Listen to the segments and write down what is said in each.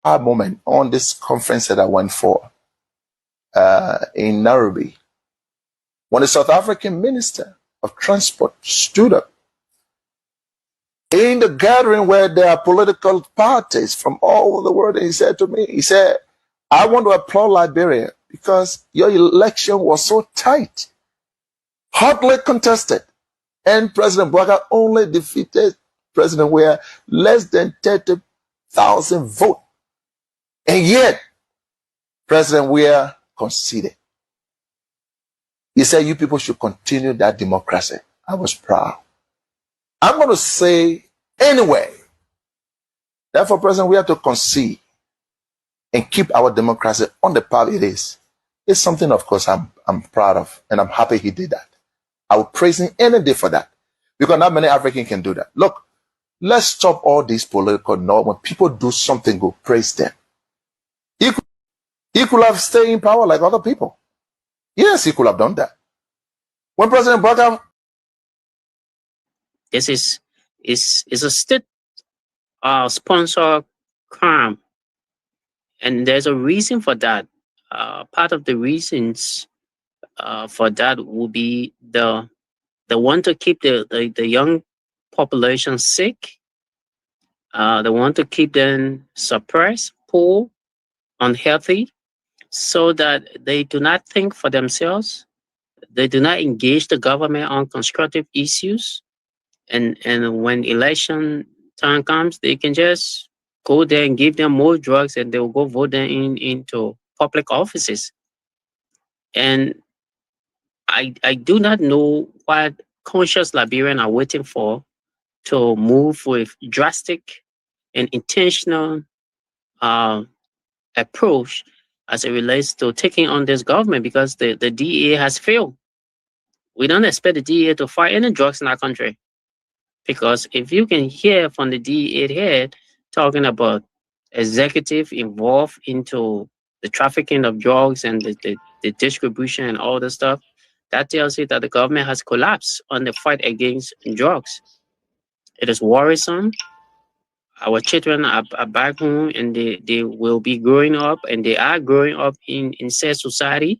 moment on this conference that I went for in Nairobi, when the South African Minister of Transport stood up in the gathering where there are political parties from all over the world, and he said to me, he said, I want to applaud Liberia because your election was so tight, hotly contested, and President Bouaga only defeated President Weah less than 30,000 votes. And yet, President Weah conceded. He said, you people should continue that democracy. I was proud. I'm going to say anyway, therefore, President, we have to concede and keep our democracy on the path it is. It's something, of course, I'm proud of, and I'm happy he did that. I would praise him any day for that, because not many Africans can do that. Look, let's stop all these political noise. When people do something good, praise them. He could have stayed in power like other people. Yes, he could have done that. When President Bouaga, this is a state sponsor crime, and there's a reason for that. Part of the reasons for that will be the want to keep the young population sick. They want to keep them suppressed, poor, unhealthy, so that they do not think for themselves. They do not engage the government on constructive issues. And when election time comes, they can just go there and give them more drugs, and they will go vote them into public offices. And I do not know what conscious Liberians are waiting for to move with drastic and intentional approach as it relates to taking on this government, because the DEA has failed. We don't expect the DEA to fight any drugs in our country, because if you can hear from the DEA head talking about executive involved into the trafficking of drugs and the distribution and all the stuff, that tells you that the government has collapsed on the fight against drugs. It is worrisome. Our children are back home, and they will be growing up, and they are growing up in said society.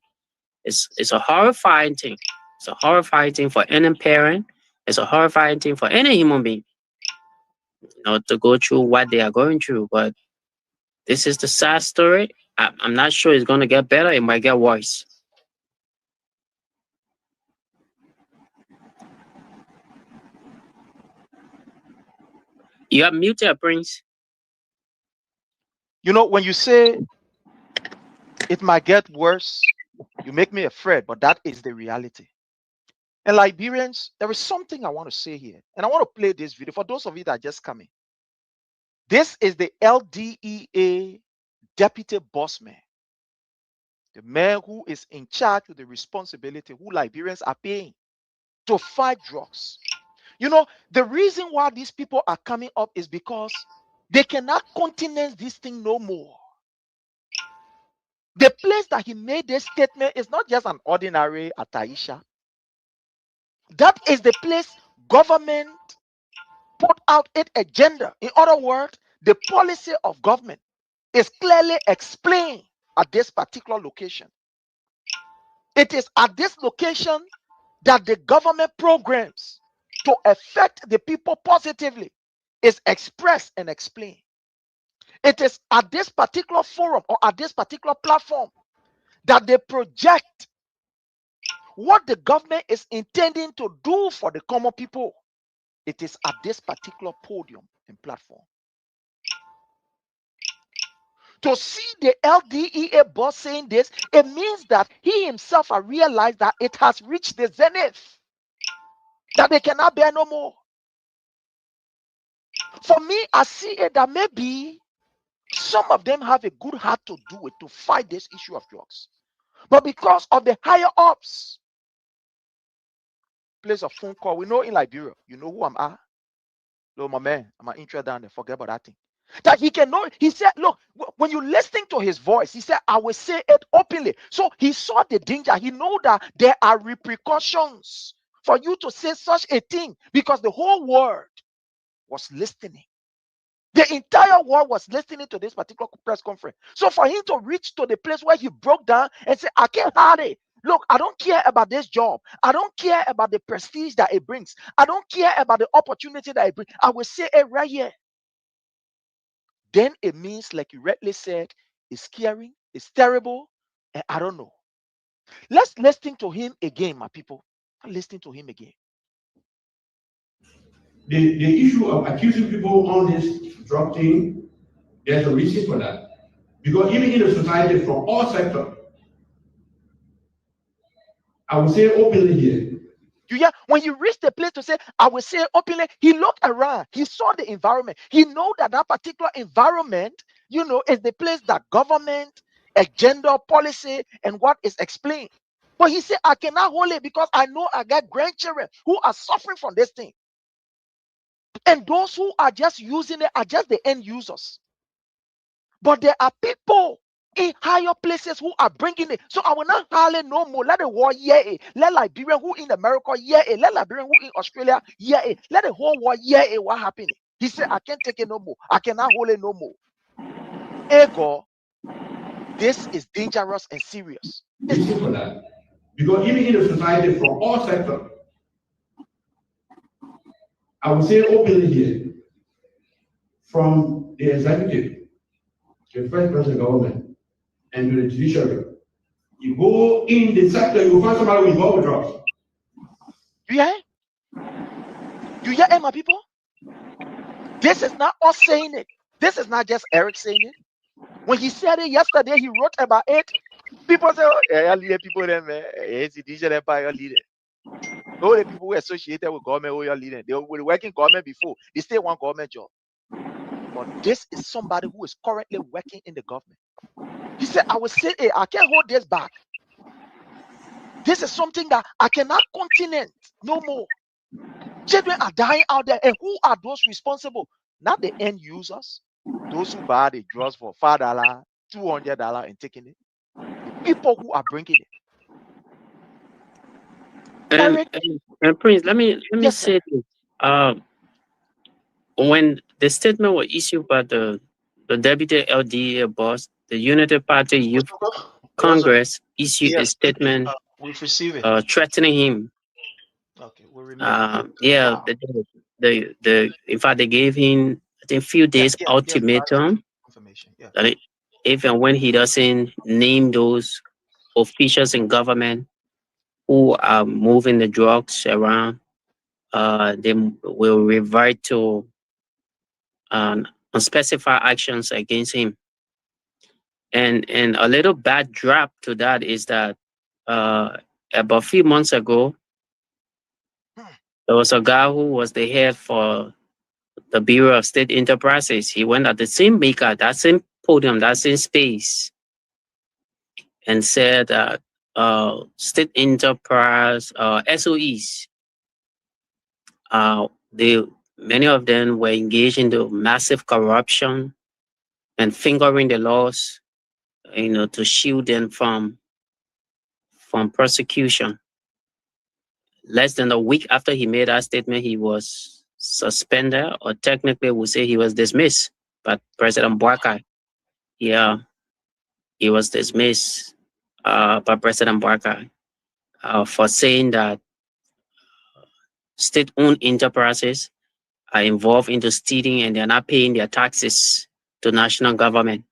It's a horrifying thing. It's a horrifying thing for any parent. It's a horrifying thing for any human being, to go through what they are going through. But this is the sad story. I'm not sure it's going to get better. It might get worse. You are muted, Prince. You know, when you say it might get worse, you make me afraid, but that is the reality. And Liberians, there is something I want to say here, and I want to play this video for those of you that are just coming. This is the LDEA deputy boss man, the man who is in charge of the responsibility, who Liberians are paying to fight drugs. You know, the reason why these people are coming up is because they cannot countenance this thing no more. The place that he made this statement is not just an ordinary Ataisha. That is the place government put out its agenda. In other words, the policy of government is clearly explained at this particular location. It is at this location that the government programs to affect the people positively is expressed and explained. It is at this particular forum or at this particular platform that they project what the government is intending to do for the common people. It is at this particular podium and platform. To see the LDEA boss saying this, it means that he himself has realized that it has reached the zenith, that they cannot bear no more. For me, I see it that maybe some of them have a good heart to do it, to fight this issue of drugs. But because of the higher ups, place a phone call. We know in Liberia, you know who I'm at? Look, my man, I'm an intro down there. Forget about that thing. That he can know. He said, look, when you listening to his voice, he said, I will say it openly. So he saw the danger. He know that there are repercussions for you to say such a thing, because the whole world was listening. The entire world was listening to this particular press conference. So for him to reach to the place where he broke down and say, I can't hide it. Look, I don't care about this job. I don't care about the prestige that it brings. I don't care about the opportunity that it brings. I will say it right here. Then it means, like you rightly said, it's scary, it's terrible, and I don't know. Let's listen to him again, my people. Listen to him again. The issue of accusing people on this drug thing, there's a reason for that. Because even in the society, from all sectors, I would say openly here. Yeah, when you reach the place to say, I will say openly, he looked around, he saw the environment. He know that that particular environment, is the place that government, agenda, policy, and what is explained. But he said, I cannot hold it because I know I got grandchildren who are suffering from this thing. And those who are just using it are just the end users. But there are people in higher places who are bringing it. So I will not holler no more. Let the war hear it. Let Liberian who in America hear it. Let Liberian who in Australia hear it. Let the whole world hear it. What happened? He said, I can't take it no more. I cannot hold it no more. Ego, this is dangerous and serious. Reason for that. Because even in the society, from all sectors, I would say openly here, from the executive, the first president government, and to the judiciary. You go in the sector, you find somebody involved with drugs. You hear? You hear, my people? This is not us saying it. This is not just Eric saying it. When he said it yesterday, he wrote about it. People say, oh, yeah, leader people there, man. It's the digital empire leader. All the people who are associated with government, who are leading, they were working government before. They still want government job. But this is somebody who is currently working in the government. He said, I will say, hey, I can't hold this back. This is something that I cannot continue no more. Children are dying out there. And who are those responsible? Not the end users. Those who buy the drugs for $5, $200 and taking it. The people who are bringing it. And Prince, let me say this. When the statement was issued by the deputy LDA boss, the Unity Party Youth Congress issued a statement we've received it. Threatening him. Okay, we'll remember. In fact, they gave him, I think, few days ultimatum. That if and when he doesn't name those officials in government who are moving the drugs around, they will revert to unspecified actions against him. And a little bad drop to that is that about a few months ago, there was a guy who was the head for the Bureau of State Enterprises. He went at the same maker, that same podium, that same space, and said that state enterprise SOEs, many of them were engaged in the massive corruption and fingering the laws, to shield them from prosecution. Less than a week after he made that statement, he was suspended, or technically we say he was dismissed by President Boakai. Yeah, he was dismissed by President Boakai for saying that state-owned enterprises are involved into stealing and they're not paying their taxes to national government.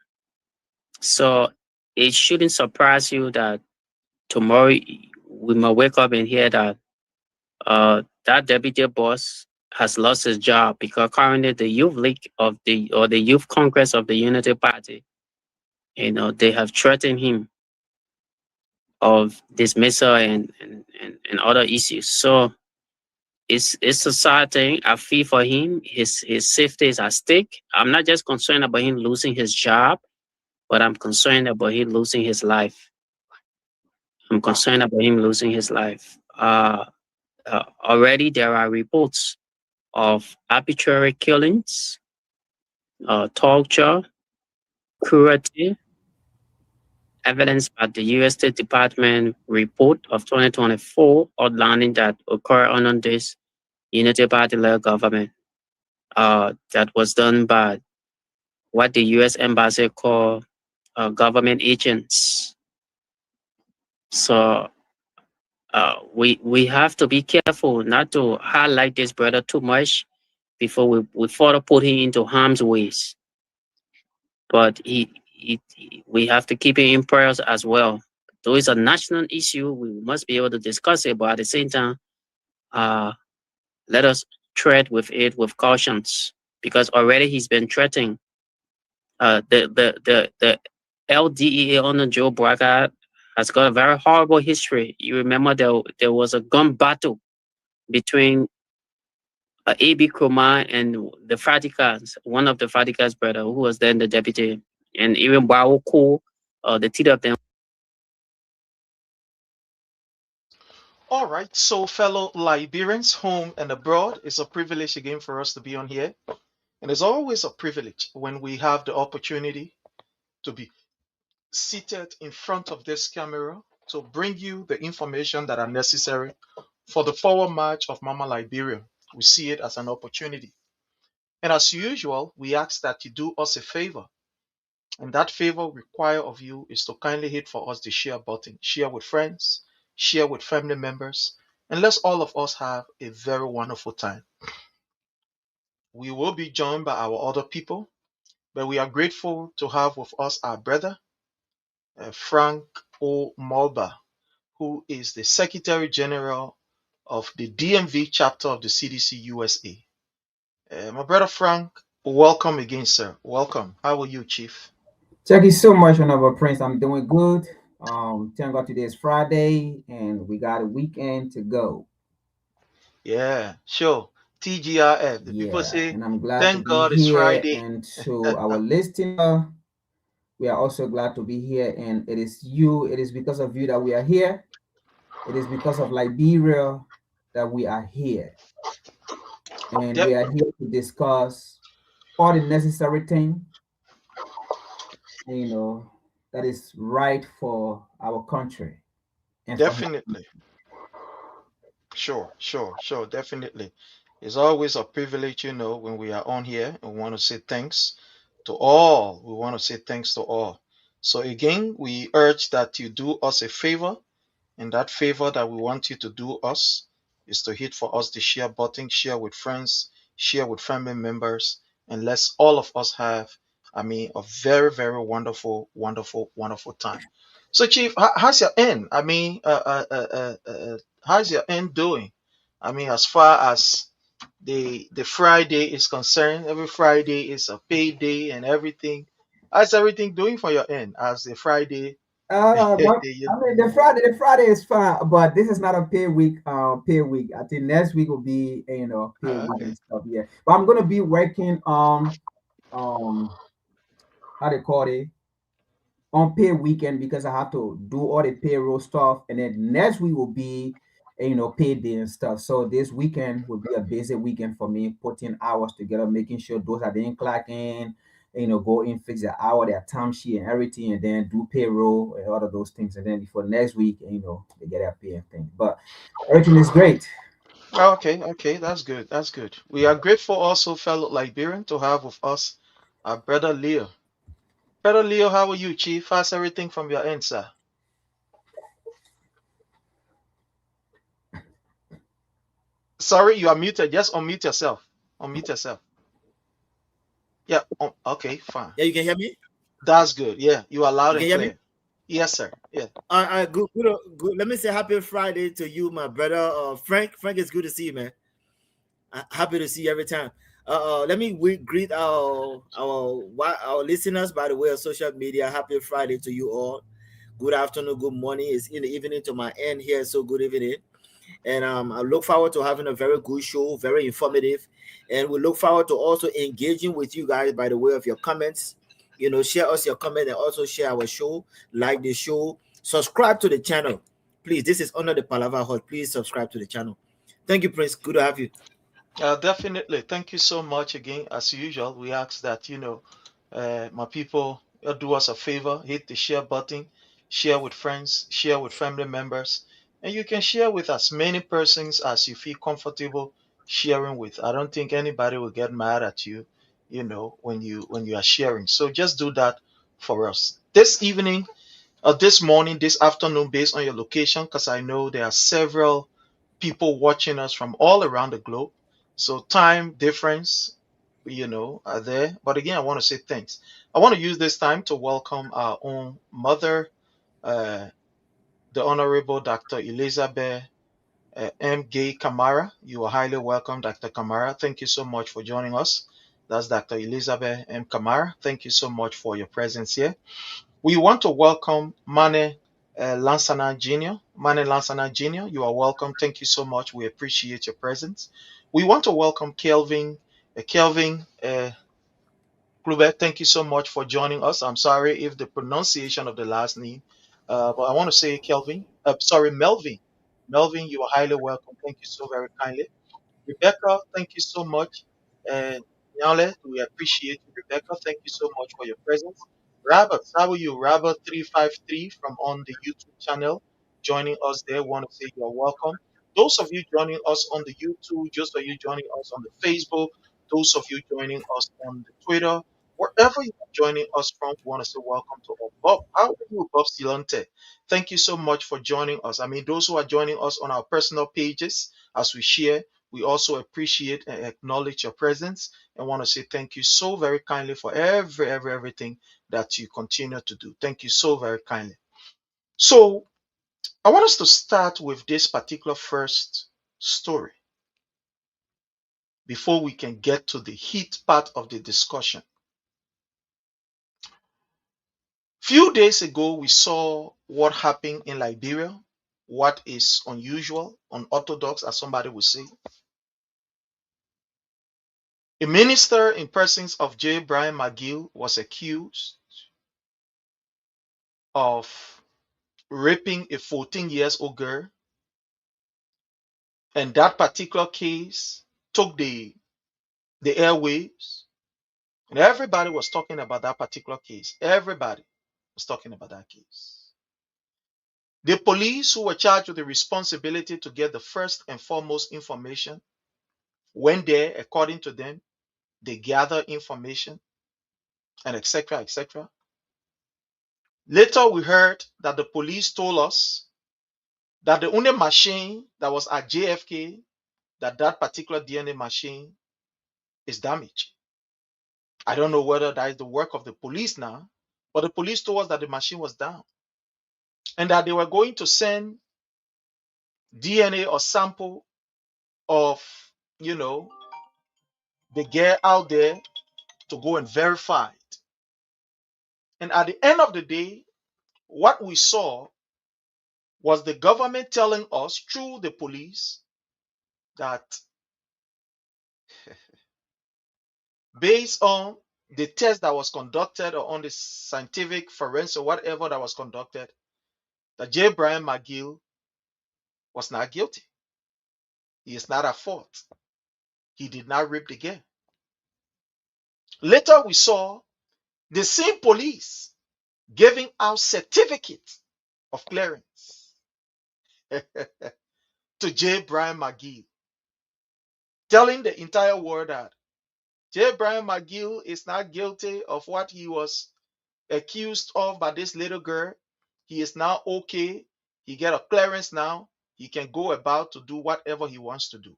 So it shouldn't surprise you that tomorrow we might wake up and hear that that deputy boss has lost his job because currently the Youth League or the Youth Congress of the Unity Party, they have threatened him of dismissal and other issues. So it's a sad thing. I feel for him. His safety is at stake. I'm not just concerned about him losing his job, but I'm concerned about him losing his life. I'm concerned about him losing his life. Already there are reports of arbitrary killings, torture, cruelty, evidence by the U.S. State Department report of 2024 outlining that occurred under this Unity Party-led government that was done by what the U.S. embassy call government agents. So we have to be careful not to highlight this brother too much before we further put him into harm's way. But we have to keep him in prayers as well. Though it's a national issue, we must be able to discuss it, but at the same time, let us tread with it with cautions, because already he's been threatening. The LDEA under Joe Braga has got a very horrible history. You remember there was a gun battle between A.B. Kroma and the Fadikas, one of the Fadikas' brother, who was then the deputy, and even Baoko, the two of them. All right, so fellow Liberians, home and abroad, it's a privilege again for us to be on here. And it's always a privilege when we have the opportunity to be seated in front of this camera to bring you the information that are necessary for the forward march of Mama Liberia. We see it as an opportunity. And as usual, we ask that you do us a favor. And that favor required of you is to kindly hit for us the share button. Share with friends, share with family members, and let's all of us have a very wonderful time. We will be joined by our other people, but we are grateful to have with us our brother, Frank O. Mulba, who is the Secretary General of the DMV chapter of the CDC USA. My brother Frank, welcome again, sir. Welcome. How are you, Chief? Thank you so much, Honorable Prince. I'm doing good. Thank God today is Friday and we got a weekend to go. Yeah, sure. TGRF. The people say, and I'm glad thank to be God it's here. Friday. And to our listener, we are also glad to be here. And it is because of you that we are here. It is because of Liberia that we are here. And Yep. we are here to discuss all the necessary things, that is right for our country. And Definitely. Sure, definitely. It's always a privilege, when we are on here and want to say thanks to all. We want to say thanks to all. So again, we urge that you do us a favor, and that favor that we want you to do us is to hit for us the share button, share with friends, share with family members, and let's all of us have, a very, very wonderful, wonderful, wonderful time. So, Chief, how's your end? How's your end doing? As far as the Friday is concerned, every Friday is a payday and everything. How's everything doing for your end as the Friday? The Friday is fine, but this is not a pay week. Pay week. I think next week will be pay week and stuff. Yeah, but I'm gonna be working on how they call it, on pay weekend, because I have to do all the payroll stuff, and then next week will be payday and stuff. So this weekend will be a busy weekend for me, putting hours together, making sure those that didn't clock in, go in, fix their hour, their time sheet and everything, and then do payroll and all of those things. And then before next week, they get their pay and thing. But everything is great. Okay, that's good. That's good. We are grateful also, fellow Liberian, to have with us our brother Leo. Brother Leo, how are you, Chief? How's everything from your end, sir? Sorry, you are muted. Just unmute yourself. Unmute yourself. Yeah. Okay, fine. Yeah, you can hear me? That's good. Yeah, you are loud and clear. Yes, sir. Yeah. Good. Let me say happy Friday to you, my brother Frank. Frank, it's good to see you, man. Happy to see you every time. Let me greet our listeners by the way of social media. Happy Friday to you all. Good afternoon, good morning. It's in the evening to my end here, so good evening. And I look forward to having a very good show, very informative, and we look forward to also engaging with you guys by the way of your comments. Share us your comment and also share our show, like the show, subscribe to the channel. Please, this is under the Palava Hall. Please subscribe to the channel. Thank you, Prince. Good to have you. Definitely. Thank you so much again. As usual, we ask that, my people, do us a favor, hit the share button, share with friends, share with family members, and you can share with as many persons as you feel comfortable sharing with. I don't think anybody will get mad at you when you are sharing. So just do that for us this evening, this morning, this afternoon, based on your location, because I know there are several people watching us from all around the globe. So time difference, are there. But again, I want to say thanks. I want to use this time to welcome our own mother, uh, the Honorable Dr. Elizabeth M. Gay Kamara. You are highly welcome, Dr. Kamara. Thank you so much for joining us. That's Dr. Elizabeth M. Kamara. Thank you so much for your presence here. We want to welcome Mane Lansana Jr. Mane Lansana Jr., you are welcome. Thank you so much. We appreciate your presence. We want to welcome Kelvin. Kelvin Klube, thank you so much for joining us. I'm sorry if the pronunciation of the last name, but I want to say Kelvin. Sorry, Melvin. Melvin, you are highly welcome. Thank you so very kindly. Rebecca, thank you so much. And Nyale, we appreciate you, Rebecca. Thank you so much for your presence. Robert, how are you? Robert 353 from on the YouTube channel, joining us there. Want to say you are welcome. Those of you joining us on the YouTube, just for you joining us on the Facebook, those of you joining us on the Twitter, wherever you are joining us from, we want to say welcome to all. Bob, how are you, Bob Silante? Thank you so much for joining us. I mean, those who are joining us on our personal pages as we share, we also appreciate and acknowledge your presence and want to say thank you so very kindly for everything that you continue to do. Thank you so very kindly. So I want us to start with this particular first story before we can get to the heat part of the discussion. Few days ago, we saw what happened in Liberia, what is unusual, unorthodox, as somebody would say. A minister in persons of J. Brian McGill was accused of raping a 14 years old girl, and that particular case took the airwaves, and everybody was talking about that particular case. Everybody was talking about that case. The police who were charged with the responsibility to get the first and foremost information went there. According to them, they gathered information and etc. etc. Later we heard that the police told us that the only machine that was at JFK, that particular DNA machine is damaged. I don't know whether that is the work of the police now, but the police told us that the machine was down and that they were going to send DNA or sample of, the girl out there to go and verify it. And at the end of the day, what we saw was the government telling us through the police that based on the test that was conducted or on the scientific forensic or whatever that was conducted, that J. Brian McGill was not guilty. He is not at fault. He did not rape the girl. Later we saw the same police giving out certificates of clearance to J. Brian McGill, telling the entire world that J. Brian McGill is not guilty of what he was accused of by this little girl. He is now okay. He get a clearance now. He can go about to do whatever he wants to do.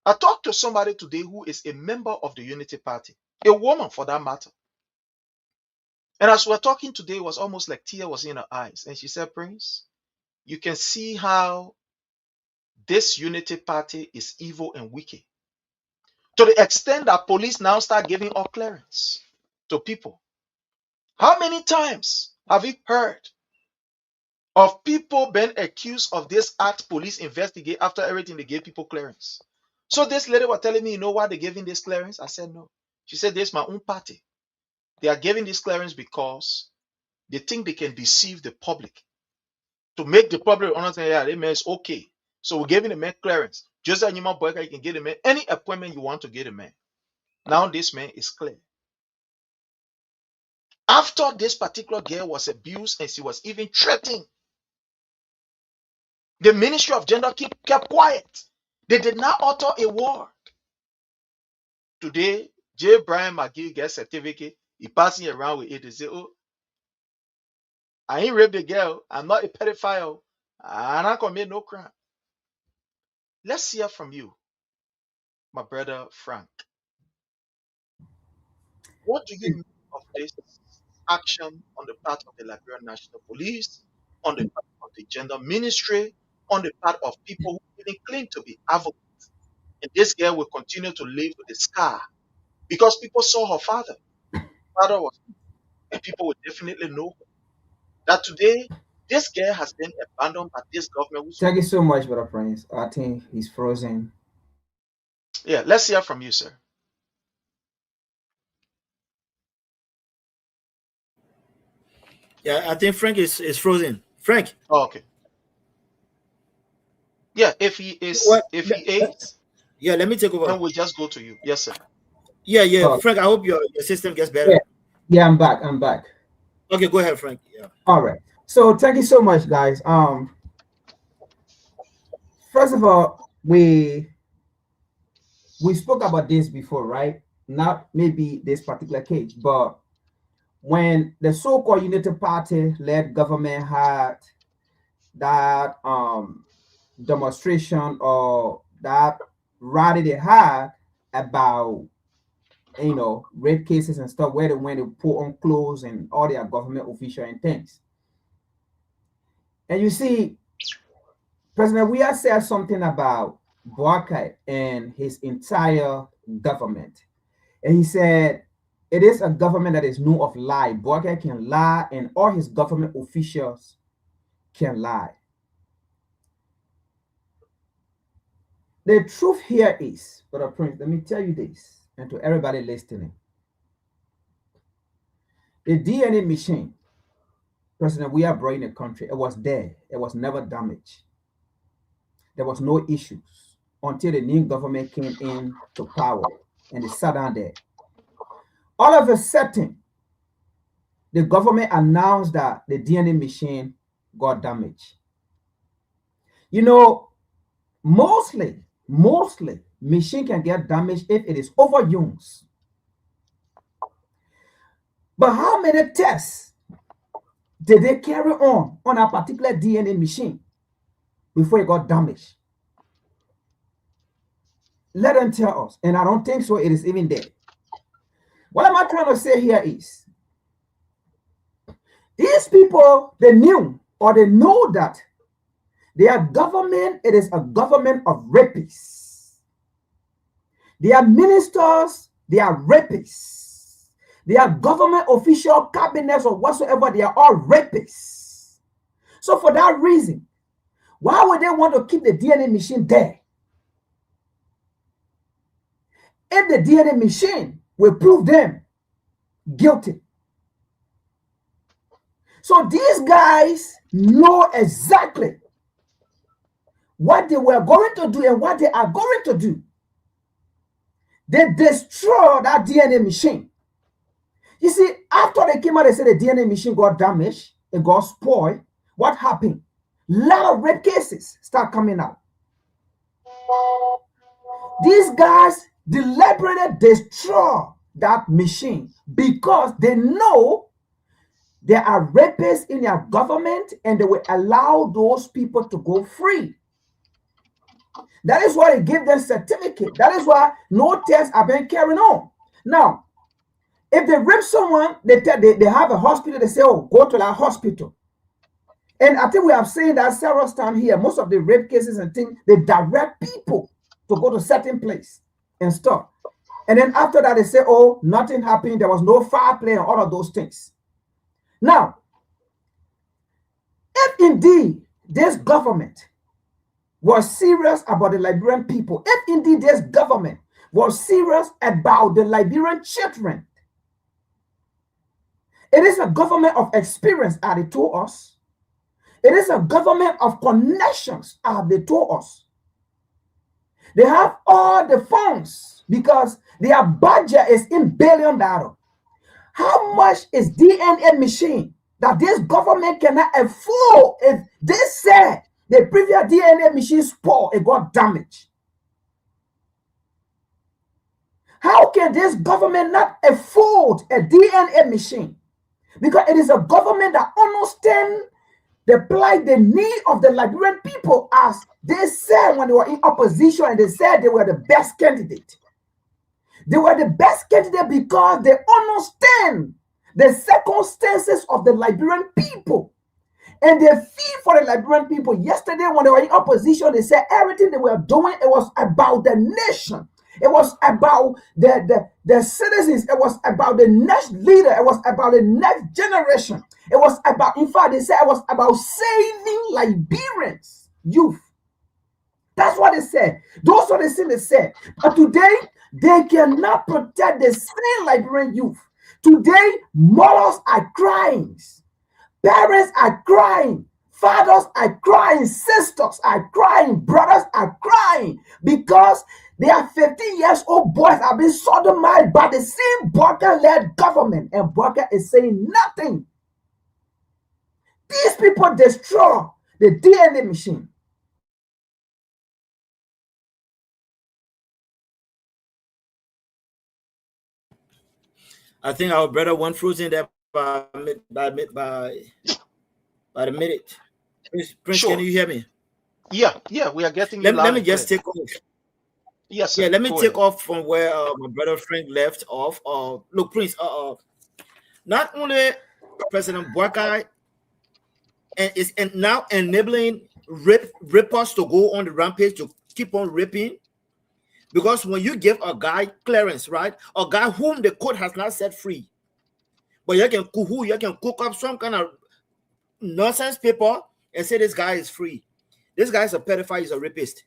I talked to somebody today who is a member of the Unity Party, a woman for that matter. And as we're talking today, it was almost like tear was in her eyes. And she said, Prince, you can see how this Unity Party is evil and wicked. To the extent that police now start giving up clearance to people. How many times have you heard of people being accused of this act police investigate after everything they gave people clearance? So this lady was telling me, you know why they're giving this clearance? I said, no. She said, this is my own party. They are giving this clearance because they think they can deceive the public. To make the public understand, yeah, this man is okay. So we're giving the man clearance. Just like Nima Boyka, you can get a man any appointment you want to get a man. Now this man is clear. After this particular girl was abused and she was even threatened, the Ministry of Gender kept quiet. They did not utter a word. Today, J. Brian McGee gets certificate. He passing around with it. They say, oh, I ain't raped the girl. I'm not a pedophile. I don't commit no crime. Let's hear from you, my brother Frank. What do you make of this action on the part of the Liberian National Police, on the part of the Gender Ministry, on the part of people who even claim to be advocates? And this girl will continue to live with the scar because people saw her father. Father was, and people will definitely know that today this girl has been abandoned by this government. Thank you so much, Brother Prince. I think he's frozen. Yeah, let's hear from you, sir. Yeah, I think Frank is frozen. Frank. Oh, okay. Yeah, if he is, What? if he is, Yeah, let me take over. then we'll just go to you. Yes, sir. Yeah, Oh. Frank, I hope your system gets better. Yeah, I'm back. Okay, go ahead, Frank. Yeah. All right. So thank you so much, guys. First of all, we spoke about this before, right? Not maybe this particular case, but when the so-called Unity Party-led government had that demonstration or that rally they had about rape cases and stuff, where they went to put on clothes and all their government official and things. And you see, President Weah said something about Boakai and his entire government. And he said, it is a government that is known of lie. Boakai can lie and all his government officials can lie. The truth here is, Brother Prince, let me tell you this, and to everybody listening. The DNA machine, President Weah brought in the country, it was there. It was never damaged. There was no issues until the new government came in to power and they sat down there. All of a sudden, the government announced that the DNA machine got damaged. Mostly, machine can get damaged if it is overused. But how many tests did they carry on a particular DNA machine before it got damaged? Let them tell us. And I don't think so it is even there. What am I trying to say here is, these people, they knew or they know that their government, it is a government of rapists. Their ministers, they are rapists. Their government official cabinets or whatsoever, they are all rapists. So for that reason, why would they want to keep the DNA machine there? If the DNA machine will prove them guilty. So these guys know exactly what they were going to do and what they are going to do. They destroy that DNA machine. You see, after they came out, they said the DNA machine got damaged, it got spoiled. What happened? A lot of rape cases start coming out. These guys deliberately destroy that machine because they know there are rapists in their government and they will allow those people to go free. That is why they give them certificate. That is why no tests are being carried on. Now, if they rape someone, they have a hospital, they say, oh, go to that hospital. And I think we have seen that several times here. Most of the rape cases and things, they direct people to go to certain place and stuff. And then after that, they say, oh, nothing happened. There was no foul play and all of those things. Now, if indeed this government was serious about the Liberian people, if indeed this government was serious about the Liberian children, it is a government of experience, as they told us. It is a government of connections, as they told us. They have all the funds because their budget is in $1 billion. How much is DNA machine that this government cannot afford if they said the previous DNA machine spoiled, it got damaged? How can this government not afford a DNA machine? Because it is a government that understands the plight, the need of the Liberian people, as they said when they were in opposition, and they said they were the best candidate. They were the best candidate because they understand the circumstances of the Liberian people. And they feel for the Liberian people. Yesterday, when they were in opposition, they said everything they were doing, it was about the nation. It was about the citizens. It was about the next leader. It was about the next generation. It was about, in fact, they said it was about saving Liberians, youth. That's what they said. Those are the things they said. But today, they cannot protect the same Liberian youth. Today, mothers are crying. Parents are crying. Fathers are crying. Sisters are crying. Brothers are crying because their 15 years old boys have been sodomized by the same Burger-led government, and Burger is saying nothing. These people destroy the DNA machine. I think our brother went frozen there by the minute. Prince, Sure. can you hear me? Yeah, we are getting you. Let me just take off. Yes, Yeah, sir. let me Go take ahead. off from where my brother Frank left off. Look, Prince, not only President Boakai is now enabling rippers to go on the rampage to keep on ripping, because when you give a guy clearance, right, a guy whom the court has not set free, but you can cook up some kind of nonsense paper and say this guy is free. This guy is a pedophile, he's a rapist.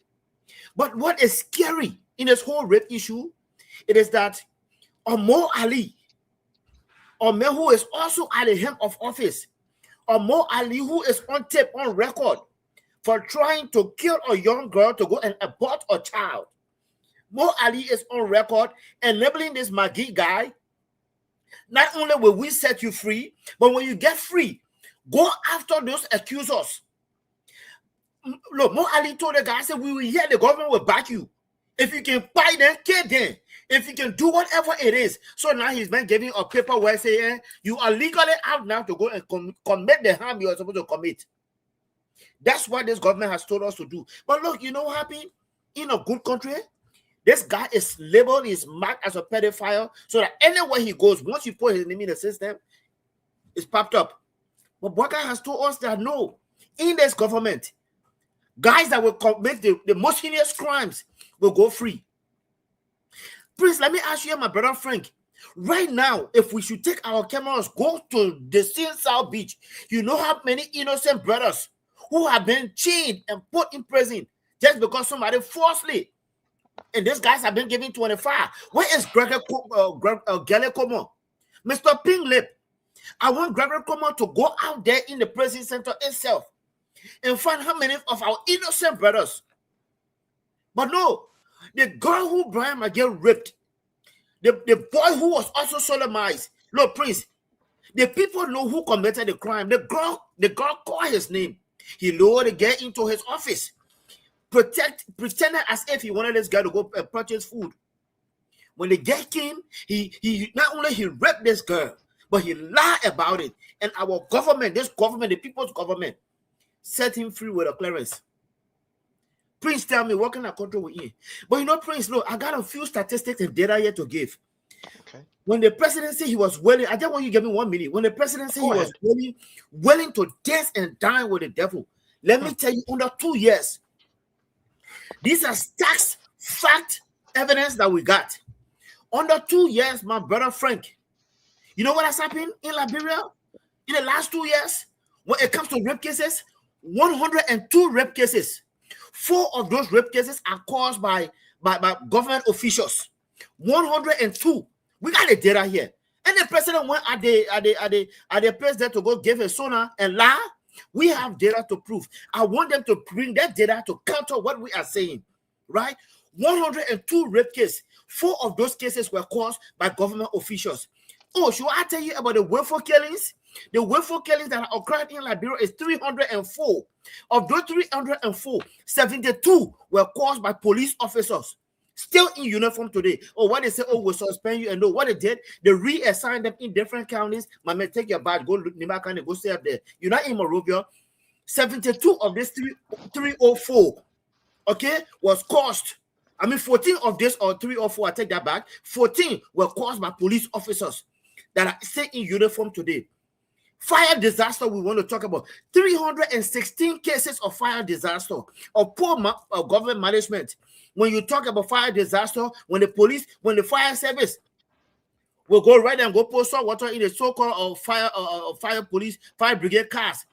But what is scary in this whole rape issue, it is that Omar Ali, a man who is also at the helm of office, Omar Ali, who is on tape, on record, for trying to kill a young girl to go and abort a child. Mo Ali is on record enabling this Maggie guy. Not only will we set you free, but when you get free, go after those accusers. Look, Mo Ali told the guy, I said, we will hear the government will back you. If you can buy them, kill them. If you can do whatever it is. So now he's been giving a paper where saying you are legally out now to go and commit the harm you are supposed to commit. That's what this government has told us to do. But look, you know what happened? In a good country, this guy is labeled, is marked as a pedophile, so that anywhere he goes, once you put his name in the system, it's popped up. But Boakai has told us that no, in this government, guys that will commit the most heinous crimes will go free. Prince, let me ask you, my brother Frank, right now, if we should take our cameras, go to the South Beach, you know how many innocent brothers who have been chained and put in prison just because somebody falsely, and these guys have been given 25. Where is Gregory Como? Mr. Pink Lip, I want Gregory Como to go out there in the prison center itself and find how many of our innocent brothers. But no, the girl who Brian McGill raped, the boy who was also sodomized. Look, Prince, the people know who committed the crime. The girl called his name. He lured the girl into his office, pretended as if he wanted this guy to go purchase food. When the girl came, he not only he raped this girl, but he lied about it. And our government, this government, the people's government, set him free with a clearance. Prince, tell me, what kind of control we in? But you know, Prince, look, I got a few statistics and data here to give. Okay. When the president said he was willing, I just want you to give me 1 minute. When the president said he was willing to dance and dine with the devil, let me tell you, under 2 years, these are tax fact evidence that we got. Under 2 years, my brother Frank, you know what has happened in Liberia in the last 2 years? When it comes to rape cases, 102 rape cases. 4 of those rape cases are caused by government officials. 102. We got the data here. And the president went at the place there to go give a sonar and lie. We have data to prove. I want them to bring that data to counter what we are saying, right? 102 rape cases. 4 of those cases were caused by government officials. Oh, should I tell you about the willful killings? The willful killings that occurred in Liberia is 304. Of those 304, 72 were caused by police officers. still in uniform today. Oh, what they say, oh, we'll suspend you. And no, what they did, they reassigned them in different counties. My man, take your badge, go look Nima County, go stay up there. You're not in Monrovia. 72 of this 304, okay, was caused. I mean, 14 of this or 304, I take that back. 14 were caused by police officers that are still in uniform today. Fire disaster, we want to talk about 316 cases of fire disaster, of poor government management. When you talk about fire disaster, when the fire service will go right and go pour some water in the so-called fire police, fire brigade cars.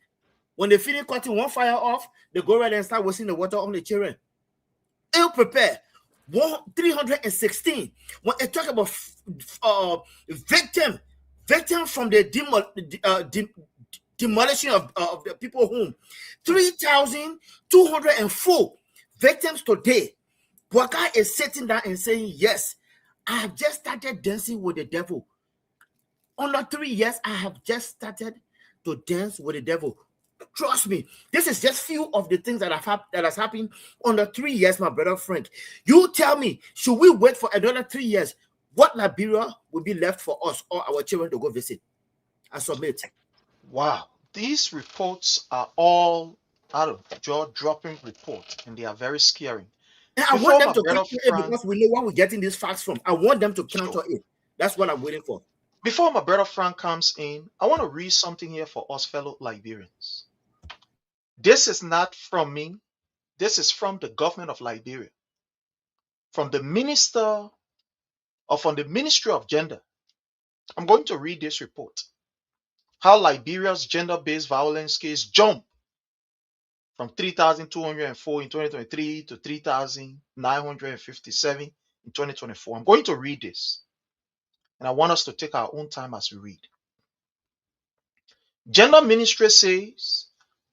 When they finish cutting one fire off, they go right and start wasting the water on the children. Ill prepared. 316. When they talk about victim from the demolition of the people's home, 3,204 victims today. Waka is sitting down and saying, yes, I have just started dancing with the devil. Under 3 years, I have just started to dance with the devil. Trust me, this is just few of the things that has happened under 3 years, my brother Frank. You tell me, should we wait for another 3 years? What Liberia will be left for us or our children to go visit and submit? Wow, these reports are all out of jaw-dropping reports, and they are very scary. And I want them to counter it because we know where we're getting these facts from. I want them to counter it. That's what I'm waiting for. Before my brother Frank comes in, I want to read something here for us fellow Liberians. This is not from me. This is from the government of Liberia, from the Ministry of Gender. I'm going to read this report. How Liberia's gender-based violence case jumped from 3,204 in 2023 to 3,957 in 2024. I'm going to read this, and I want us to take our own time as we read. Gender Ministry says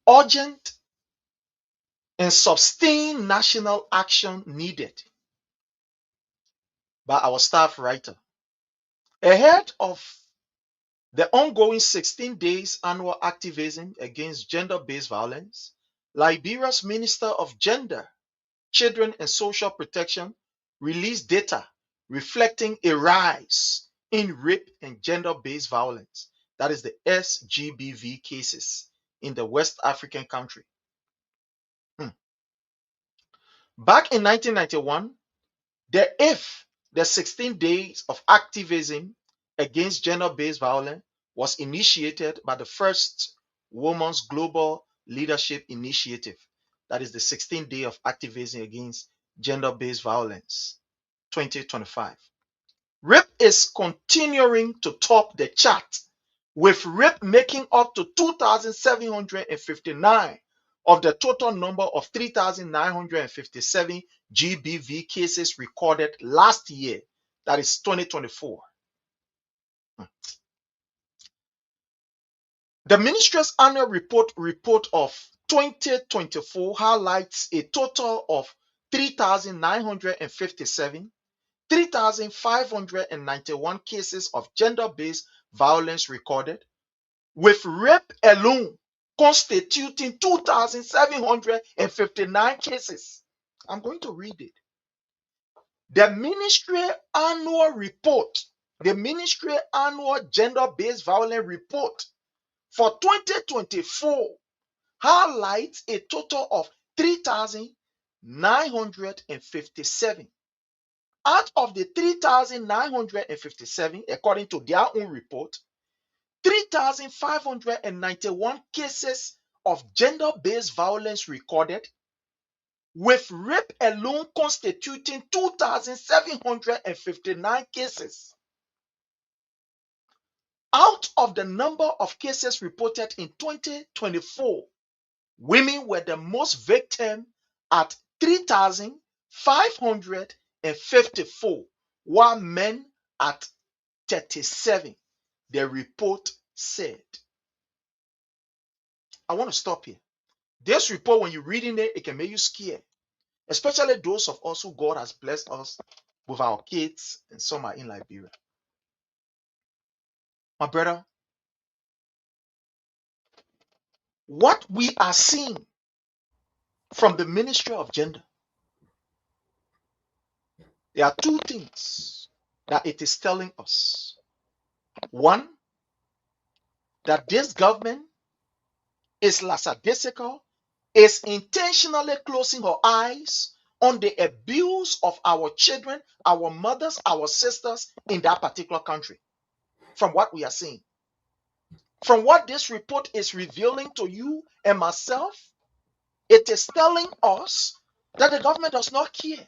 urgent and sustained national action needed by our staff writer. Ahead of the ongoing 16 days annual activism against gender-based violence, Liberia's Minister of Gender, Children and Social Protection released data reflecting a rise in rape and gender-based violence, that is the SGBV cases, in the West African country. Back in 1991, the 16 days of activism against gender-based violence was initiated by the First Women's Global Leadership Initiative. That is the 16th day of activism against gender-based violence, 2025. Rape is continuing to top the chart, with rape making up to 2,759 of the total number of 3,957 GBV cases recorded last year, that is 2024. The ministry's annual report of 2024 highlights a total of 3,957, 3,591 cases of gender-based violence recorded, with rape alone constituting 2,759 cases. I'm going to read it. The ministry annual report, the ministry annual gender-based violence report for 2024 highlights a total of 3,957. Out of the 3,957, according to their own report, 3,591 cases of gender-based violence recorded, with rape alone constituting 2,759 cases. Out of the number of cases reported in 2024, women were the most victim at 3,554, while men at 37, the report said. I want to stop here. This report, when you're reading it, it can make you scared, especially those of us who God has blessed us with our kids, and some are in Liberia. My brother, what we are seeing from the Ministry of Gender There are two things that it is telling us. One, that this government is lackadaisical, is intentionally closing her eyes on the abuse of our children, our mothers, our sisters in that particular country. From what we are seeing, from what this report is revealing to you and myself, it is telling us that the government does not care.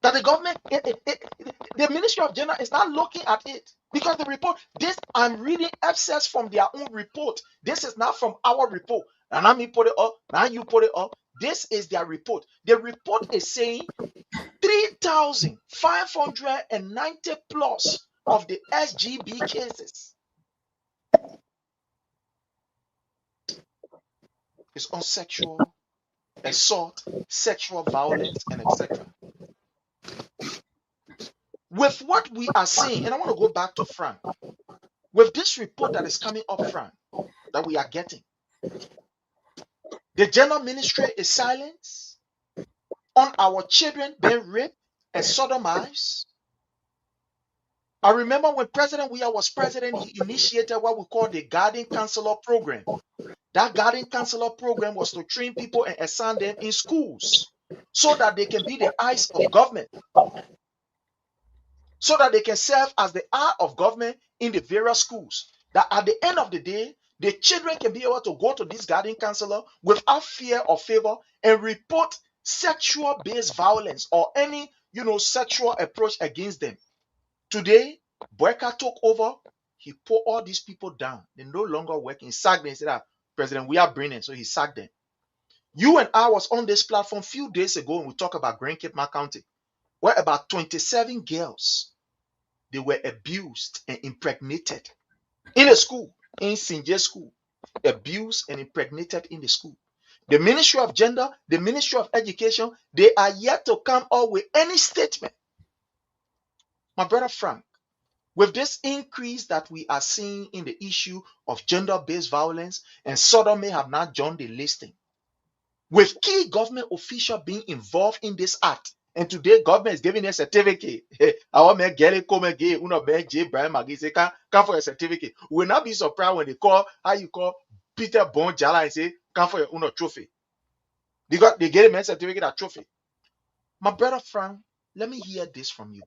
That the government, the Ministry of Gender is not looking at it. Because the report, this, I'm reading excerpts from their own report. This is not from our report. And now me put it up, now you put it up. This is their report. The report is saying 3,590 plus of the SGB cases is on sexual assault, sexual violence, and etc. With what we are seeing, and I want to go back to Frank, with this report that is coming up, Frank, that we are getting, the gender ministry is silent on our children being raped and sodomized. I remember when President Weah was president, he initiated what we call the Guardian Counselor Program. That Guardian Counselor Program was to train people and assign them in schools so that they can be the eyes of government, so that they can serve as the eye of government in the various schools. That at the end of the day, the children can be able to go to this guardian counselor without fear or favor and report sexual-based violence or any, sexual approach against them. Today, Boyka took over. He put all these people down. They no longer work. He sacked them. He said that President, we are brilliant, so he sacked them. You and I was on this platform a few days ago and we talked about Grand Cape County, where about 27 girls, they were abused and impregnated in a school, in Sinje school, abused and impregnated in the school. The Ministry of Gender, the Ministry of Education, they are yet to come up with any statement. My brother Frank, with this increase that we are seeing in the issue of gender-based violence, and sodomy have not joined the listing, with key government officials being involved in this act, and today government is giving a certificate. I want me get it come again. Uno be J. Brian Maggie say come for a certificate. We will not be surprised when they call Peter Bon Jala and say come for your trophy. They get a certificate a trophy. My brother Frank, let me hear this from you.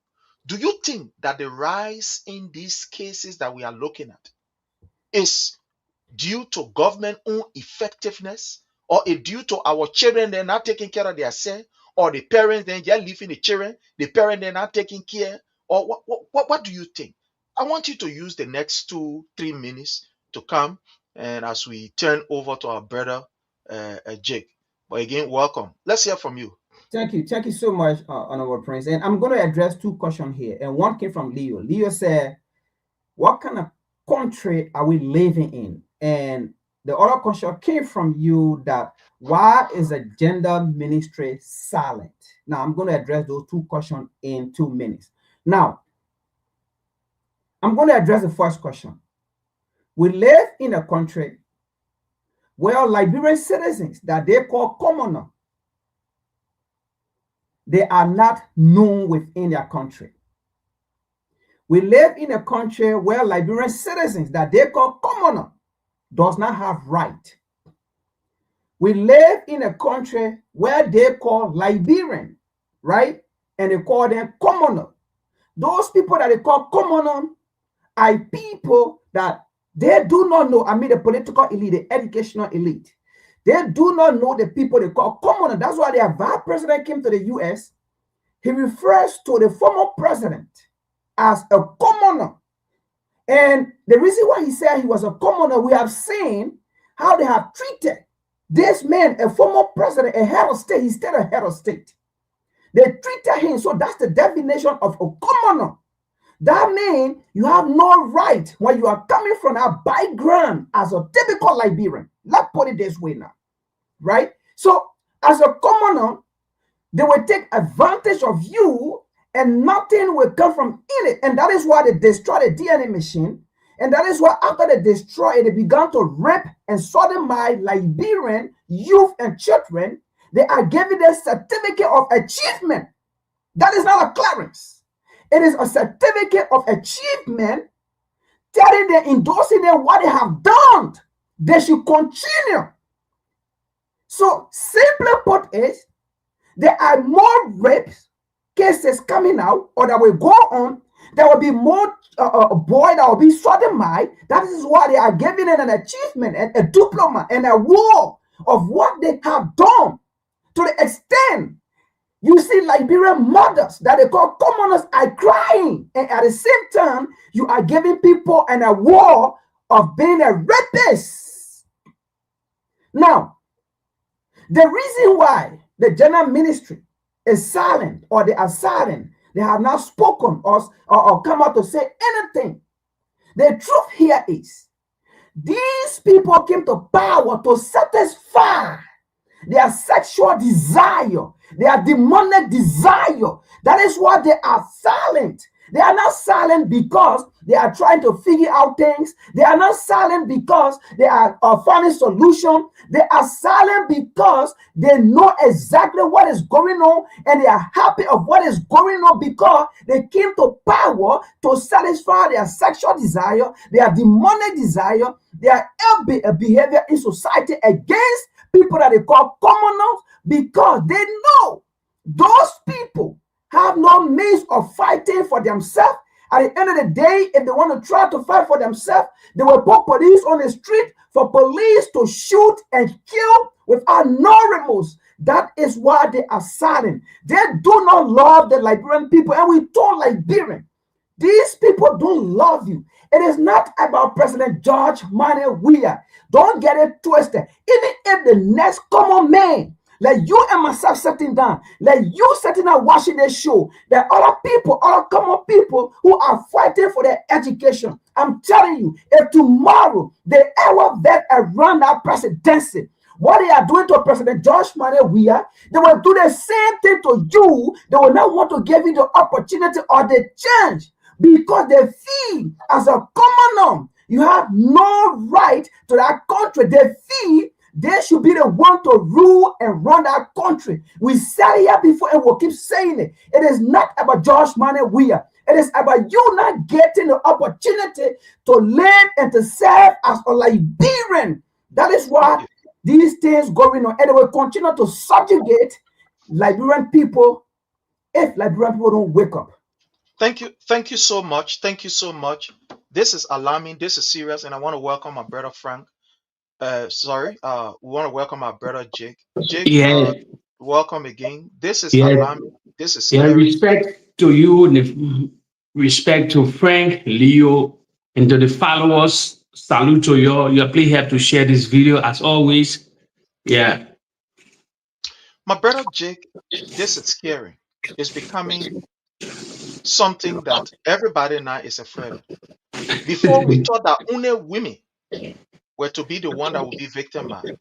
Do you think that the rise in these cases that we are looking at is due to government own effectiveness, or is due to our children they're not taking care of themselves, or the parents then just leaving the children, the parents they're not taking care, or what do you think? I want you to use the next 2-3 minutes to come, and as we turn over to our brother Jake. But again, welcome. Let's hear from you. Thank you so much, Honorable Prince. And I'm going to address two questions here. And one came from Leo. Leo said, what kind of country are we living in? And the other question came from you, that why is the gender ministry silent? Now, I'm going to address those two questions in 2 minutes. Now, I'm going to address the first question. We live in a country where Liberian citizens that they call commoner, they are not known within their country. We live in a country where Liberian citizens that they call commoner does not have right. We live in a country where they call Liberian, right? And they call them commoner. Those people that they call commoner are people that they do not know. I mean, the political elite, the educational elite. They do not know the people they call commoner. That's why their vice president came to the U.S. He refers to the former president as a commoner. And the reason why he said he was a commoner, we have seen how they have treated this man, a former president, a head of state. He's still a head of state. They treated him, so that's the definition of a commoner. That means you have no right when you are coming from a background as a typical Liberian. Let's put it this way now, right? So as a commoner, they will take advantage of you and nothing will come from in it. And that is why they destroyed the DNA machine. And that is why after they destroyed it, they began to rape and sodomize Liberian youth and children. They are giving them certificate of achievement That is not a clearance. It is a certificate of achievement telling them, endorsing them what they have done. They should continue. So simply put is, there are more rape cases coming out or that will go on. There will be more boy that will be sodomized. That is why they are giving it an achievement and a diploma and a award of what they have done. To the extent you see Liberian mothers that they call commoners are crying, and at the same time you are giving people an award of being a rapist. Now, the reason why the general ministry is silent, or they are silent, they have not spoken or come out to say anything. The truth here is, these people came to power to satisfy their sexual desire, their demonic desire. That is why they are silent. They are not silent because they are trying to figure out things. They are not silent because they are finding solution. They are silent because they know exactly what is going on, and they are happy of what is going on because they came to power to satisfy their sexual desire, their demonic desire, their behavior in society against people that they call commoners, because they know those people have no means of fighting for themselves. At the end of the day, if they want to try to fight for themselves, they will put police on the street for police to shoot and kill without no remorse. That is why they are silent. They do not love the Liberian people. And we told Liberian, these people don't love you. It is not about President George Manneh Weah. Don't get it twisted. Even if the next common man, like you and myself sitting down, like you sitting down watching this show, there are other people, other common people who are fighting for their education. I'm telling you, if tomorrow they ever vet around that presidency, what they are doing to President George Manneh Weah, they will do the same thing to you. They will not want to give you the opportunity or the chance, because they feel as a commoner, you have no right to that country. They feel they should be the one to rule and run that country. We said it here before and we'll keep saying it. It is not about George Manneh Weah. It is about you not getting the opportunity to live and to serve as a Liberian. That is why these things going on, and they will continue to subjugate Liberian people if Liberian people don't wake up. Thank you so much. Thank you so much. This is alarming. This is serious, and I want to welcome my brother Frank. We want to welcome our brother Jake. Jake, welcome again. This is alarming. This is scary. Respect to you, respect to Frank, Leo, and to the followers. Salute to you. Please help to share this video as always. Yeah. My brother Jake, this is scary. It's becoming something that everybody now is afraid of. Before we thought that only women were to be the one that would be victimized,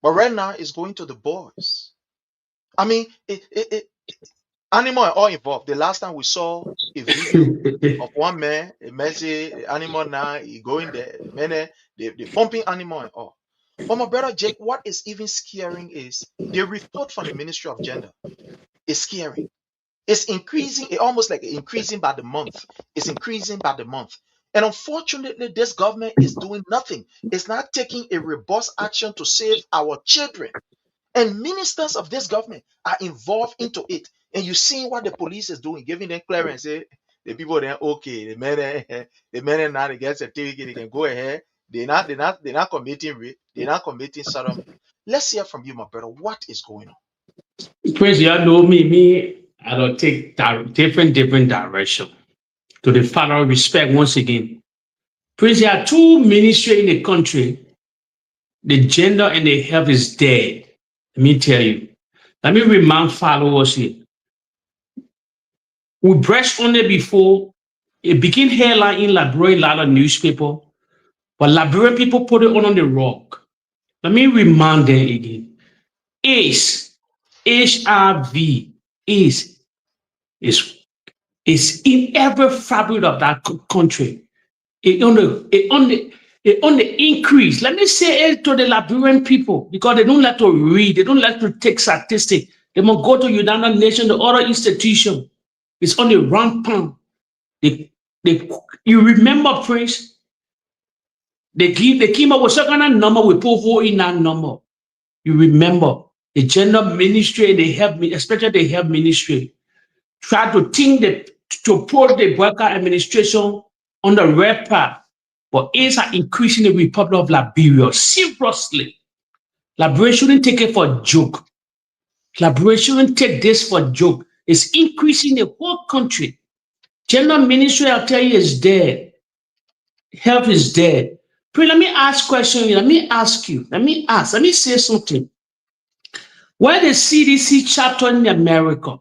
but right now it's going to the boys. I mean, animal are all involved. The last time we saw a video of one man, a messy animal, now he going there, man, they pumping animal and all. But my brother Jake, what is even scaring is the report from the Ministry of Gender is scary. It's increasing, almost like increasing by the month. It's increasing by the month. And unfortunately, this government is doing nothing. It's not taking a robust action to save our children. And ministers of this government are involved into it. And you see what the police is doing, giving them clearance. The people then okay, the men now they get certificate, they can go ahead. They're not committing rape, they're not committing sodomy. Let's hear from you, my brother. What is going on? Prince, you know me, I don't take different direction. To the father of respect once again. Prince, there are two ministries in the country. The gender and the health is dead. Let me tell you. Let me remind followers here. We brushed on it before. It became headline in Liberian, a lot of newspaper. But Liberian people put it on the rock. Let me remind them again. AIDS, HIV, is in every fabric of that country. It on the increase. Let me say it to the Liberian people, because they don't like to read, they don't like to take statistics. They must go to United Nations, the other institution. It's on the rampant. You remember, Prince? They came up with some kind of number, we put who in that number. You remember the gender ministry, they help me, especially the health ministry, try to think to put the worker administration on the red path. But AIDS are increasing in the Republic of Liberia. Seriously. Liberia shouldn't take it for a joke. Liberia shouldn't take this for a joke. It's increasing the whole country. Gender ministry, I'll tell you, is dead. Health is dead. Let me ask question. Let me ask you. Let me say something. Where the CDC chapter in America?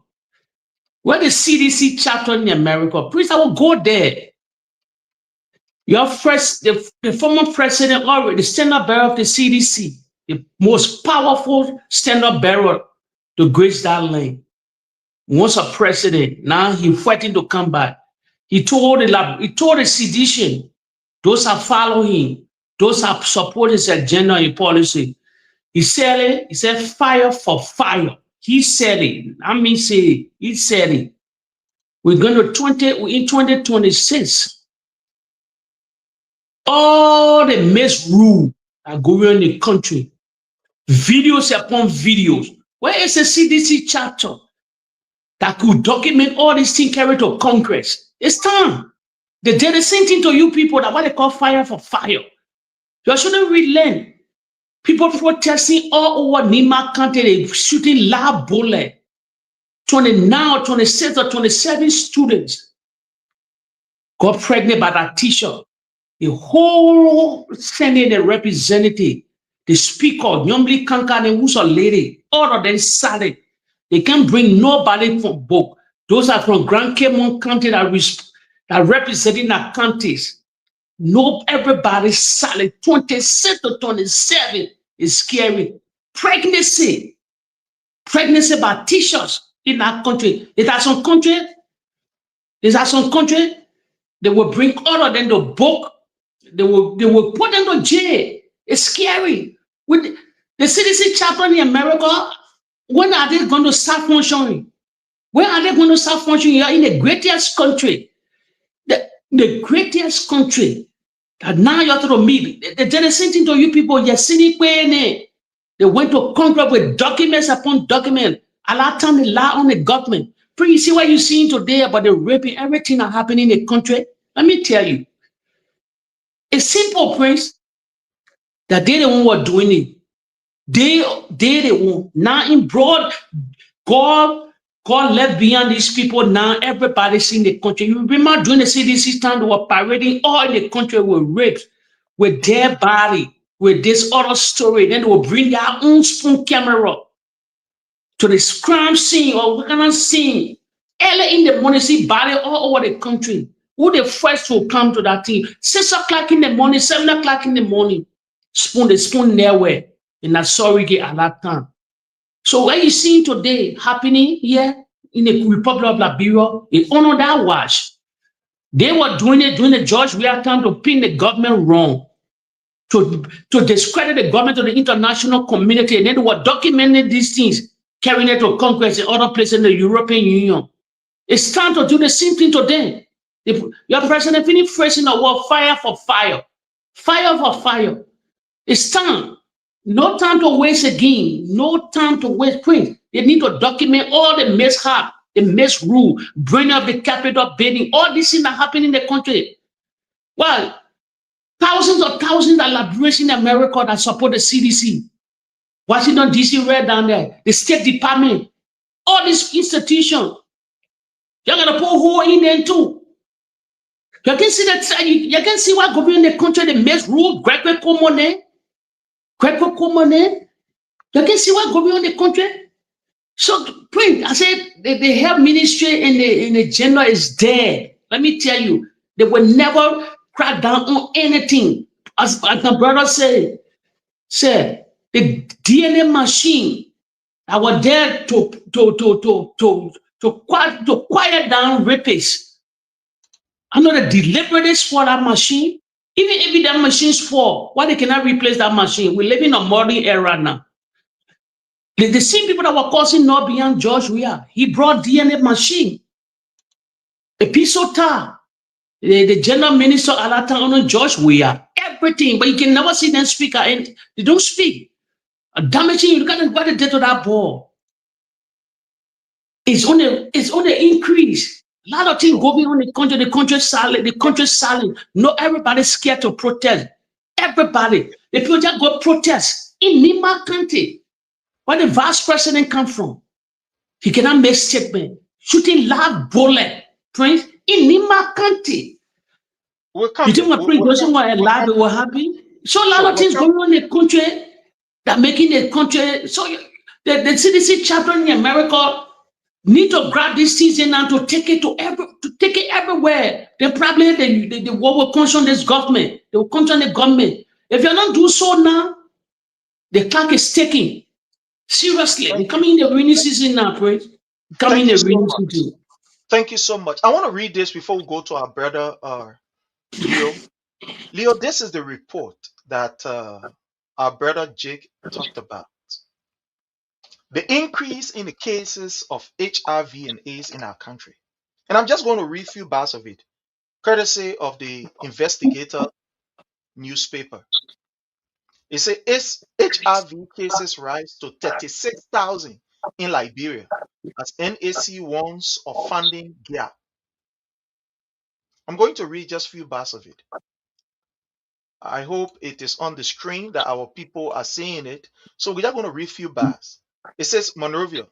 Where the CDC chapter in America? Please, I will go there. Your first, the former president already, the standard bearer of the CDC, the most powerful standard bearer to grace that land. Once a president, now he's fighting to come back. He told the sedition, those are following him, those are supporting his agenda and policy. He said fire for fire. He said it. I mean, say he said it. We're going to in 2026. All the misrule are going on in the country. Videos upon videos. Where is the CDC chapter that could document all these things carried to Congress? It's time. They did the same thing to you people, that what they call fire for fire. You shouldn't relent. People protesting all over Nima County, they shooting loud bullet. 26 or 27 students got pregnant by that teacher. The whole Senate and representative, the speaker, Nyomli Kankane, who's a lady, all of them silent. They can't bring nobody from book. Those are from Grand Caymon County that representing our counties. No, everybody silent. 26 to 27 is scary. Pregnancy by teachers in our country. There's some country, they will bring all of them to book. They will put them to jail. It's scary. With the CDC chapter in America, when are they going to start functioning? When are they going to start functioning? You are in the greatest country. The greatest country. That now you have to meet. They did the same thing to you people. They went to Congress with documents upon documents. A lot of time they lie on the government. But you see what you're seeing today about the raping, everything that happening in the country? Let me tell you. It's simple, Prince, that they the one who are doing it. They the one. Now in broad, God left behind these people. Now everybody's in the country. You remember during the CDC time, they were parading all in the country with rapes, with their body, with this other story. Then they will bring their own spoon camera to the crime scene or what kind of scene. Early in the morning, see body all over the country. Who the first will come to that thing? 6 o'clock in the morning, 7 o'clock in the morning. The spoon nowhere in that surrogate at that time. So what you seeing today happening here in the Republic of Liberia, they honor that watch. They were doing it during the George Weah time to pin the government wrong, to discredit the government to the international community, and then they were documenting these things, carrying it to Congress and other places in the European Union. It's time to do the same thing today. Your president finished phrasing the word fire for fire. Fire for fire. It's time. No time to waste again. No time to waste. Prince. They need to document all the mishap, the misrule, bring up the capital building, all these things that happen in the country. Well, thousands of Liberians in America that support the CDC. Washington, D.C. right down there. The State Department. All these institutions. You're going to put who in there too. You can see that. You can see what going in the country, the misrule, Greco Comone. You can see what going on in the country. So, Prince, I said the health ministry and the gender is dead. Let me tell you, they will never crack down on anything. As my brother said, the DNA machine that were there to quiet down rapists. I know the deliberate for that machine. Even if that machine's fall, why they cannot replace that machine? We live in a modern era now. The same people that were causing North beyond George Weah, he brought DNA machine. A piece of tar. The general minister Alata George Weah, everything, but you can never see them speak and they don't speak. Damaging, you look at what they did to that ball. It's on the increase. A lot of things going on in the country silent. No, everybody's scared to protest. Everybody. The people just go protest in Nima County. Where the vice president come from? He cannot make statement. Shooting loud bullet, Prince, in Nima County. We'll come. You think my Prince doesn't want a lot will happen? So a lot of things going on in the country that making the country. So the CDC chapter in America need to grab this season and to take it everywhere. They probably the war will concern this government. They will concern the government. If you're not doing so now, the clock is ticking. Seriously, we're coming in the rainy season now, Prince. Coming in the rainy season. Thank you so much. I want to read this before we go to our brother Leo. Leo, this is the report that our brother Jake talked about. The increase in the cases of HIV and AIDS in our country. And I'm just going to read a few bars of it, courtesy of the Investigator newspaper. It says HIV cases rise to 36,000 in Liberia as NAC warns of funding gap. I'm going to read just a few bars of it. I hope it is on the screen that our people are seeing it. So we're just going to read a few bars. It says, Monrovia,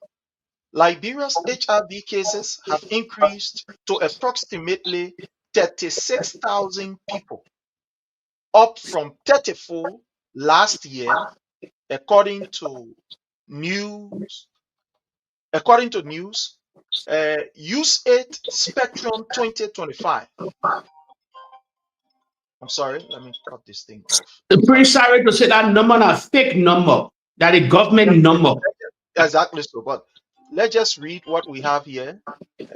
Liberia's HIV cases have increased to approximately 36,000 people, up from 34 last year, according to news. USAID Spectrum 2025. I'm sorry, let me cut this thing off. Pretty sorry to say that number is a fake number, that a government number. Exactly so, but let's just read what we have here.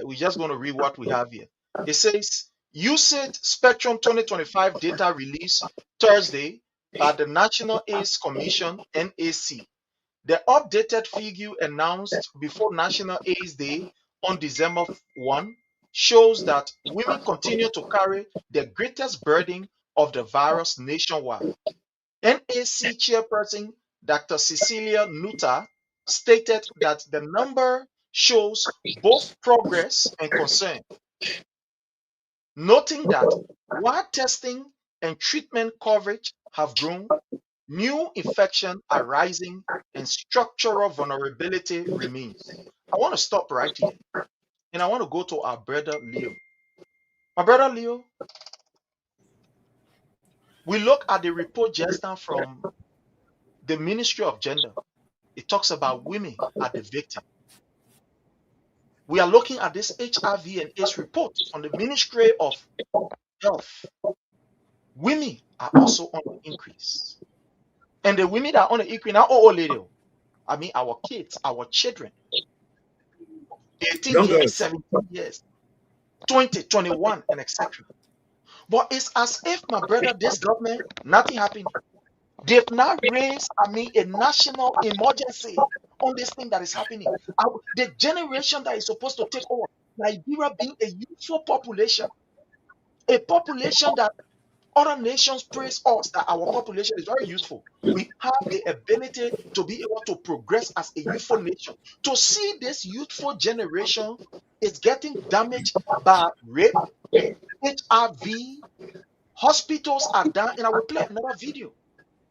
We're just going to read what we have here. It says, USAID Spectrum 2025 data released Thursday by the National AIDS Commission, NAC. The updated figure announced before National AIDS Day on December 1 shows that women continue to carry the greatest burden of the virus nationwide. NAC chairperson Dr. Cecilia Nutter stated that the number shows both progress and concern, noting that while testing and treatment coverage have grown, new infections are rising and structural vulnerability remains. I want to stop right here and I want to go to our brother Leo. My brother Leo, we look at the report just now from the Ministry of Gender. It talks about women are the victim. We are looking at this HIV and AIDS report on the Ministry of Health. Women are also on the increase. And the women that are on the increase now, lady, I mean our kids, our children, 18 years, 17 years, 20, 21, and etc. But it's as if, my brother, this government, nothing happened. They've now raised, a national emergency on this thing that is happening. The generation that is supposed to take over, Nigeria being a youthful population, a population that other nations praise us that our population is very youthful. We have the ability to be able to progress as a youthful nation. To see this youthful generation is getting damaged by rape, HIV, hospitals are down, and I will play another video.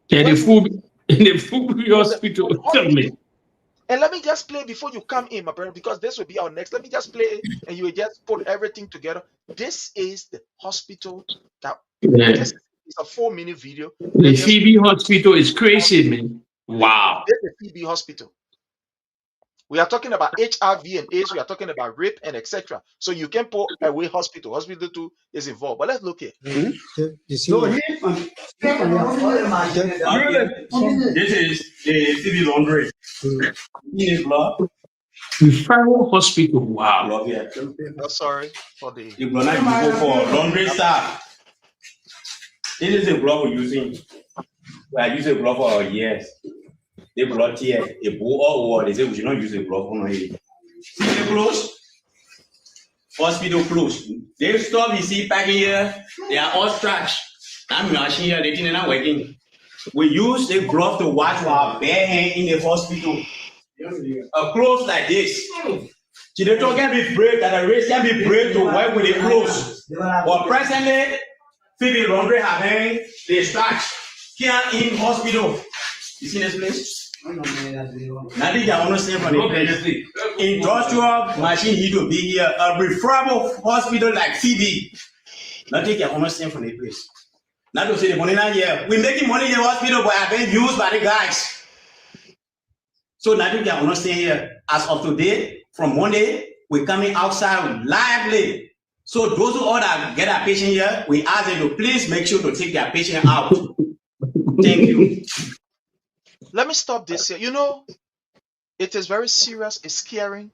Yeah, the food hospital. Tell me. And let me just play before you come in, my brother, because this will be our next. Let me just play it and you will just put everything together. This is the hospital that this is a 4-minute video. The Phoebe hospital is crazy, man. Wow. This is the Phoebe hospital. We are talking about HIV and AIDS. We are talking about rape and etc. So you can put away hospital. Hospital too is involved. But let's look here. This is the city laundry. Referral hospital. Wow. Sorry for the. You go for laundry staff. This is a glove we're using. We are using a glove for years. They brought here a bull or what? They say we should not use a glove on it. They close. Hospital closed. They stop, you see, back here, they are all scratched. That machine here, they didn't not working. We use the glove to wash our bare hand in the hospital. A clothes like this. The doctor can be brave, that the race can be brave to work with the clothes. But presently, Phoebe Laundry having the scratch here in hospital. You see this place? Nothing I want to say from the place. Industrial machine need to be here. A referable hospital like Phoebe. Nothing I want to say from the place. Not to say the money not here. We're making money in the hospital, but have been used by the guys. So nothing I want to say here. As of today, from Monday, we're coming outside lively. So those who order get a patient here, we ask them to please make sure to take their patient out. Thank you. Let me stop this here. You know, it is very serious, it's scary.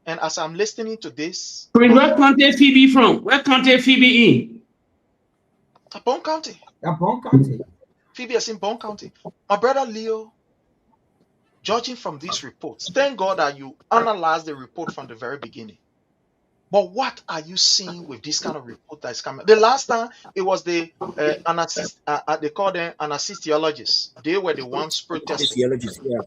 And as I'm listening to this, Where country Phoebe from? Where country Phoebe in? Bone County. Bone County. Phoebe is in Bone County. My brother Leo, judging from these reports, thank God that you analyzed the report from the very beginning. But what are you seeing with this kind of report that is coming? The last time it was the they call them anesthesiologists. They were the ones protesting. Yeah.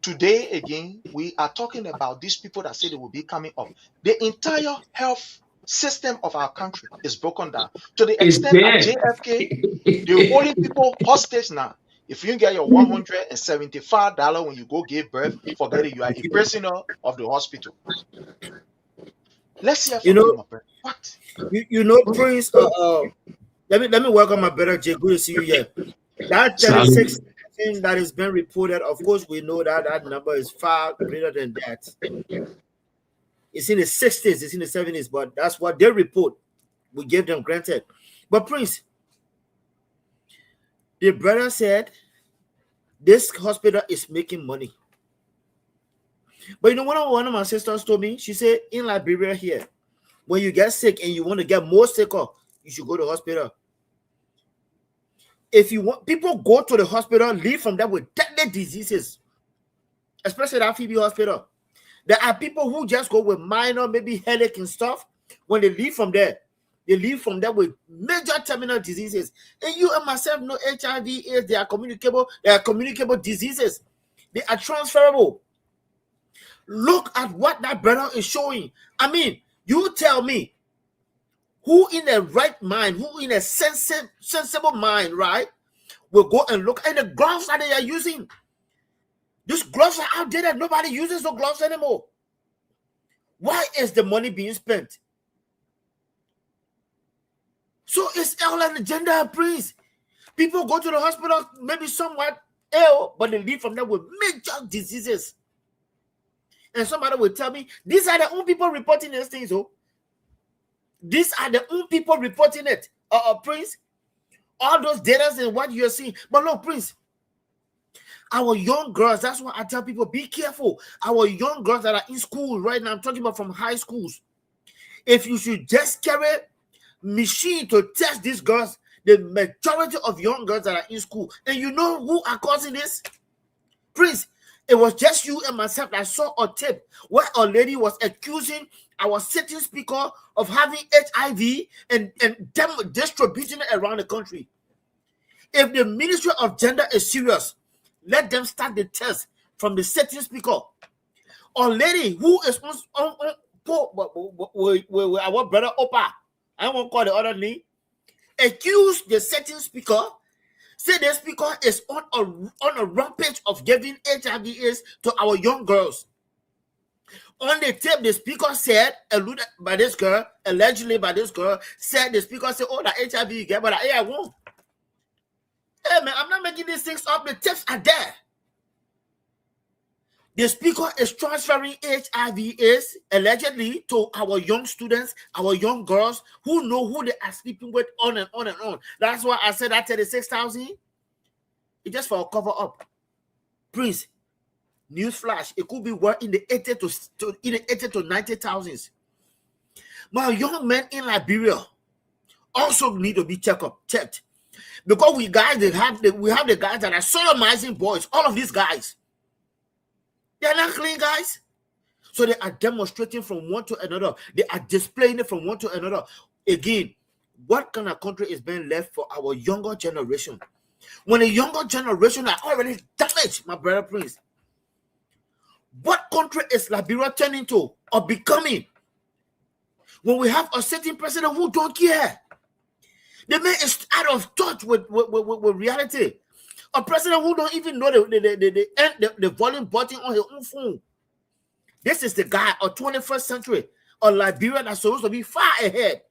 Today again, we are talking about these people that say they will be coming up. The entire health system of our country is broken down to the extent that JFK, they're holding people hostage now. If you get your $175 when you go give birth, forget it. You are a prisoner of the hospital. Let's hear from you, my brother. What? You know, Prince. Let me welcome my brother Jay. Good to see you here. That 36 thing that has been reported. Of course, we know that that number is far greater than that. It's in the 60s, it's in the 70s, but that's what they report. We give them granted. But Prince, the brother said this hospital is making money. But you know what one of my sisters told me? She said in Liberia here, when you get sick and you want to get more sicker, you should go to the hospital. If you want, people go to the hospital, leave from there with deadly diseases, especially that Phoebe hospital. There are people who just go with minor, maybe headache and stuff. When they leave from there, they leave from there with major terminal diseases. And you and myself know HIV, AIDS, they are communicable diseases. They are transferable. Look at what that brother is showing. I mean, you tell me, who in a right mind, who in a sensible mind, right, will go and look at the gloves that they are using. These gloves are outdated. Nobody uses those gloves anymore. Why is the money being spent? So it's all an agenda, Prince. People go to the hospital, maybe somewhat ill, but they leave from there with major diseases. And somebody will tell me, these are the only people reporting these things. Oh, these are the only people reporting it. Prince, all those data and what you're seeing. But look, Prince, our young girls, that's why I tell people, be careful. Our young girls that are in school right now, I'm talking about from high schools. If you should just carry machine to test these girls, the majority of young girls that are in school, and you know who are causing this? Prince, it was just you and myself that saw a tip where a lady was accusing our sitting speaker of having HIV and them distributing it around the country. If the Ministry of Gender is serious, let them start the test from the sitting speaker. A lady who is on our brother Opa, I won't call the other name, accused the sitting speaker, said the speaker is on a rampage of giving HIV/AIDS to our young girls. On the tape, the speaker said, alluded by this girl, allegedly by this girl, said the speaker said, oh, the HIV you get, but I won't. Hey, man, I'm not making these things up. The tips are there. The speaker is transferring HIV/AIDS allegedly to our young students, our young girls who know who they are sleeping with, on and on and on. That's why I said that 36,000. It's just for a cover up. Prince, newsflash, it could be worth in the 80 to 90,000s. My young men in Liberia also need to be checked. Because we have the guys that are sodomizing boys. All of these guys, they are not clean guys. So they are demonstrating from one to another. They are displaying it from one to another. Again, what kind of country is being left for our younger generation? When the younger generation are already damaged, my brother Prince, what country is Liberia turning to or becoming? When we have a certain president who don't care. The man is out of touch with reality. A president who don't even know the volume button on his own phone. This is the guy of 21st century, a Liberia that's supposed to be far ahead.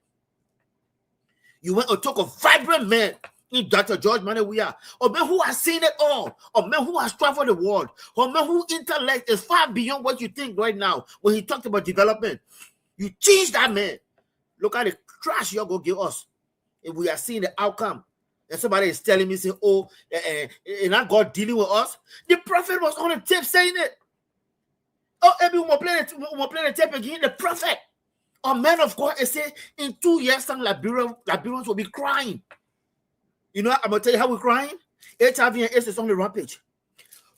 You went and took a vibrant man in Dr. George Manawia, a man who has seen it all, a man who has traveled the world, a man whose intellect is far beyond what you think right now when he talked about development. You change that man. Look at the trash you're going to give us. If we are seeing the outcome, and somebody is telling me, say, oh, and not God dealing with us. The prophet was on the tape saying it. Oh, maybe we'll play the tape again. The prophet, a man of God, is saying, in 2 years' time, Liberians will be crying. You know, I'm going to tell you how we're crying. HIV and AIDS is on the rampage.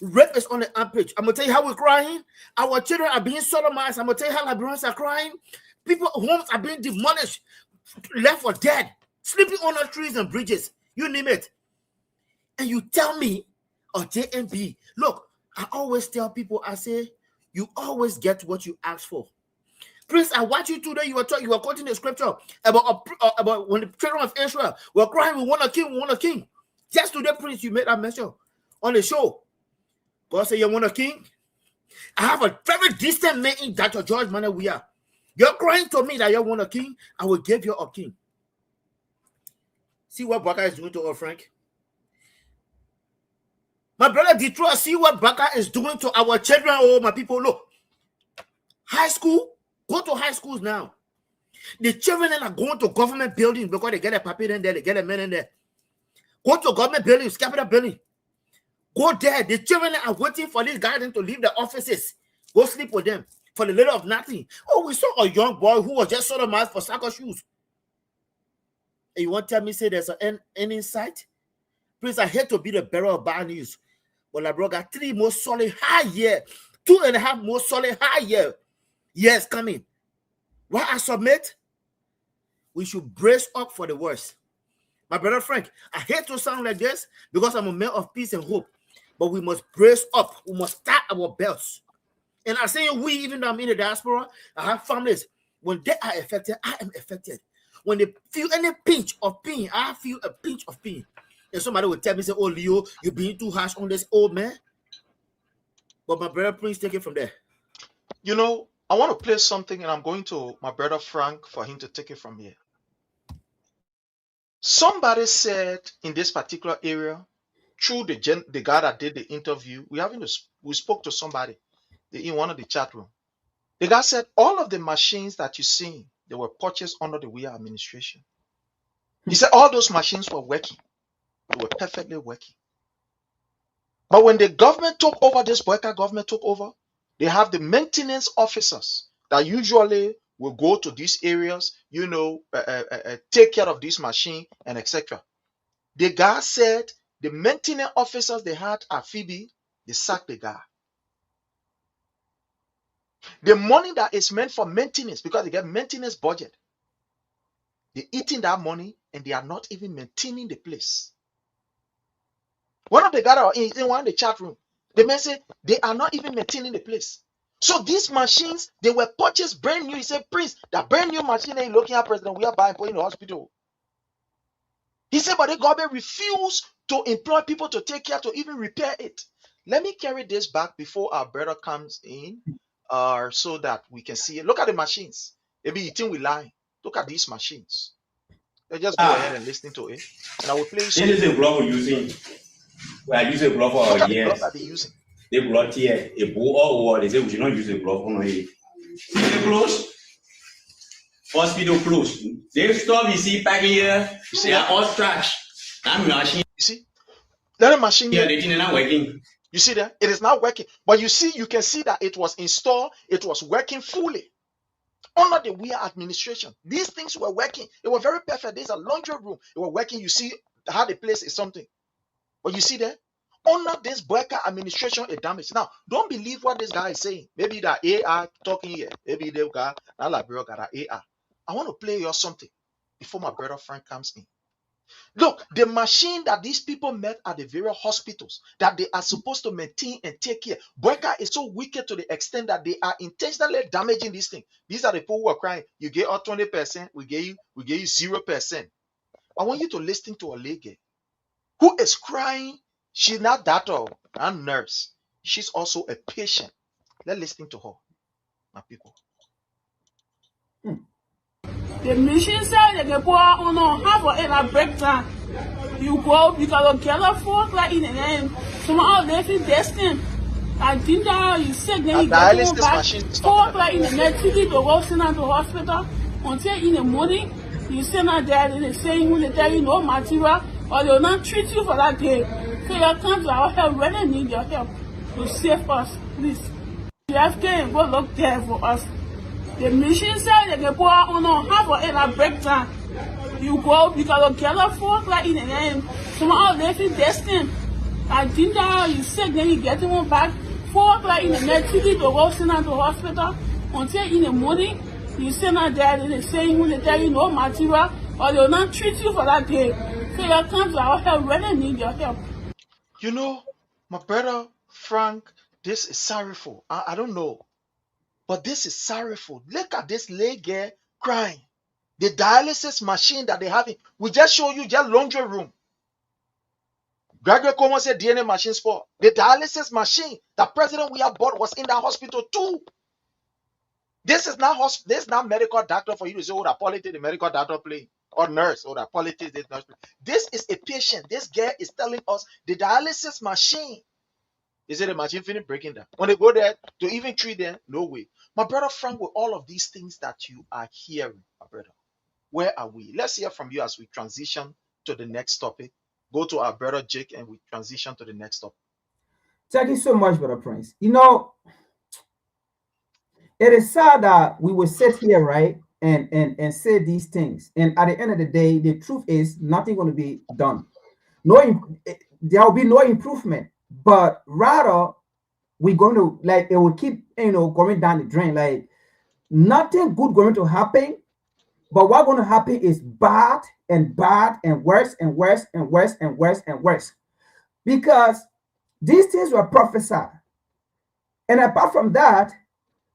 Rape is on the rampage. I'm going to tell you how we're crying. Our children are being sodomized. I'm going to tell you how Liberians are crying. People's homes are being demolished, left for dead, sleeping on the trees and bridges. You name it. And you tell me, or JNB, look, I always tell people, I say, you always get what you ask for. Prince, I watched you today. You were quoting the scripture about when the children of Israel were crying, we want a king, we want a king. Just today, Prince, you made that mention on the show. God said, you want a king? I have a very distant man in Dr. George Manawia. You're crying to me that you want a king. I will give you a king. See what Baka is doing to our Frank? My brother Detroit, see what Baka is doing to our children. Oh, my people, look. High school, go to high schools now. The children are going to government buildings because they get a papi in there, they get a man in there. Go to government buildings, capital building. Go there. The children are waiting for these guys to leave the offices. Go sleep with them for the little of nothing. Oh, we saw a young boy who was just sodomized for soccer shoes. And you want to tell me, say there's an end in sight? Please, I hate to be the bearer of bad news. But I got 3 more solid high year, 2.5 more solid high years coming. Why I submit? We should brace up for the worst. My brother Frank, I hate to sound like this because I'm a man of peace and hope. But we must brace up. We must start our belts. And I'm saying we, even though I'm in the diaspora, I have families. When they are affected, I am affected. When they feel any pinch of pain, I feel a pinch of pain. And somebody will tell me, say, oh, Leo, you're being too harsh on this old man. But my brother, please take it from there. You know, I want to play something, and I'm going to my brother Frank for him to take it from here. Somebody said in this particular area, through the guy that did the interview, we spoke to somebody in one of the chat room. The guy said all of the machines that you see, they were purchased under the Weah administration. He said all those machines were working. They were perfectly working. But when the government took over, this Boyka government took over, they have the maintenance officers that usually will go to these areas, you know, take care of this machine and etc. The guy said the maintenance officers they had at Phoebe, they sacked the guy. The money that is meant for maintenance, because they get maintenance budget, they're eating that money and they are not even maintaining the place. One of the guys in one of the chat room, the man said they are not even maintaining the place. So these machines, they were purchased brand new. He said, Prince, that brand new machine that you're looking at, President, we are buying for in the hospital. He said, but the government refused to employ people to take care, to even repair it. Let me carry this back before our brother comes in, so that we can see it. Look at the machines. Maybe you think we lie. Look at these machines. Let's just go ahead and listen to it. And I will play something. This is a glove we're using. We are using a glove for years. That they're using. They brought here a bow or what? They say we should not use a glove on it. See the clothes? Hospital clothes. They stuff you see back here, they are all trash. That machine. You see? That machine here, the thing is not working. You see that? It is not working. But you can see that it was installed, it was working fully. Under the Weah administration, these things were working. It was very perfect. There's a laundry room. It was working. You see how the place is something. But you see that under this Boyka administration, it damaged. Now, don't believe what this guy is saying. Maybe that AI talking here. Maybe they've got that library got AI. I want to play you something before my brother Frank comes in. Look, the machine that these people met at the various hospitals that they are supposed to maintain and take care. Boyka is so wicked to the extent that they are intentionally damaging this thing. These are the people who are crying. You get us 20%, we gave you 0%. I want you to listen to a lady who is crying. She's not doctor and nurse. She's also a patient. Let's listen to her, my people. The machine said they can pour on half of it at break time. You go because of Keller 4 o'clock in the name. Someone else is destined. I think that you said then you get to back 4 o'clock in the night to go send out to the hospital until in the morning. You send out there and they say when they tell you no material or they will not treat you for that day. So you come to our help when they need your help to save us, please. You have to go look there for us. The machine said they can pour on half of it at break time. You go because of Keller 4 o'clock in the name. Someone else is destined. I think that you said then you get them back 4 o'clock in the night to go send out to the hospital until in the morning. You send out there and they say when they tell you no material or they will not treat you for that day. So you come to our help when they need your help. You know, my brother Frank, this is sorrowful. I don't know. But this is sorrowful. Look at this lady crying. The dialysis machine that they have. We just show you just laundry room. Gregory Como said DNA machines for. The dialysis machine that President we have bought was in that hospital too. This is not medical doctor for you to say, oh, that politics the medical doctor play. Or nurse, or that politics this nurse play. This is a patient. This girl is telling us the dialysis machine. Is it a machine finished breaking down? When they go there to even treat them, no way. My brother Frank, with all of these things that you are hearing, my brother, where are we? Let's hear from you as we transition to the next topic. Go to our brother Jake and we transition to the next topic. Thank you so much, Brother Prince. You know, it is sad that we will sit here, right, and say these things. And at the end of the day, the truth is nothing going to be done. There will be no improvement. But rather, we're going to, like, it will keep, going down the drain. Like, nothing good going to happen. But what's going to happen is bad and worse and worse and worse and worse and worse. Because these things were prophesied. And apart from that,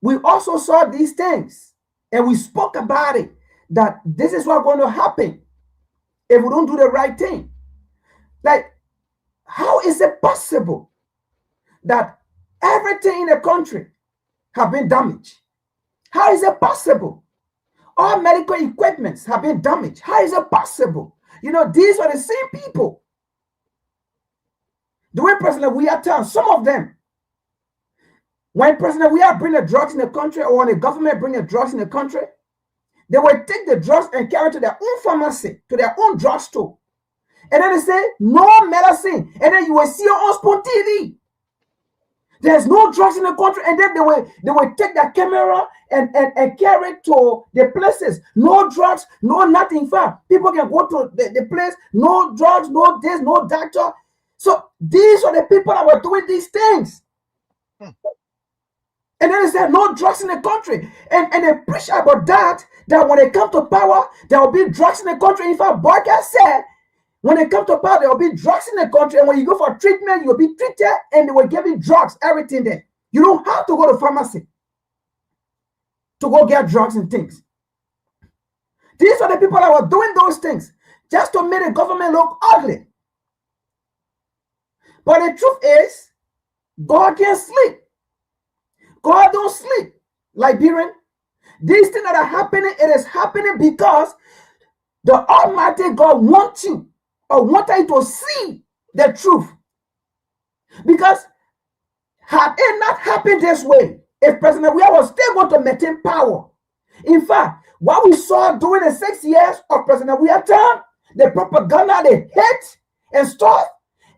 we also saw these things. And we spoke about it. That this is what's going to happen if we don't do the right thing. Like, how is it possible that everything in the country have been damaged? How is it possible? All medical equipments have been damaged. How is it possible? You know, these are the same people. During President Weah time, some of them, when President Weah bring the drugs in the country or when the government bring the drugs in the country, they will take the drugs and carry to their own pharmacy, to their own drugstore. And then they say, no medicine. And then you will see on Spoon TV. There's no drugs in the country. And then they will take that camera and carry it to the places. No drugs, no nothing. Far. People can go to the place. No drugs, no this, no doctor. So these are the people that were doing these things. And then they said, no drugs in the country. And they preach about that when they come to power, there will be drugs in the country. In fact, Boyka said, when they come to power, there will be drugs in the country. And when you go for treatment, you'll be treated and they will give you drugs, everything there. You don't have to go to pharmacy to go get drugs and things. These are the people that were doing those things just to make the government look ugly. But the truth is, God can't sleep. God don't sleep. Liberian, these things that are happening, it is happening because the Almighty God wants you or wanted you to see the truth. Because had it not happened this way, if President Weah was still going to maintain power, in fact, what we saw during the 6 years of President Weah term, the propaganda, the hate and stuff,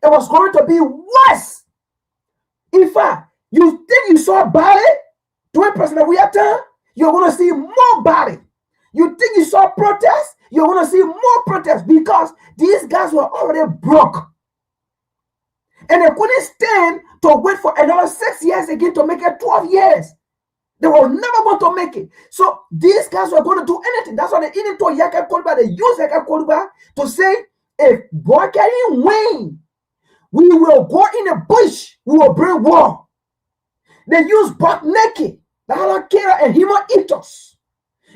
it was going to be worse. In fact, you think you saw body during President Weah term, you're going to see more body. You think you saw protests, you're going to see more protests because these guys were already broke. And they couldn't stand to wait for another 6 years again to make it 12 years. They were never going to make it. So these guys were going to do anything. That's why they even told Yaka Koliba, they used Yaka Koliba to say, if Bouakari win, we will go in the bush, we will bring war. They used Botneke, the Halakera, and Hima Itos.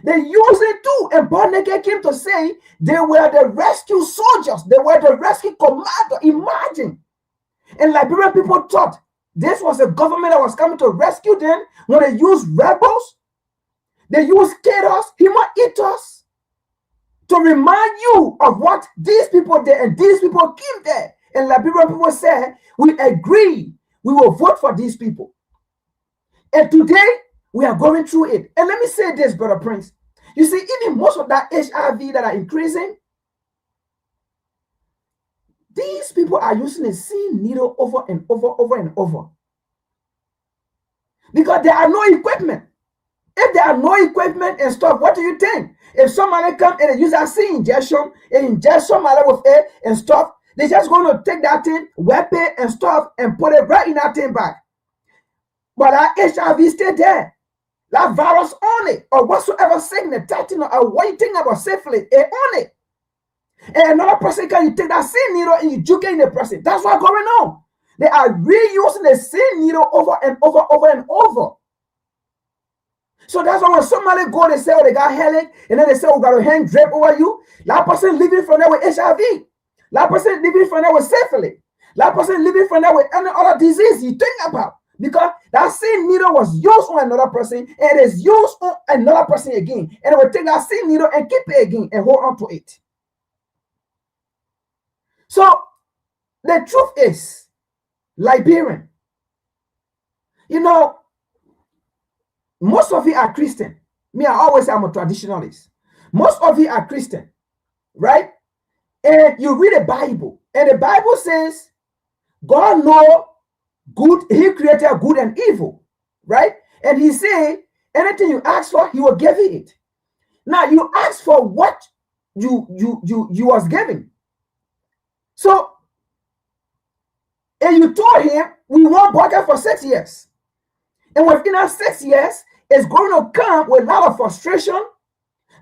They used it too. And Botneke came to say they were the rescue soldiers, they were the rescue commander. Imagine. And Liberian people thought this was a government that was coming to rescue them when they used rebels. They used Keros, Hima Itos to remind you of what these people did. And these people came there. And Liberian people said, we agree, we will vote for these people. And today, we are going through it. And let me say this, Brother Prince. You see, even most of that HIV that are increasing, these people are using the same needle over and over and over. Because there are no equipment. If there are no equipment and stuff, what do you think? If somebody come and they use that same injection and inject somebody with it and stuff, they're just going to take that thing, wrap it and stuff, and put it right in that thing back. But that HIV stay there. That virus on it, or whatsoever sickness, that thing, or what you think about syphilis, it on it. And another person can you take that same needle and you juke it in the person. That's what's going on. They are reusing the same needle over and over. So that's why when somebody go, they say, oh, they got headache, and then they say, oh, got a hand drip over you. That person living from there with HIV. That person living from there with syphilis. That person living from there with any other disease you think about. Because that same needle was used on another person, and it is used on another person again. And it will take that same needle and keep it again and hold on to it. So the truth is, Liberian, you know, most of you are Christian. Me, I always say I'm a traditionalist. Most of you are Christian, right? And you read the Bible, and the Bible says, God knows good, he created good and evil, right? And he said, anything you ask for, he will give you it. Now, you ask for what you was given. So, and you told him, we want Bouakari for 6 years. And within that 6 years, it's going to come with a lot of frustration, a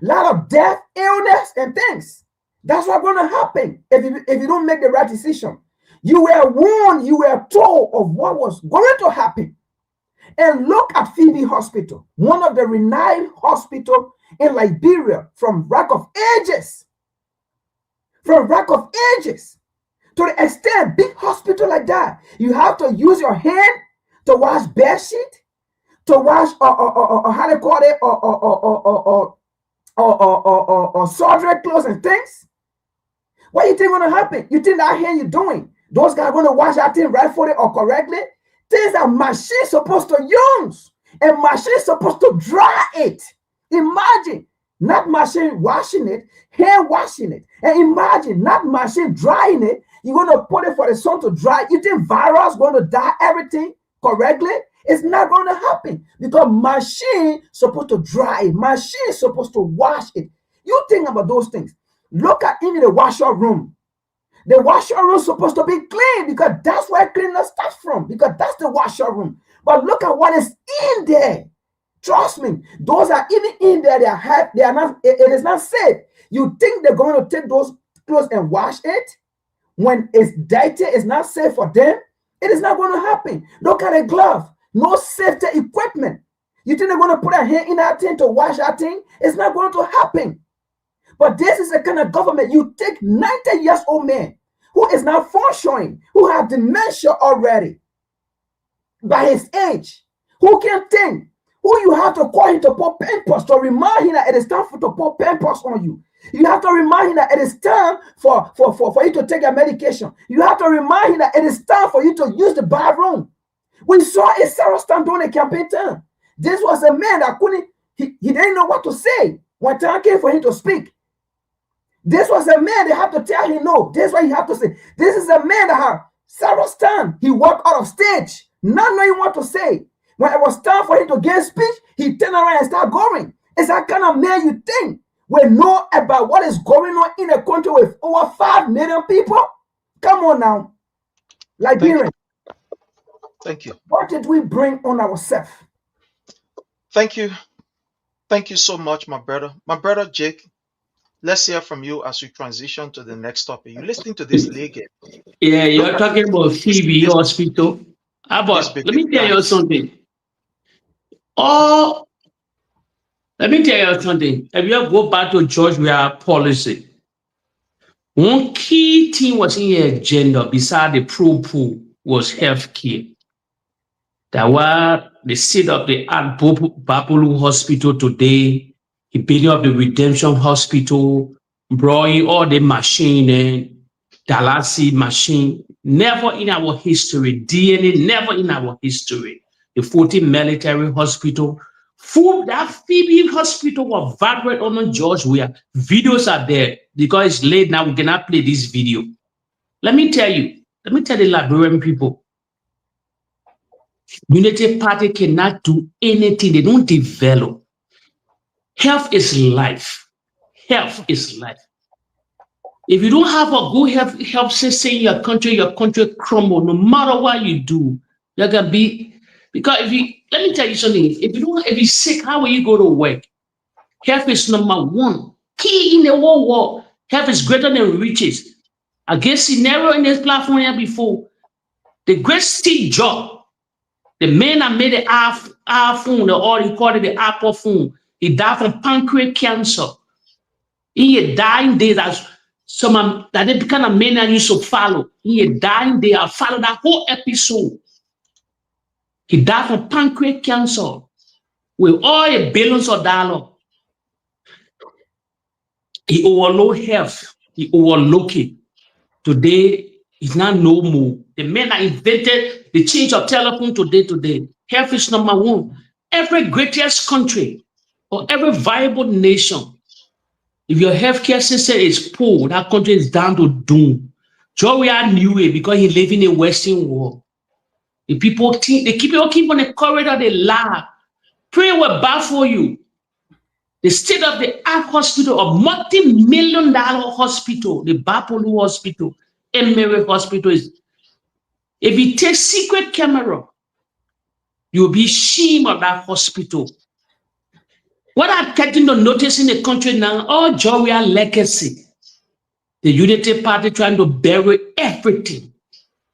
lot of death, illness, and things. That's what's going to happen if you don't make the right decision. You were warned, you were told of what was going to happen. And look at Phoebe Hospital, one of the renowned hospitals in Liberia from Rock of Ages. From Rock of Ages. To the extent, big hospital like that, you have to use your hand to wash bed sheet, to wash how they call it, or surgery clothes and things. What do you think going to happen? You think that hand you're doing, those guys are going to wash that thing rightfully or correctly? Things that machine supposed to use, and machine supposed to dry it. Imagine. Not machine washing it, hand washing it. And imagine not machine drying it. You're going to put it for the sun to dry. You think virus going to dye everything correctly? It's not going to happen because machine supposed to dry it. Machine supposed to wash it. You think about those things. Look at even the washer room. The washer room is supposed to be clean because that's where cleanliness starts from, because that's the washer room. But look at what is in there. Trust me, those are even in there, they are not, it is not safe. You think they're going to take those clothes and wash it when it's dirty, it's not safe for them? It is not going to happen. Look at a glove, no safety equipment. You think they're going to put a hand in that thing to wash that thing? It's not going to happen. But this is the kind of government. You take 90 years old man who is not functioning, who have dementia already by his age, who can think, who you have to call him to put pampers to remind him that it is time to put pampers on you. You have to remind him that it is time for you to take a medication. You have to remind him that it is time for you to use the bathroom. We saw a Sarah stand during the campaign time. This was a man that couldn't, he didn't know what to say when time came for him to speak. This was a man, they have to tell him no. This is what you have to say. This is a man that had Sarah stand. He walked out of stage, not knowing what to say. When it was time for him to give speech, he turned around and started going. It's that kind of man you think We know about what is going on in a country with over 5 million people. Come on now. Liberian. Thank you. What did we bring on ourselves? Thank you. Thank you so much, my brother. My brother Jake, let's hear from you as we transition to the next topic. You're listening to this league. Yeah, you're talking about Phoebe Hospital. But let me tell you something. Oh, let me tell you something. If you go back to George Weah policy, one key thing was in your agenda beside the pro-pool was healthcare. That was the seat of the Bapolu Hospital today, the building of the Redemption Hospital, brought all the machine and Dalasi machine. Never in our history, DNA, never in our history. The 14th Military Hospital, that Phoebe Hospital was vibrant on George Weah. Videos are there because it's late now. We cannot play this video. Let me tell the Liberian people. Unity Party cannot do anything. They don't develop. Health is life. Health is life. If you don't have a good health system in your country crumble. No matter what you do, you're gonna be. Because let me tell you something. If you're sick, how will you go to work? Health is number one. Key in the whole world. Health is greater than riches. I guess scenario in this platform here before. The great Steve Jobs, the man that made the iPhone, or he called it the Apple phone, he died from pancreatic cancer. In his dying days, that the kind of men I used to follow. In his dying day, I followed that whole episode. He died from pancreatic cancer with all the billions of dollars. He overlooked health. He overlooked it. Today, it's not no more. The men that invented the change of telephone today. Health is number one. Every greatest country or every viable nation, if your healthcare system is poor, that country is down to doom. George Weah knew it because he lived in the Western world. The people keep on the corridor, they lie. Pray will bow for you. The state-of-the-art hospital, a multi-million-dollar hospital, the Bapolu Hospital, Emery Hospital is. If you take secret camera, you'll be ashamed of that hospital. What I'm getting to notice in the country now, all George Weah legacy, the Unity Party trying to bury everything.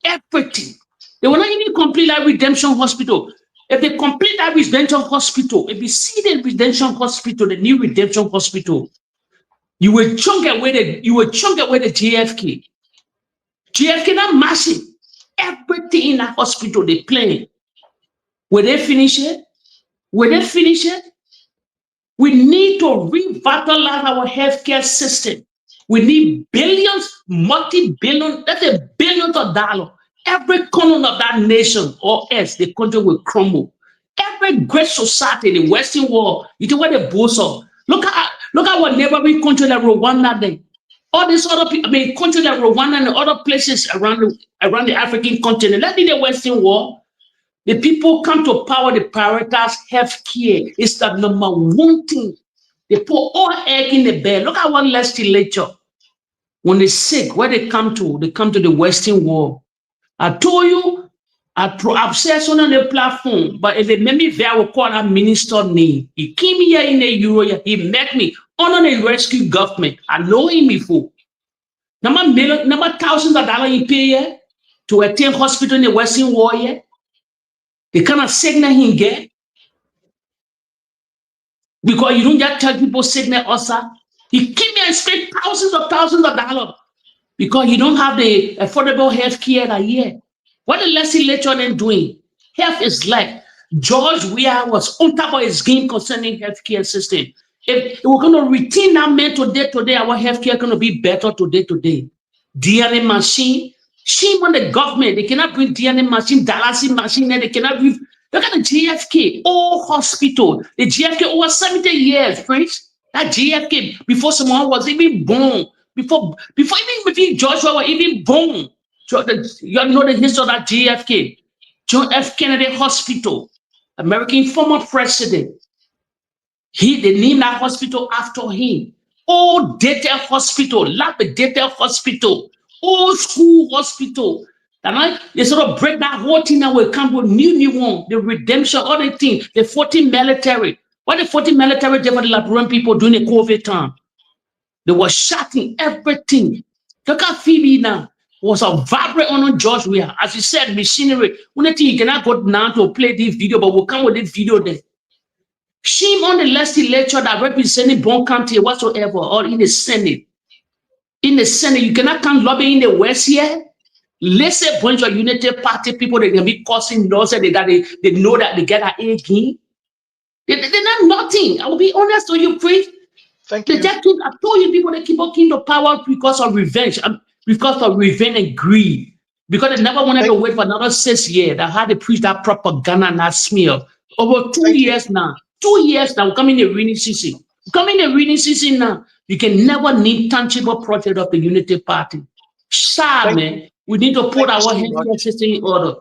Everything. They will not even complete that Redemption Hospital. If they complete that Redemption Hospital, if you see the Redemption Hospital, the new Redemption Hospital, you will chunk away the JFK. JFK not massive. Everything in that hospital they plan. Will they finish it? We need to revitalize our healthcare system. We need billions, multi-billion, that's a billions of dollars. Every corner of that nation or else the country will crumble. Every great society in the Western world, you know what they boast of. Look at what neighboring country like Rwanda did. All these other people, countries like Rwanda and other places around the African continent, let in the Western world. The people come to power, they prioritize healthcare. It's the number one thing. They put all egg in the bed. Look at one legislature. When they're sick, where they come to the Western world. I told you, I've said something on the platform, but if they make me there, I will call that minister name. He came here in the Euro, he met me under the rescue government. I know him before. Number thousands of dollars he pay here to attend hospital in the Western world here. The kind of sickness he get. Because you don't just tell people sickness also. He came here and spent thousands of dollars. Because you don't have the affordable health care that year. What the legislature then doing? Health is life. George Weah was on top of his game concerning healthcare system. If we're going to retain that man today, our healthcare going to be better today. DNA machine, shame on the government. They cannot bring DNA machine, dialysis machine, and they cannot bring. Look at the JFK, old hospital. The JFK over 70 years, friends. That JFK before someone was even born. Before even Joshua was even born, you know the history of that JFK, John F. Kennedy Hospital, American former president. They named that hospital after him. Old dated hospital, lapidated hospital, old school hospital. And they sort of break that whole thing and will come with new one, the redemption, all the thing, the 14 military. What the 14 military did for the Liberian people during the COVID time? They were shutting everything. Look at Phoebe now. Was a vibrant on George Weah. As you said, machinery. Only thing you cannot go now to play this video, but we'll come with this video there. Shame on the legislature that representing Bon County whatsoever, or in the Senate. In the Senate, you cannot come lobby in the West here. Let's say a bunch of United Party people that can be causing laws and they know that they get an again. They're not nothing. I will be honest with you, Chris. Thank They you. just keep, I told you people they keep on to power because of revenge, and greed. Because they never wanted to wait for another 6 years. They had to preach that propaganda and that smear. Over 2 years now. 2 years now, we're coming in the rainy season. Coming in the rainy season now. You can never need tangible project of the Unity Party. Sad, man. We need to put our healthcare system in order.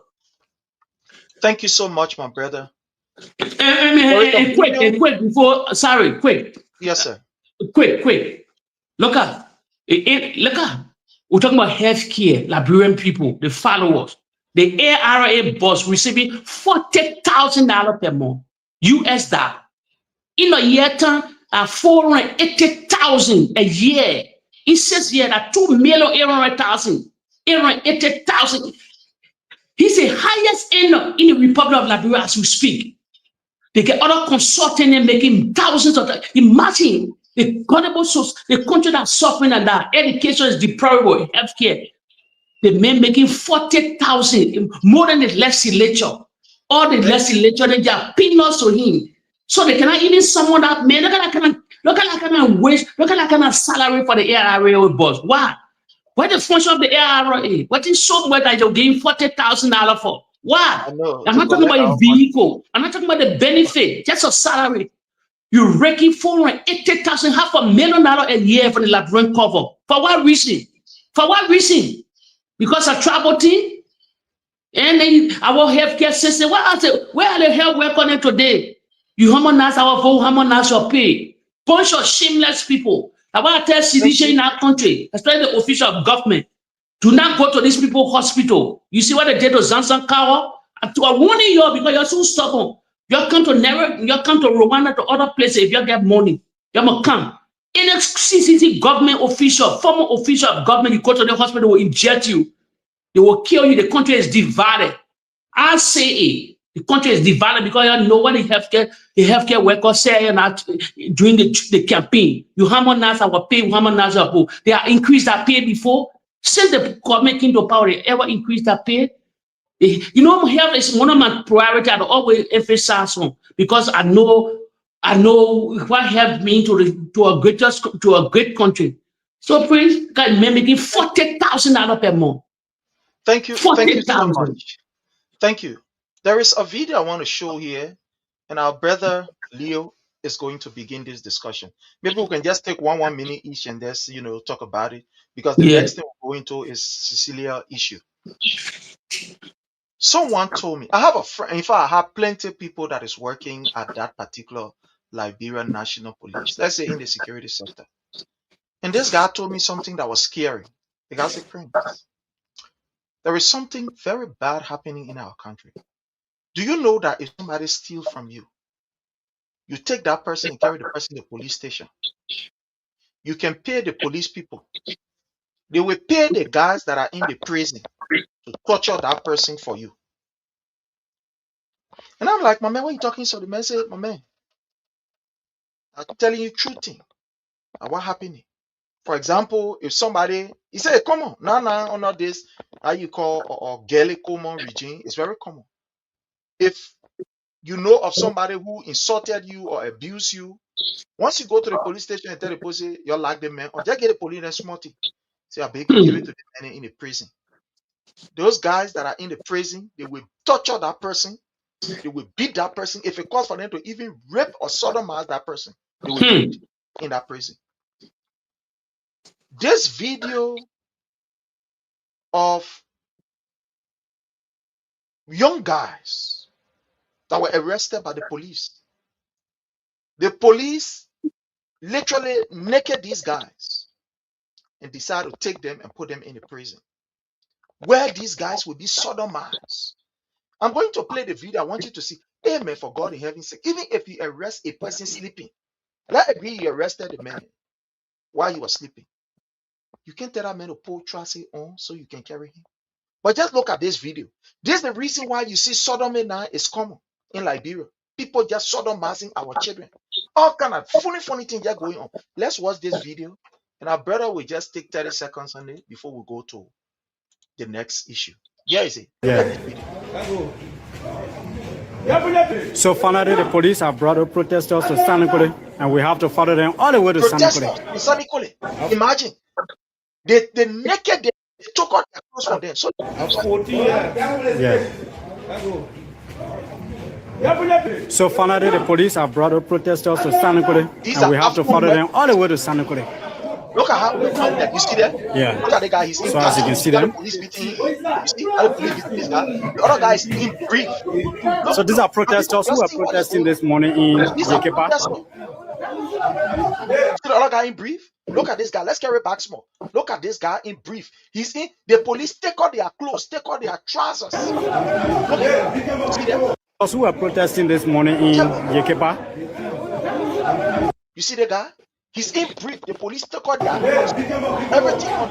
Thank you so much, my brother. And quick, before, sorry, quick. Yes, sir. Quick. Look at, we're talking about healthcare, Liberian people, the followers. The ARA boss receiving $40,000 per month, US dollar. In a year time, 480,000 a year. It says here that 2,800,000, 880,000. He's the highest earner in the Republic of Liberia as we speak. They get other consulting and making thousands of dollars. Imagine the country that's suffering and that education is deplorable, healthcare. The men making 40,000 more than the legislature. All the legislature, they are peanuts to him. So they cannot even summon that man. Look at that kind of wage, look at that kind of salary for the ARA boss. Why? What the function of the ARA? What is so much that you're getting $40,000 for? Why? I'm not talking about a vehicle. I'm not talking about the benefit, just a salary. You're raking $480,000, $500,000 a year for the Liberian cover. For what reason? For what reason? Because of travel team? And then our healthcare system, where are the health workers today? You harmonize our vote, harmonize your pay. Bunch of shameless people. I want to tell citizens in our country, especially the official of government, do not go to these people hospital. You see what they did to Zansan Kawa? I'm warning you because you're so stubborn. You come to Rwanda, to other places if you get money. You must come. Any CCC government official, former official of government, you go to the hospital, will inject you. They will kill you. The country is divided. I say it. The country is divided because you know what the healthcare workers say during the campaign. You harmonize our pay, you harmonize our pay. They have increased their pay before. Since the government came to power, they ever increased their pay? You know, health is one of my priorities I always emphasize on because I know what health means to a great country. So please, guys, making $40,000 per month. Thank you so much. Thank you. There is a video I want to show here, and our brother Leo is going to begin this discussion. Maybe we can just take one minute each and just talk about it because the next thing we're going to is Cecilia issue. Someone told me, I have a friend, in fact, I have plenty of people that is working at that particular Liberian National Police, let's say in the security sector. And this guy told me something that was scary. The guy said, Prince, there is something very bad happening in our country. Do you know that if somebody steals from you, you take that person and carry the person to the police station? You can pay the police people. They will pay the guys that are in the prison to torture that person for you. And I'm like, my man, what are you talking? So the man said, my man, I'm telling you true thing. What happened? For example, if somebody, he said, come on, or not this, how you call or Gaelic common regime, it's very common. If you know of somebody who insulted you or abused you, once you go to the police station and tell the police you're like the man, or just get the police and smart it. Say, I beg you, give it to the man in the prison. Those guys that are in the prison, they will torture that person, they will beat that person. If it calls for them to even rape or sodomize that person, they will do it in that prison. This video of young guys that were arrested by the police literally naked these guys and decide to take them and put them in a prison where these guys will be sodomized. I'm going to play the video. I want you to see. Amen, for God in heaven's sake. Even if you arrest a person sleeping, let it be you arrested a man while he was sleeping. You can't tell that man to pull trousers on so you can carry him. But just look at this video. This is the reason why you see sodomy now is common in Liberia. People just sodomizing our children. All kind of funny things just going on. Let's watch this video. And our brother will just take 30 seconds on it before we go to the next issue. Yeah, is it? Yeah. So finally, the police have brought up protesters to Sanniquellie, and we have to follow them all the way to Sanniquellie. Imagine. They naked, they took out their clothes from them. So So finally, the police have brought up protesters to Sanniquellie, and we have to follow them all the way to Sanniquellie. Look at how we find that. You see that? Yeah. Look at the guy. He's in. So as you can see them. The police beating him. You see how the police beating this guy. The other guy is in brief. Look, So these are protesters who are protesting this morning in Yekepa. See the other guy in brief? Look at this guy. Let's carry back small. Look at this guy in brief. He's in. The police take out their clothes, take out their trousers. Look at him. See them? Those who are protesting this morning in Yekepa. You see the guy? He's in brief. The police took out their clothes. Everything on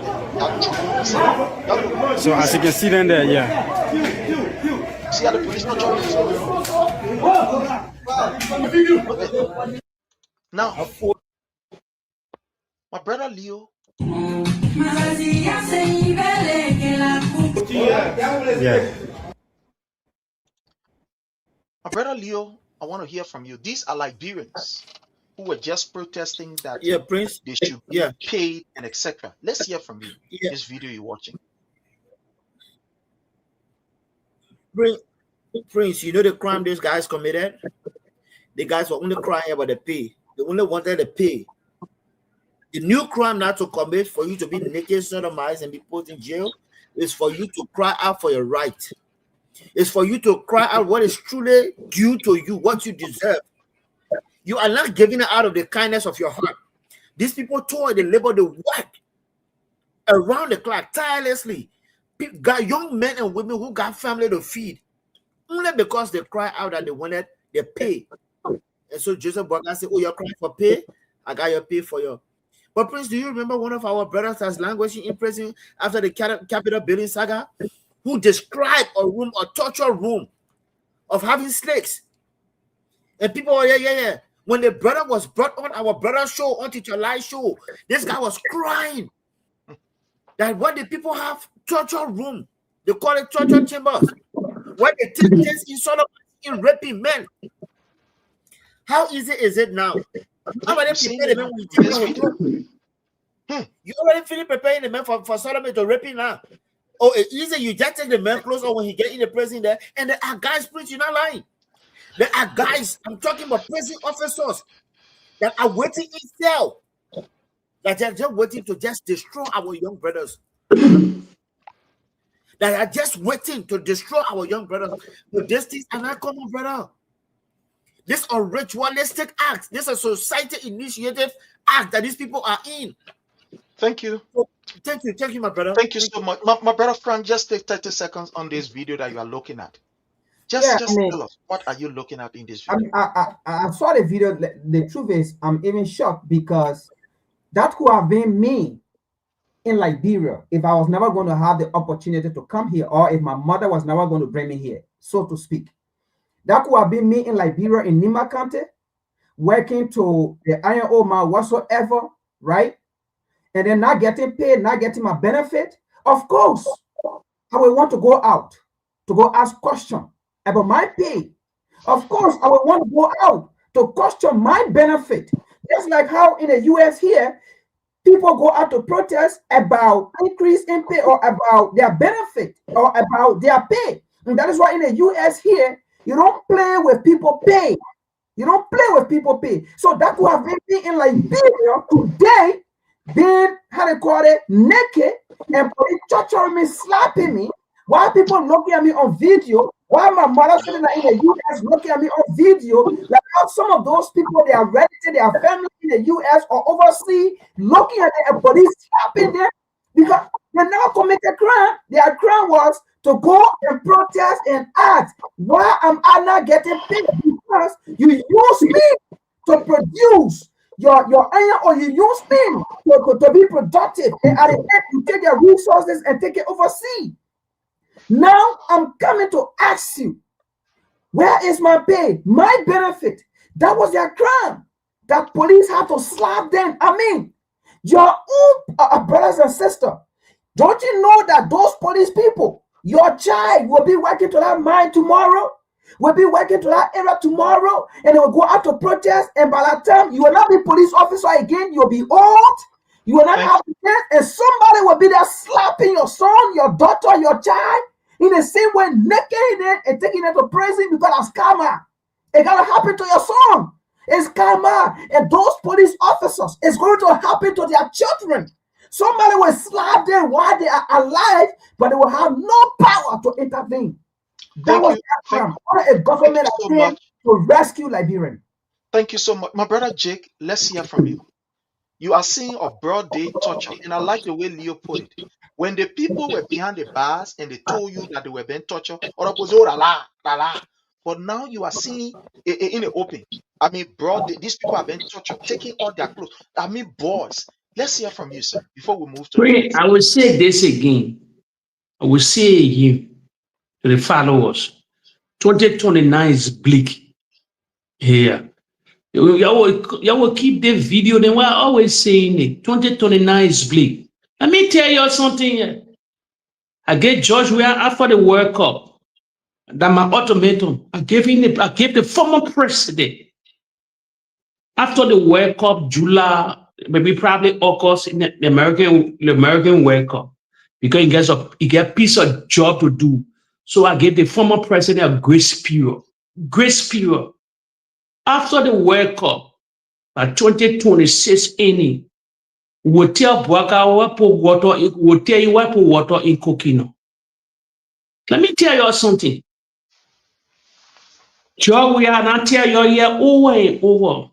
them. So as you can see them there, yeah. See how the police not trying to now, my brother Leo. Yeah. My brother Leo, I want to hear from you. These are Liberians who were just protesting that Prince. they should be paid and etc. Let's hear from you. This video you're watching. Prince, you know the crime these guys committed? The guys were only crying about the pay. They only wanted the pay. The new crime not to commit for you to be naked, sodomized, and be put in jail is for you to cry out for your right. It's for you to cry out what is truly due to you, what you deserve. You are not giving it out of the kindness of your heart. These people toil, they labor, they work around the clock tirelessly. Got young men and women who got family to feed only because they cry out that they wanted their pay. And so Joseph Boakai said, "Oh, you're crying for pay? I got your pay for you." But Prince, do you remember one of our brothers that's languishing in prison after the Capitol building saga, who described a room, a torture room of having snakes? And people were, yeah. When the brother was brought on our brother's show, on Teacher Live show, this guy was crying that what the people have, torture room. They call it torture chambers. What they take place in sort of in raping men. How easy is it now? How about preparing the men You already finished preparing the men for sodomy to raping now. Oh, it's easy. You just take the man clothes on when he get in the prison there, and there are guys, Prince, you're not lying. There are guys, I'm talking about prison officers that are waiting in cell, that they're just waiting to just destroy our young brothers. That are just waiting to destroy our young brothers. But these things are not common, brother. This is a ritualistic act. This is a society-initiated act that these people are in. Thank you. Thank you, my brother. Thank you so much. My brother Frank, just take 30 seconds on this video that you are looking at. Just tell us, what are you looking at in this video? I saw the video. The truth is, I'm even shocked because that could have been me in Liberia if I was never going to have the opportunity to come here, or if my mother was never going to bring me here, so to speak. That could have been me in Liberia, in Nima County, working to the iron ore mine whatsoever, right? And then not getting paid, not getting my benefit. Of course, I will want to go out to go ask questions about my pay. Of course, I will want to go out to question my benefit. Just like how in the US here, people go out to protest about increase in pay or about their benefit or about their pay. And that is why in the US here, you don't play with people pay. You don't play with people pay. So that would have been me in Liberia today, being, naked, and torturing me, slapping me, while people looking at me on video, Why my mother sitting in the US looking at me on video, like how some of those people, they are relative, they are family in the US or overseas, looking at the police slapping them because they now commit a crime. Their crime was to go and protest and ask, why am I not getting paid? Because you use me to produce your iron, or you use me to be productive, and at the end you take your resources and take it overseas. Now I'm coming to ask you, where is my pay, my benefit? That was their crime. That police had to slap them. I mean, your own brothers and sisters, don't you know that those police people, your child will be working to that mine tomorrow, will be working to that area tomorrow, and they will go out to protest, and by that time you will not be police officer again, you'll be old, you will not have to dance, and somebody will be there slapping your son, your daughter, your child, in the same way, naked it and taking it to prison because of karma. It gotta happen to your son. It's karma. And those police officers, it's going to happen to their children. Somebody will slap them while they are alive, but they will have no power to intervene. That was a government attempt to rescue Liberian. Thank you so much. My brother Jake, let's hear from you. You are seeing a broad day torture, and I like the way Leo put it. When the people were behind the bars and they told you that they were being tortured, but now you are seeing in the open. I mean, broad day, these people have been tortured, taking all their clothes. I mean, boys. Let's hear from you, sir, before we move to I will say this again. I will say again to the followers. 2029 is bleak here. You will keep the video. They were always saying it. 2029 is bleak. Let me tell you something. I gave George Weah after the World Cup. That my ultimatum. I gave the former president after the World Cup, July, maybe probably August in the American World Cup, because he get a piece of job to do. So I gave the former president a grace period. Grace period. After the World Cup, by 2026 inning, we'll tell Buaka what put water in Kokino. Let me tell you something. Joe, we are not tell you here over and over.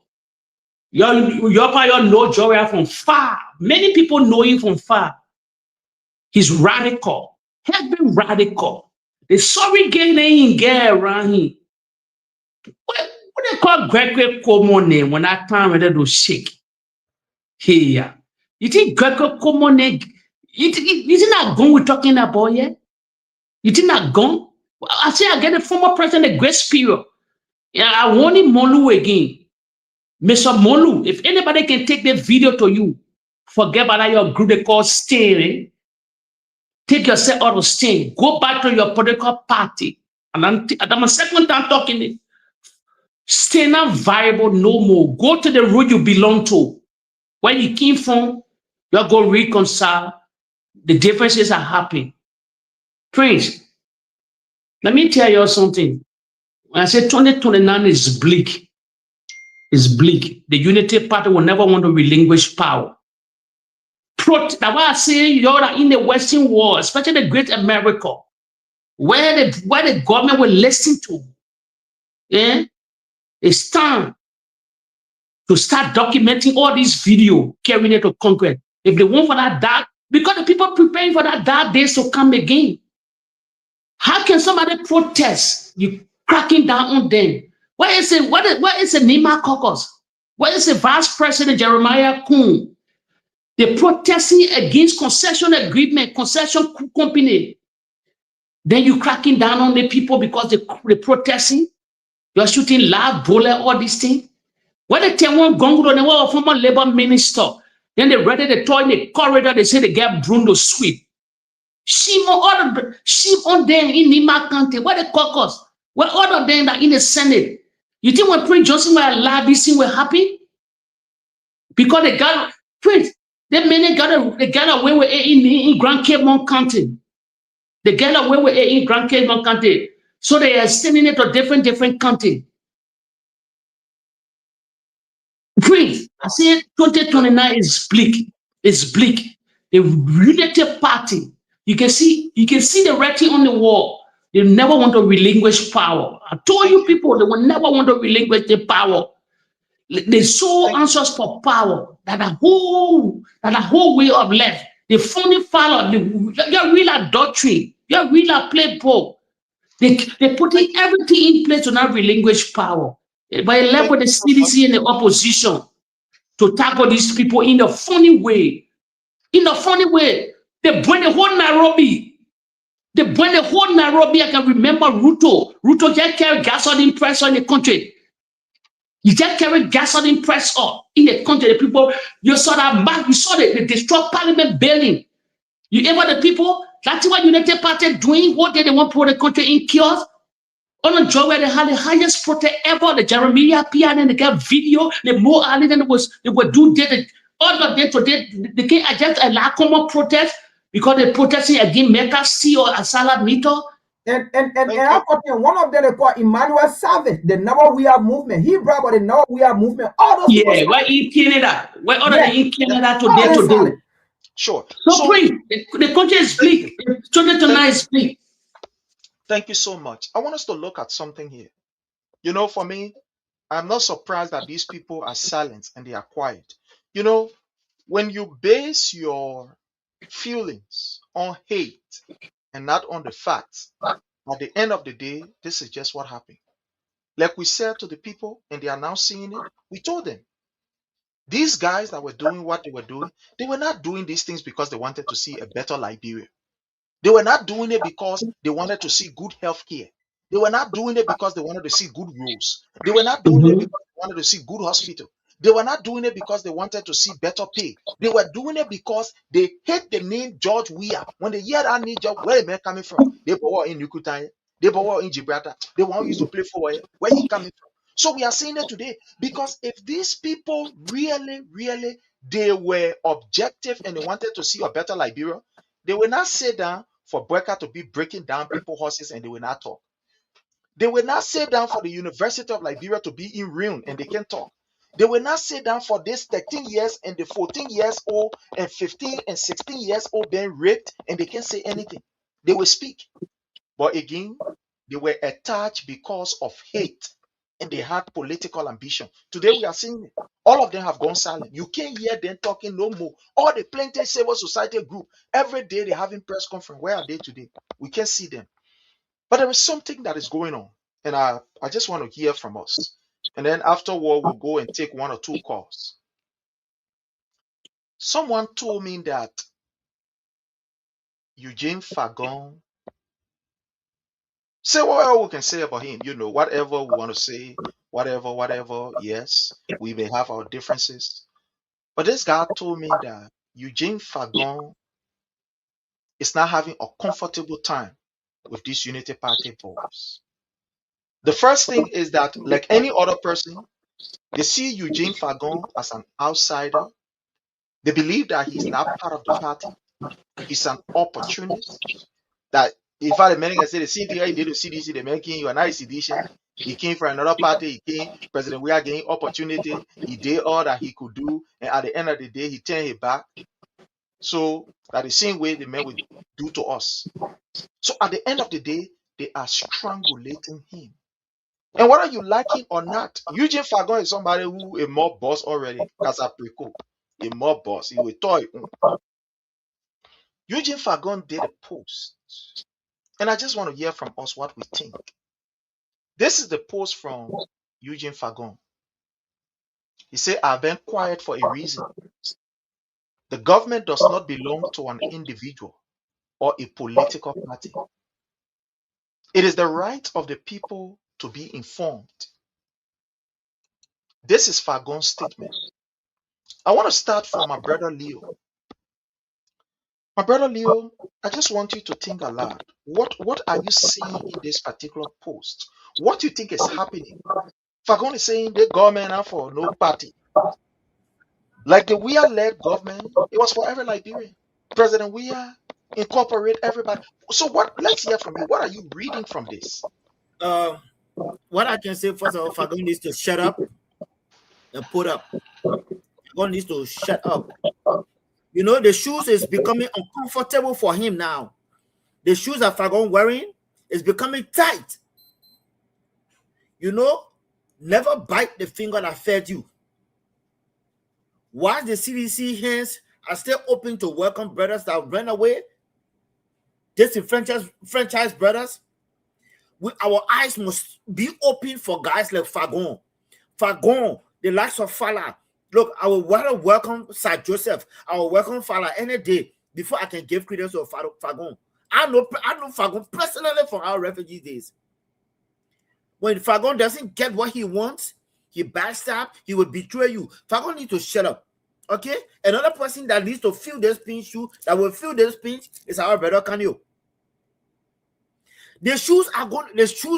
Your know Joe from far. Many people know him from far. He's radical. Has been radical. The sorry gay name get around him. What they call Greco common name when that time when they do shake? Here. You think Greco common name? Isn't that gun we're talking about yet? You think that gun? I say I get the former president a grace period. Yeah, I want him Molu again. Mr. Molu, if anybody can take the video to you, forget about your group they call staying. Take yourself out of staying. Go back to your political party. And I'm a second time talking it. Stay not viable no more. Go to the road you belong to. Where you came from, you're going to reconcile. The differences are happening. Prince, let me tell you something. When I say 2029 is bleak, it's bleak. The Unity Party will never want to relinquish power. That's why I say you're in the Western world, especially the great America, where the government will listen to. Yeah? It's time to start documenting all these videos, carrying it to Congress. If they want for that dark, because the people preparing for that dark days to come again. How can somebody protest? You cracking down on them. Where is the Nima Caucus? Where is the Vice President Jeremiah Kuhn? They're protesting against concession agreement, concession company. Then you cracking down on the people because they're protesting. You're shooting loud bullet, all these things. When they tell one Gongo, they were a former labor minister. Then they ready the toy in the corridor, they say they get Bruno sweep. Sheep on them in Nima County. Where the caucus? Where all of them are in the Senate? You think when Prince Johnson were alive, this thing were happy? Because they got Prince, they got away with it in Grand Cape Mount County. They got away with it in Grand Cape Mount County. So they are sending it to different county. Prince, I say 2029 is bleak. It's bleak. The Unity Party. You can see the writing on the wall. They never want to relinquish power. I told you people, they will never want to relinquish the power. They so anxious for power that the whole way of life, they fully follow your real adultery, your real playbook. They putting everything in place to not relinquish power. But it left with the CDC and the opposition to tackle these people in a funny way. In a funny way, they bring the whole Nairobi. They bring the whole Nairobi. I can remember Ruto. Ruto just carried gasoline press in the country. He just carried gasoline press up in the country. The people, you saw that back, you saw the destroyed parliament building. You ever the people, that's what United Party doing, what they want to put the country in chaos. On a job where they had the highest protest ever, the Jeremiah PR, and they got video, the more early than they were doing all of them today, they can't adjust a lot common protest because they're protesting against Mecca C or Asala Mito. And one of them they call Emmanuel Savage, the Never We Are movement. He brought about the Never We Are movement. All those we're in Canada. We're already in Canada today. Sure. So please, the country is bleak. Tonight is bleak. Thank you so much. I want us to look at something here. You know, for me, I'm not surprised that these people are silent and they are quiet. You know, when you base your feelings on hate and not on the facts, at the end of the day, this is just what happened. Like we said to the people, and they are now seeing it, we told them, these guys that were doing what they were doing, they were not doing these things because they wanted to see a better Liberia. They were not doing it because they wanted to see good health care. They were not doing it because they wanted to see good roads. They were not doing it because they wanted to see good hospital. They were not doing it because they wanted to see better pay. They were doing it because they hate the name George Weah. When they hear that name, George, where am I coming from? They were in Nukutai. They were in Gibraltar. They want you to play for where he coming from. So we are seeing it today because if these people really, they were objective and they wanted to see a better Liberia, they will not sit down for Brecker to be breaking down people's horses and they will not talk. They will not sit down for the University of Liberia to be in ruin and they can talk. They will not sit down for this 13 years and the 14 years old and 15 and 16 years old being raped and they can't say anything. They will speak. But again, they were attached because of hate and they had political ambition. Today we are seeing it. All of them have gone silent. You can't hear them talking no more. All the plenty civil society group, every day they're having press conference. Where are they today? We can't see them. But there is something that is going on. And I just want to hear from us. And then afterward, we'll go and take 1 or 2 calls. Someone told me that Eugene Fagon, say whatever we can say about him, you know, whatever we want to say, whatever, yes, we may have our differences. But this guy told me that Eugene Fagon is not having a comfortable time with these Unity Party boys. The first thing is that, like any other person, they see Eugene Fagon as an outsider. They believe that he's not part of the party. He's an opportunist. That in fact, the man can say the same thing he did to CDC, they're making you an ICD. He came from another party. He came, President we are getting opportunity. He did all that he could do, and at the end of the day, he turned his back. So that the same way the men will do to us. So at the end of the day, they are strangulating him. And whether you like him or not, Eugene Fagon is somebody who a mob boss already. Casapreco, a mob boss. He will toy. Eugene Fagon did a post. And I just want to hear from us what we think. This is the post from Eugene Fagon. He said, I've been quiet for a reason. The government does not belong to an individual or a political party. It is the right of the people to be informed. This is Fagon's statement. I want to start from my brother Leo. My brother Leo, I just want you to think aloud. What are you seeing in this particular post? What do you think is happening? Fagon is saying the government are for no party. Like the Weah-led government, it was for every Liberian. President Weah incorporate everybody. So what? Let's hear from you. What are you reading from this? What I can say, first of all, Fagon needs to shut up and put up. Fagon needs to shut up. You know, the shoes is becoming uncomfortable for him now. The shoes that Fagon wearing It's becoming tight. You know, never bite the finger that fed you. While the CDC hands are still open to welcome brothers that ran away, disenfranchised brothers, our eyes must be open for guys like Fagon, the likes of Fala. Look, I will welcome Sir Joseph. I will welcome Fala any day before I can give credence to Fagon. I know Fagon personally from our refugee days. When Fagon doesn't get what he wants, he backstab, he will betray you. Fagon needs to shut up. Okay? Another person that needs to feel this pinch too, that will feel this pinch, is our brother Kanyo. The shoes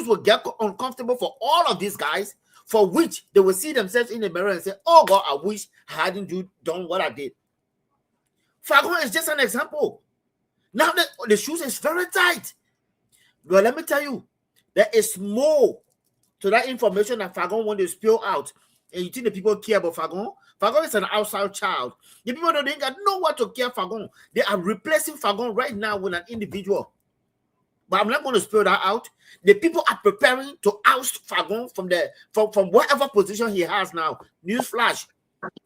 will get uncomfortable for all of these guys, for which they will see themselves in the mirror and say, oh God, I wish I hadn't done what I did. Fagon is just an example. Now the shoes is very tight. But let me tell you, there is more to that information that Fagon wants to spill out. And you think the people care about Fagon? Fagon is an outside child. The people don't know what to care Fagon. They are replacing Fagon right now with an individual. But I'm not going to spill that out. The people are preparing to oust Fagon from whatever position he has now. Newsflash.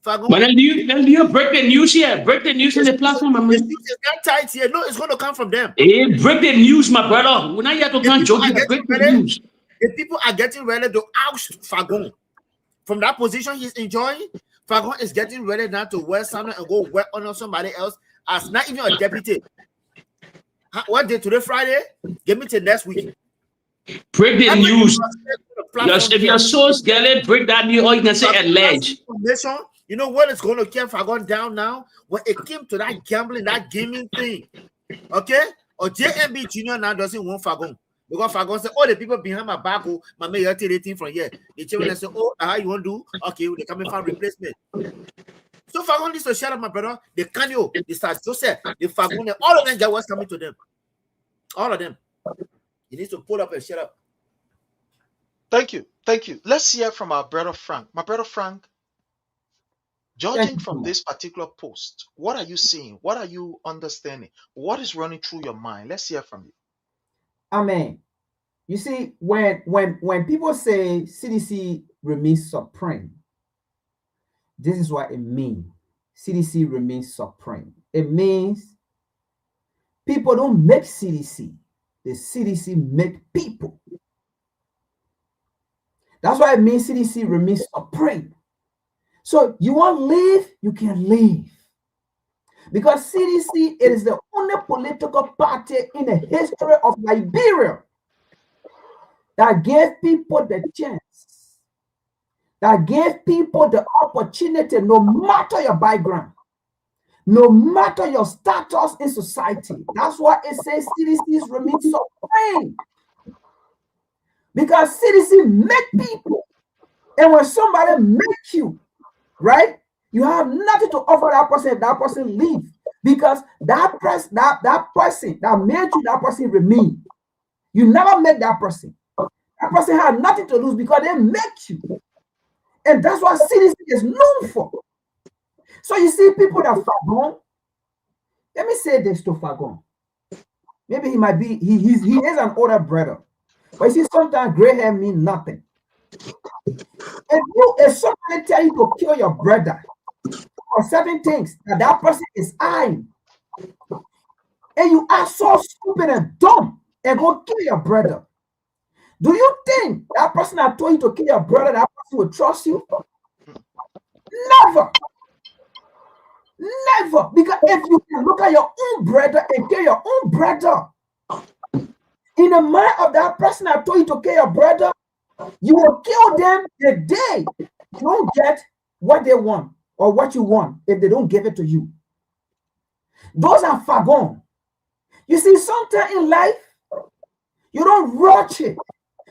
Fagon. But then you break the news here. Break the news on the platform. The news is not tight here. No, it's going to come from them. Hey, break the news, my brother. We're not here to come joke. Break the news. The people are getting ready to oust Fagon from that position he's enjoying. Fagon is getting ready now to wear something and go work on somebody else as not even a deputy. What day today? Friday? Give me till next week. Break the news. If your source get it, break that news, or you can say allege. You know what is going to keep Fagon down now? When it came to that gambling, that gaming thing, okay? Or JMB Junior now doesn't want Fagon. Because Fagon said, oh, the people behind my back, oh, my mayor take the thing from here. The children say, oh, how you want to do? Okay, they come and find replacement. So Fagon needs to shut up, my brother. The Kanyo, the Sir Joseph, the Fagon, all of them get what's coming to them. All of them. He needs to pull up and shut up. Thank you. Thank you. Let's hear from our brother Frank. My brother Frank, judging from this particular post, what are you seeing? What are you understanding? What is running through your mind? Let's hear from you. Amen. You see, when people say CDC remains supreme, this is what it means. CDC remains supreme. It means people don't make CDC. The CDC make people. That's why it means CDC remains supreme. So you want to live, you can live. Because CDC, it is the only political party in the history of Liberia that gave people the chance, that gave people the opportunity, no matter your background, no matter your status in society. That's why it says CDC remain supreme. Because CDC make people. And when somebody makes you, right, you have nothing to offer that person if that person leave. Because that person that made you, that person remain. You never met that person. That person had nothing to lose because they make you. And that's what CDC is known for. So you see people that Fagon, let me say this to Fagon. Maybe he might be, he is an older brother. But you see, sometimes gray hair means nothing. If somebody tell you to kill your brother or certain things that person is eyeing, and you are so stupid and dumb and go kill your brother, do you think that person that told you to kill your brother, that person will trust you? Never. Never. Because if you can look at your own brother and kill your own brother, in the mind of that person that told you to kill your brother, you will kill them the day you don't get what they want or what you want if they don't give it to you. Those are Fagon. You see, sometimes in life, you don't rush it.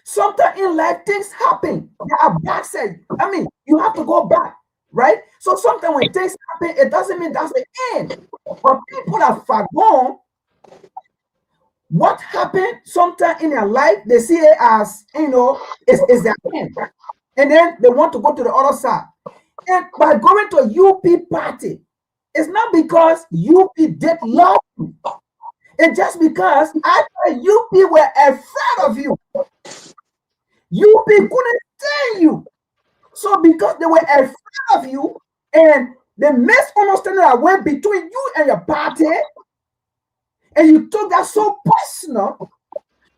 Sometimes in life, things happen. There are backside. I mean, you have to go back, right? So sometimes when things happen, it doesn't mean that's the end. But people are Fagon. What happened sometime in their life, they see it as, is their end. And then they want to go to the other side. And by going to UP party, it's not because UP did love you. And just because I thought UP were afraid of you, UP couldn't stand you. So because they were afraid of you, and the misunderstanding that went between you and your party, and you took that so personal,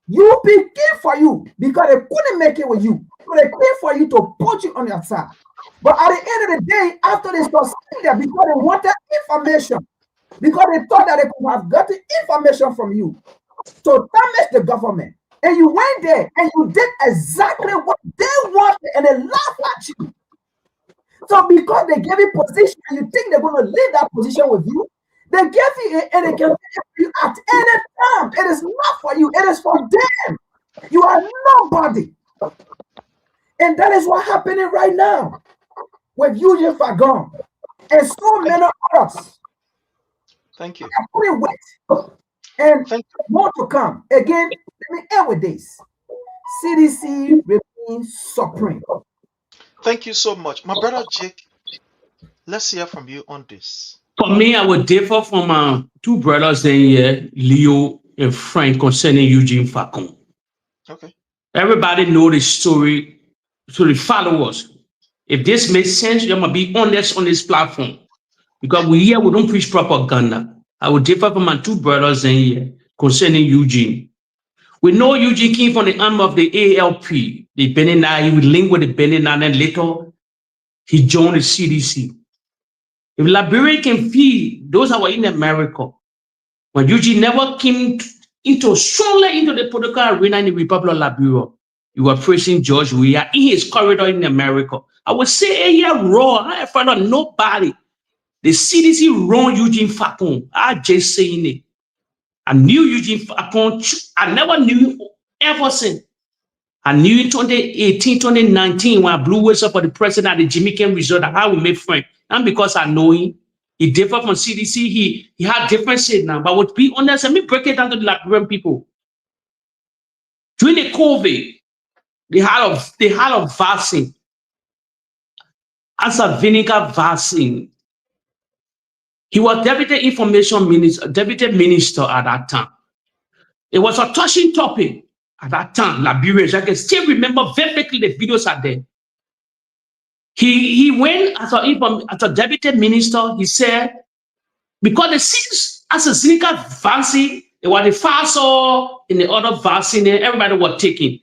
UP came for you because they couldn't make it with you. So they came for you to put you on their side. But at the end of the day, after they started there, because they wanted information, because they thought that they could have gotten information from you to damage the government. And you went there and you did exactly what they wanted, and they laughed at you. So because they gave you position and you think they're going to leave that position with you, they gave you and they can take you at any time. It is not for you, it is for them. You are nobody. And that is what's happening right now with Eugene Fagon and so many others. Thank you. I couldn't wait. And more to come. Again, let me end with this. CDC remains supreme. Thank you so much. My brother Jake, let's hear from you on this. For me, I would differ from my two brothers in here, Leo and Frank, concerning Eugene Fagon. Okay. Everybody know the story, so the followers. If this makes sense, you must be honest on this platform. Because we don't preach propaganda. I would differ from my two brothers in here concerning Eugene. We know Eugene came from the arm of the ALP, the Benin. He would link with the Benin, and then later he joined the CDC. If Liberia can feel those that were in America, when Eugene never came strongly into the political arena in the Republic of Liberia, you were praising George Weah in his corridor in America. I would say, yeah, raw. I have found out nobody. The CDC run Eugene Fagon. I just saying it. I knew Eugene Fagon. I never knew him ever since. I knew in 2018, 2019, when I blew whistle for the president at the Jamaican resort, how we made friends. And because I know him, he differed from CDC. He had different shit now. But to be honest, let me break it down to the Liberian people. During the COVID, they had a vaccine. As a vinegar vaccine. He was deputy minister at that time. It was a touching topic at that time. Liberia, I can still remember vividly the videos are there. He went as a deputy minister. He said, because the six AstraZeneca vaccine, it was the Pfizer and the other vaccine, everybody was taking.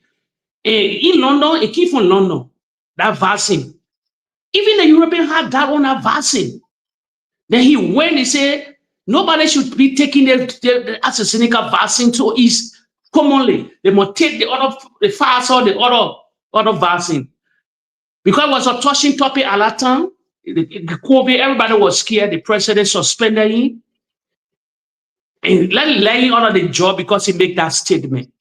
In London, it came from London, that vaccine. Even the European had that one, that vaccine. Then he went, he said, nobody should be taking the AstraZeneca vaccine to east commonly. They must take the Pfizer, the other vaccine. Because it was a touching topic at that time, the COVID, everybody was scared. The president suspended him and let him out of the job because he made that statement.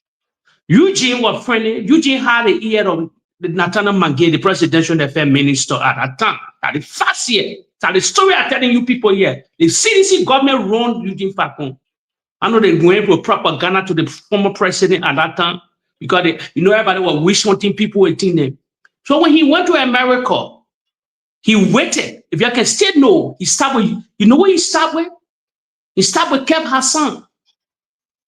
Eugene was friendly. Eugene had the ear of Nathaniel Mangue, the presidential affairs minister at that time. At the first year, that's the story I'm telling you people here. The CDC government run Eugene Fagon. I know they went for propaganda to the former president at that time because everybody was wish-hunting people waiting them. So when he went to America, he waited. If you can still know, he started with, you know what he started with? He started with Kev Hassan.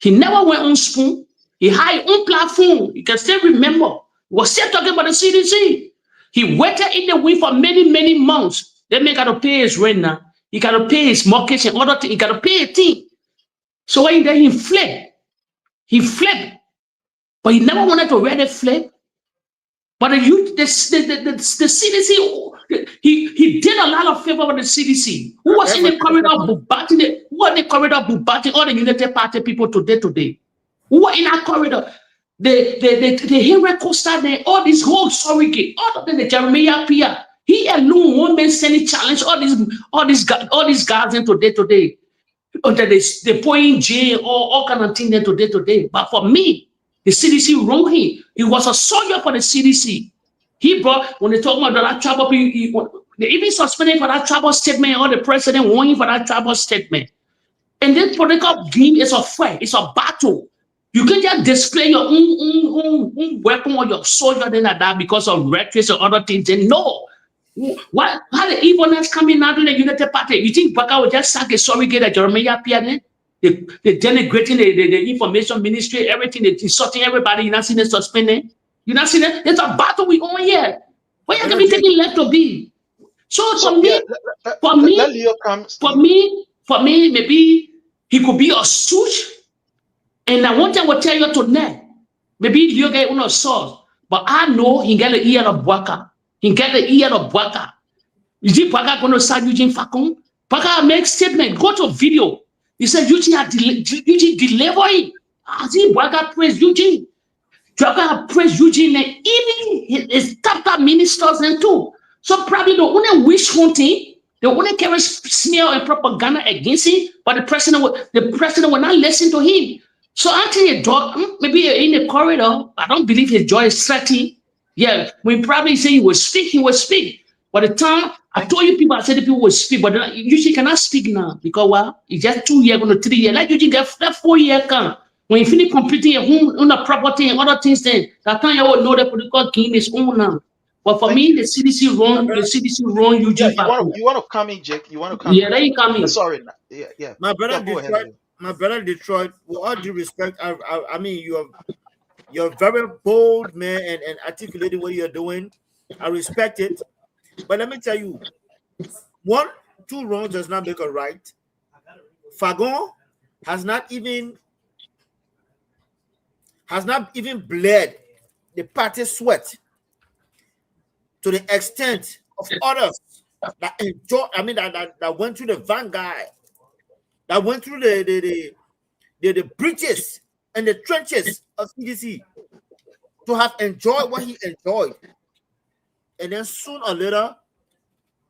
He never went on Spoon. He had his own platform. You can still remember. He was still talking about the CDC. He waited in the wind for many, many months. Then he got to pay his rent now. He got to pay his mortgage and other things. He got to pay a thing. So when he fled. He fled. But he never wanted to really fled. But the CDC, he did a lot of favor with the CDC. Who was in the corridor of Bubati? Who was in the corridor of Bubati? All the United Party people today. Who were in that corridor? The Henry Costa, all this whole surrogate, all of them, the Jeremiah Pia. He alone, one man sending challenge, all these guys in today. Until they put in jail, all kind of things there today. But for me, the CDC wrong him. He was a soldier for the CDC. He brought, when they talk about that tribal, they even suspended for that tribal statement, or the president warning for that tribal statement. And this political game is a fight, it's a battle. You can just display your own weapon or your soldier then like that because of rhetoric or other things. And no. How the evilness coming out of the United Party? You think Baka will just sack a surrogate at Jeremiah Pianet? They denigrating the information ministry, everything, they insulting everybody. You not seen it suspended. You not seen it. It's a battle we on here. Where you can be taking left to be. So for me, maybe he could be a stooge. And I one thing I will tell you tonight, maybe you get one of source, but I know he get the ear of Bwaka. He get the ear of Bwaka. You see Bwaka going to start Eugene Facon? Bwaka make statement, go to video. He said Eugene delivery. I see Bwaka praise Eugene. Bwaka praise Eugene, and even his top ministers and too. So probably the only wish one thing, the only carry smear and propaganda against him, but the president will not listen to him. So actually, maybe in the corridor, I don't believe his joy is threatening. Yeah, when probably say he will speak. By the time I told you people, I said the people will speak, but usually cannot speak now because well, it's just 2 years, going to 3 years. Like usually get that 4 year come. When you finish completing your home on the property and other things, then that time you will know the political king is on now. But for me, the CDC wrong. Eugene. Yeah, you want to come in, Jake? You want to come? Yeah, let you come in. Sorry, yeah. My brother Detroit. With all due respect, I mean you're very bold, man, and articulating what you're doing. I respect it, but let me tell you, 1, 2 wrongs does not make a right. Fagon has not even bled the party sweat to the extent of others that enjoy. I mean that went through the vanguard, that went through the bridges and the trenches of CDC to have enjoyed what he enjoyed, and then soon or later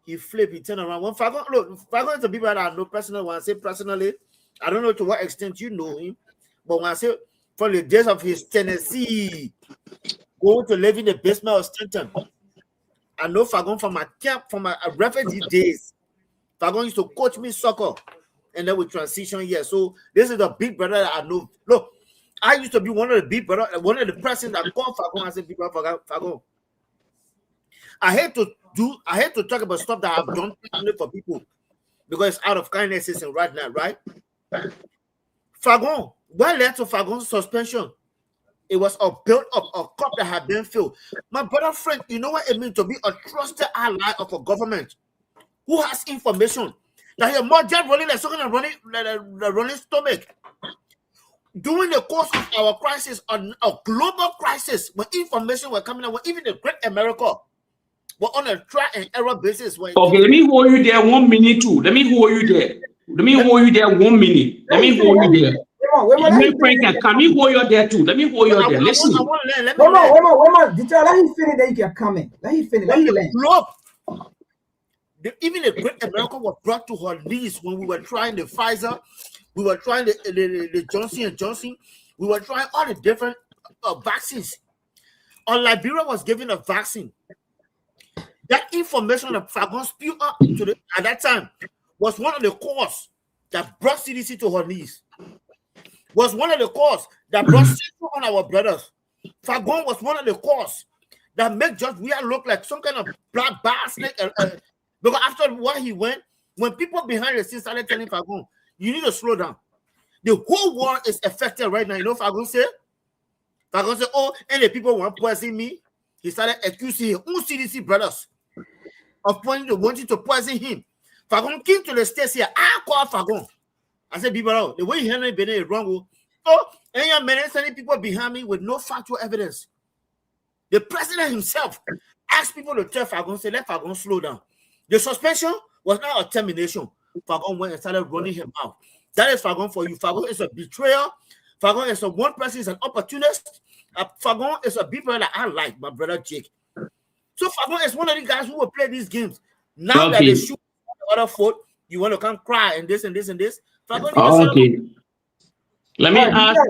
he turned around. When Fagon is the people that I know personally. When I say personally, I don't know to what extent you know him, but when I say from the days of his Tennessee, going to live in the basement of Stanton, I know Fagon from my camp, from my refugee days. Fagon used to coach me soccer, and then we transition here. So this is the big brother that I know. Look, I used to be one of the big brother, one of the persons that called Fagon. I said, "Big brother, Fagon." I hate to talk about stuff that I've done for people because it's out of kindness and right now, right? Fagon, what led to Fagon's suspension? It was a build up a cup that had been filled. My brother Frank, you know what it means to be a trusted ally of a government who has information that you're more just running like something the running stomach. During the course of our crisis, a global crisis, when information were coming out, when even the great America were on a trial and error basis. Okay, let me hold you there 1 minute too. Let me hold you there. Let me hold you there 1 minute. Let me hold you there. Let me hold you there too. Let me hold you there. Listen. Wait more. Detroit, let him finish. Then you can come in. Let him finish. Let him land. Even the great America was brought to her knees when we were trying the Pfizer, we were trying the Johnson & Johnson, we were trying all the different vaccines. Liberia was given a vaccine. That information that Fagon spewed up at that time was one of the causes that brought CDC to her knees. Was one of the causes that brought safety on our brothers. Fagon was one of the causes that made Judge Weah look like some kind of black bar snake. Because after what he went, when people behind the scenes started telling Fagon, you need to slow down. The whole world is affected right now. You know Fagon said? Fagon said, oh, and the people want to poison me. He started accusing his own CDC brothers of wanting to poison him. Fagon came to the stage here. I called Fagon. I said, people, the way he handled Benin is wrong. Oh, and you're menacing people behind me with no factual evidence. The president himself asked people to tell Fagon, say, let Fagon slow down. The suspension was not a termination. Fagon went and started running him out. That is Fagon for you. Fagon is a betrayer. Fagon is one person is an opportunist. Fagon is a people that I like, my brother Jake. So Fagon is one of the guys who will play these games. Now that they shoot the other foot, you want to come cry and this and this and this. Fagon, okay. Let me ask.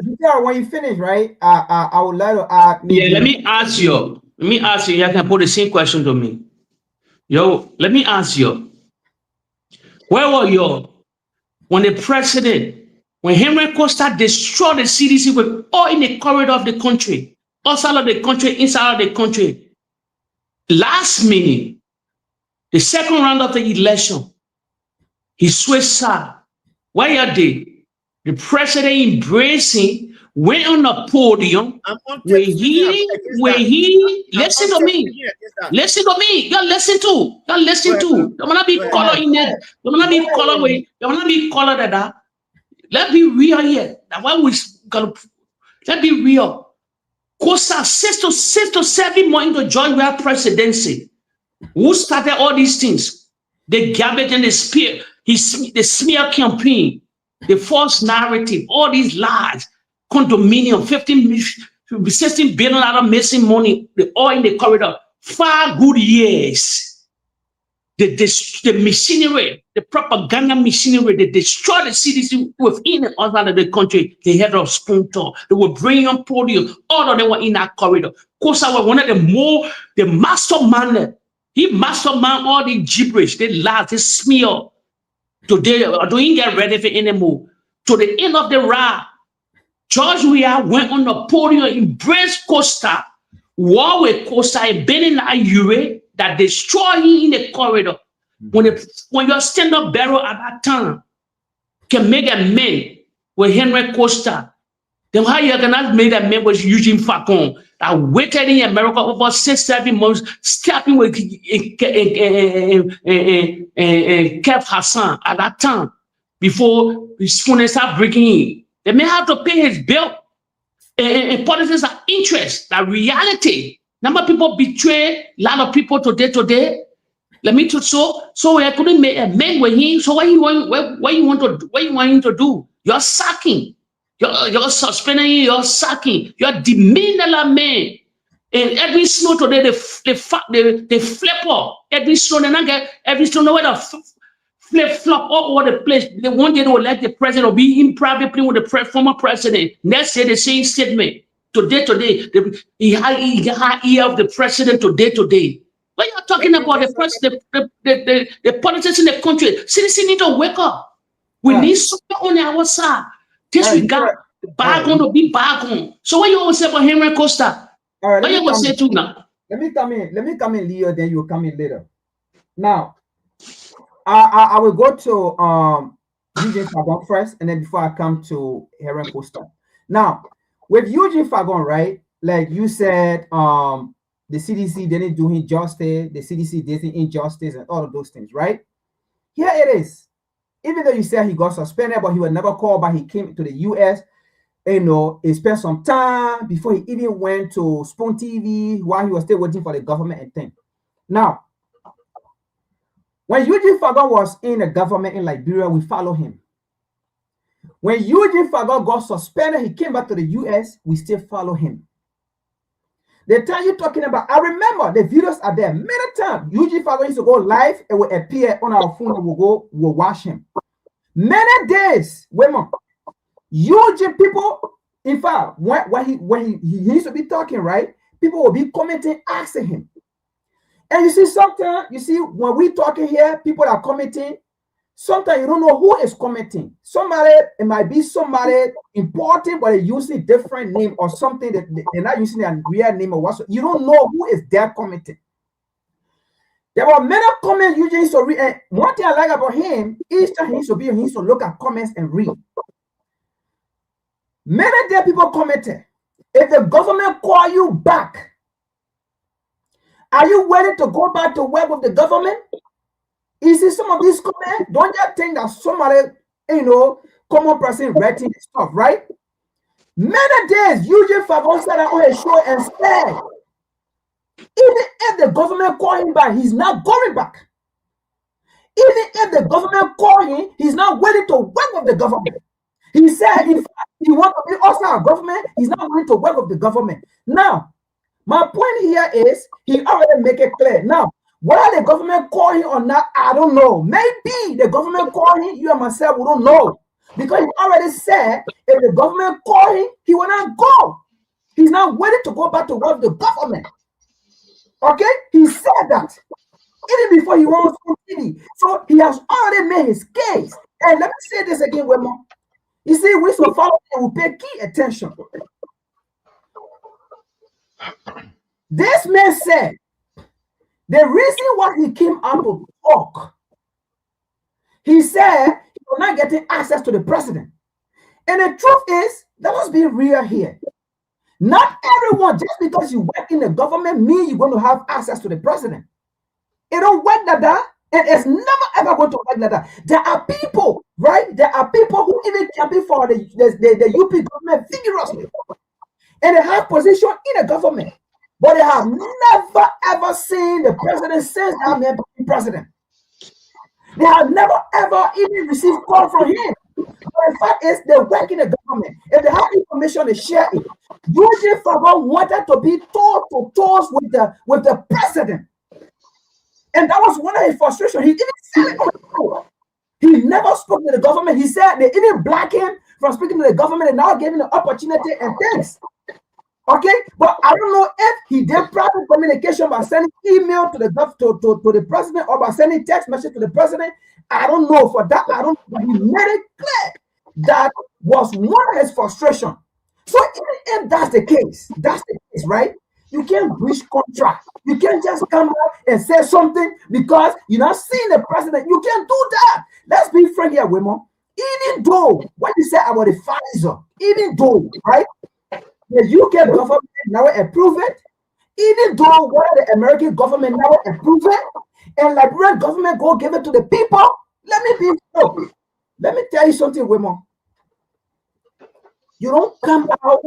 When you finish, right? I would like to ask. Yeah, let me ask you. You can put the same question to me. Yo, let me ask you. Where were you when the president, when Henry Costa destroyed the CDC with all in the corridor of the country, outside of the country, inside of the country? Last minute, the second round of the election, he switched side. Where are they? the president embracing, went on the podium where he listen to me. Listen to me. You listen to. You listen to. You wanna be color in that. You wanna be color way. You wanna be color that. Let's be real here. That's why we gotta. Let's be real. Costa 6 to 7 months into Georgia presidency. Who started all these things? The garbage and the spear. The smear campaign, the false narrative, all these lies, condominium, 16 billion out of missing money, all in the corridor. 5 good years. The machinery, the propaganda machinery, they destroy the cities within and outside of the country. They had a spoon talk. They were bringing on podium. All of them were in that corridor. Kosa was one of the mastermind. He mastermind all the gibberish, the lies, the smear. Today, I don't get ready for anymore. To the end of the ride, George Weah went on the podium, embraced Costa, war with Costa, and bending that Ure that destroy him in the corridor. When your stand-up barrel at that time can make a man with Henry Costa, then how you gonna make a man with Eugene Facon that waited in America over 6-7 months, stepping with Kev Hassan at that time before his phone start breaking in. They may have to pay his bill. And politics are interest, that reality. Number of people betray a lot of people today. Let me tell so I couldn't make a man with him. So what you want him to do? You're sacking. You're suspending, you're sacking, you're demeaning that man. And every snow today, they flip up. Every snow, they not get every snow, where the flip-flop all over the place. They want you to elect the president or be in private plane with the former president. Next day, the same statement. Today, he had ear of the president today. When you're talking about the president, the politics in the country, citizens need to wake up. We need someone on our side. Disregard back on to be back on. So what you always say about Henry Costa? What you always say too now? Let me come in, Leo, then you come in later. Now, I will go to Eugene Fagon first, and then before I come to Henry Costa. Now, with Eugene Fagon, right? Like you said, the CDC didn't do him justice, the CDC did him injustice, and all of those things, right? Here it is. Even though you said he got suspended, but he was never called back, he came to the US, he spent some time before he even went to Spoon TV while he was still waiting for the government and things. Now, when Eugene Fagon was in the government in Liberia, we follow him. When Eugene Fagon got suspended, he came back to the US, we still follow him. The time you're talking about, I remember the videos are there. Many times, Eugene Fagon used to go live and will appear on our phone and we'll watch him. Many days, women, Eugene people, in fact, when he used to be talking, right, people will be commenting, asking him. And you see, sometimes, when we talking here, people are commenting. Sometimes you don't know who is commenting. It might be somebody important, but they're using different name or something that they're not using their real name or what. You don't know who is there commenting. There were many comments Eugene used to read. And one thing I like about him, each time he used to look at comments and read. Many there people commented, if the government call you back, are you willing to go back to work with the government? You see some of these comments, don't you think that somebody, common person writing this stuff, right? Many days, Eugene Fagon said that on his show and said, even if the government call him back, he's not going back. Even if the government call him, he's not willing to work with the government. He said, in fact, he wants to be also a government, he's not willing to work with the government. Now, my point here is, he already make it clear. Now, whether the government call him or not, I don't know. Maybe the government call him, you and myself, we don't know. Because he already said, if the government call him, he will not go. He's not willing to go back to work with the government. Okay? He said that. Even before he wants to TV. So he has already made his case. And let me say this again, Wemo. You see, we should follow and we pay key attention. This man said, the reason why he came out to talk, he said he was not getting access to the president. And the truth is, let us be real here. Not everyone, just because you work in the government, means you're going to have access to the president. It don't work like that, and it's never ever going to work like that. There are people, right? There are people who even campaign for the UP government vigorously, and they have position in the government, but they have never ever seen the president since I'm the president. They have never ever even received call from him. But the fact is, they work in the government. If they have information, they share it. Usually, Fagon wanted to be toe to toes with the president, and that was one of his frustrations. He even said it on the show. He never spoke to the government. He said they even blocked him from speaking to the government, and now gave him the opportunity and thanks. Okay, but I don't know if he did private communication by sending email to the president or by sending text message to the president. I don't know. For that, I don't know. But he made it clear that was one of his frustration. So even if that's the case, right? You can't breach contract. You can't just come out and say something because you're not seeing the president. You can't do that. Let's be frank here, Wemo. Even though what you said about the Pfizer, even though, right? The UK government now approve it, even though what the American government now approve it, and Liberian government go give it to the people. Let me tell you something, Wemo. You don't come out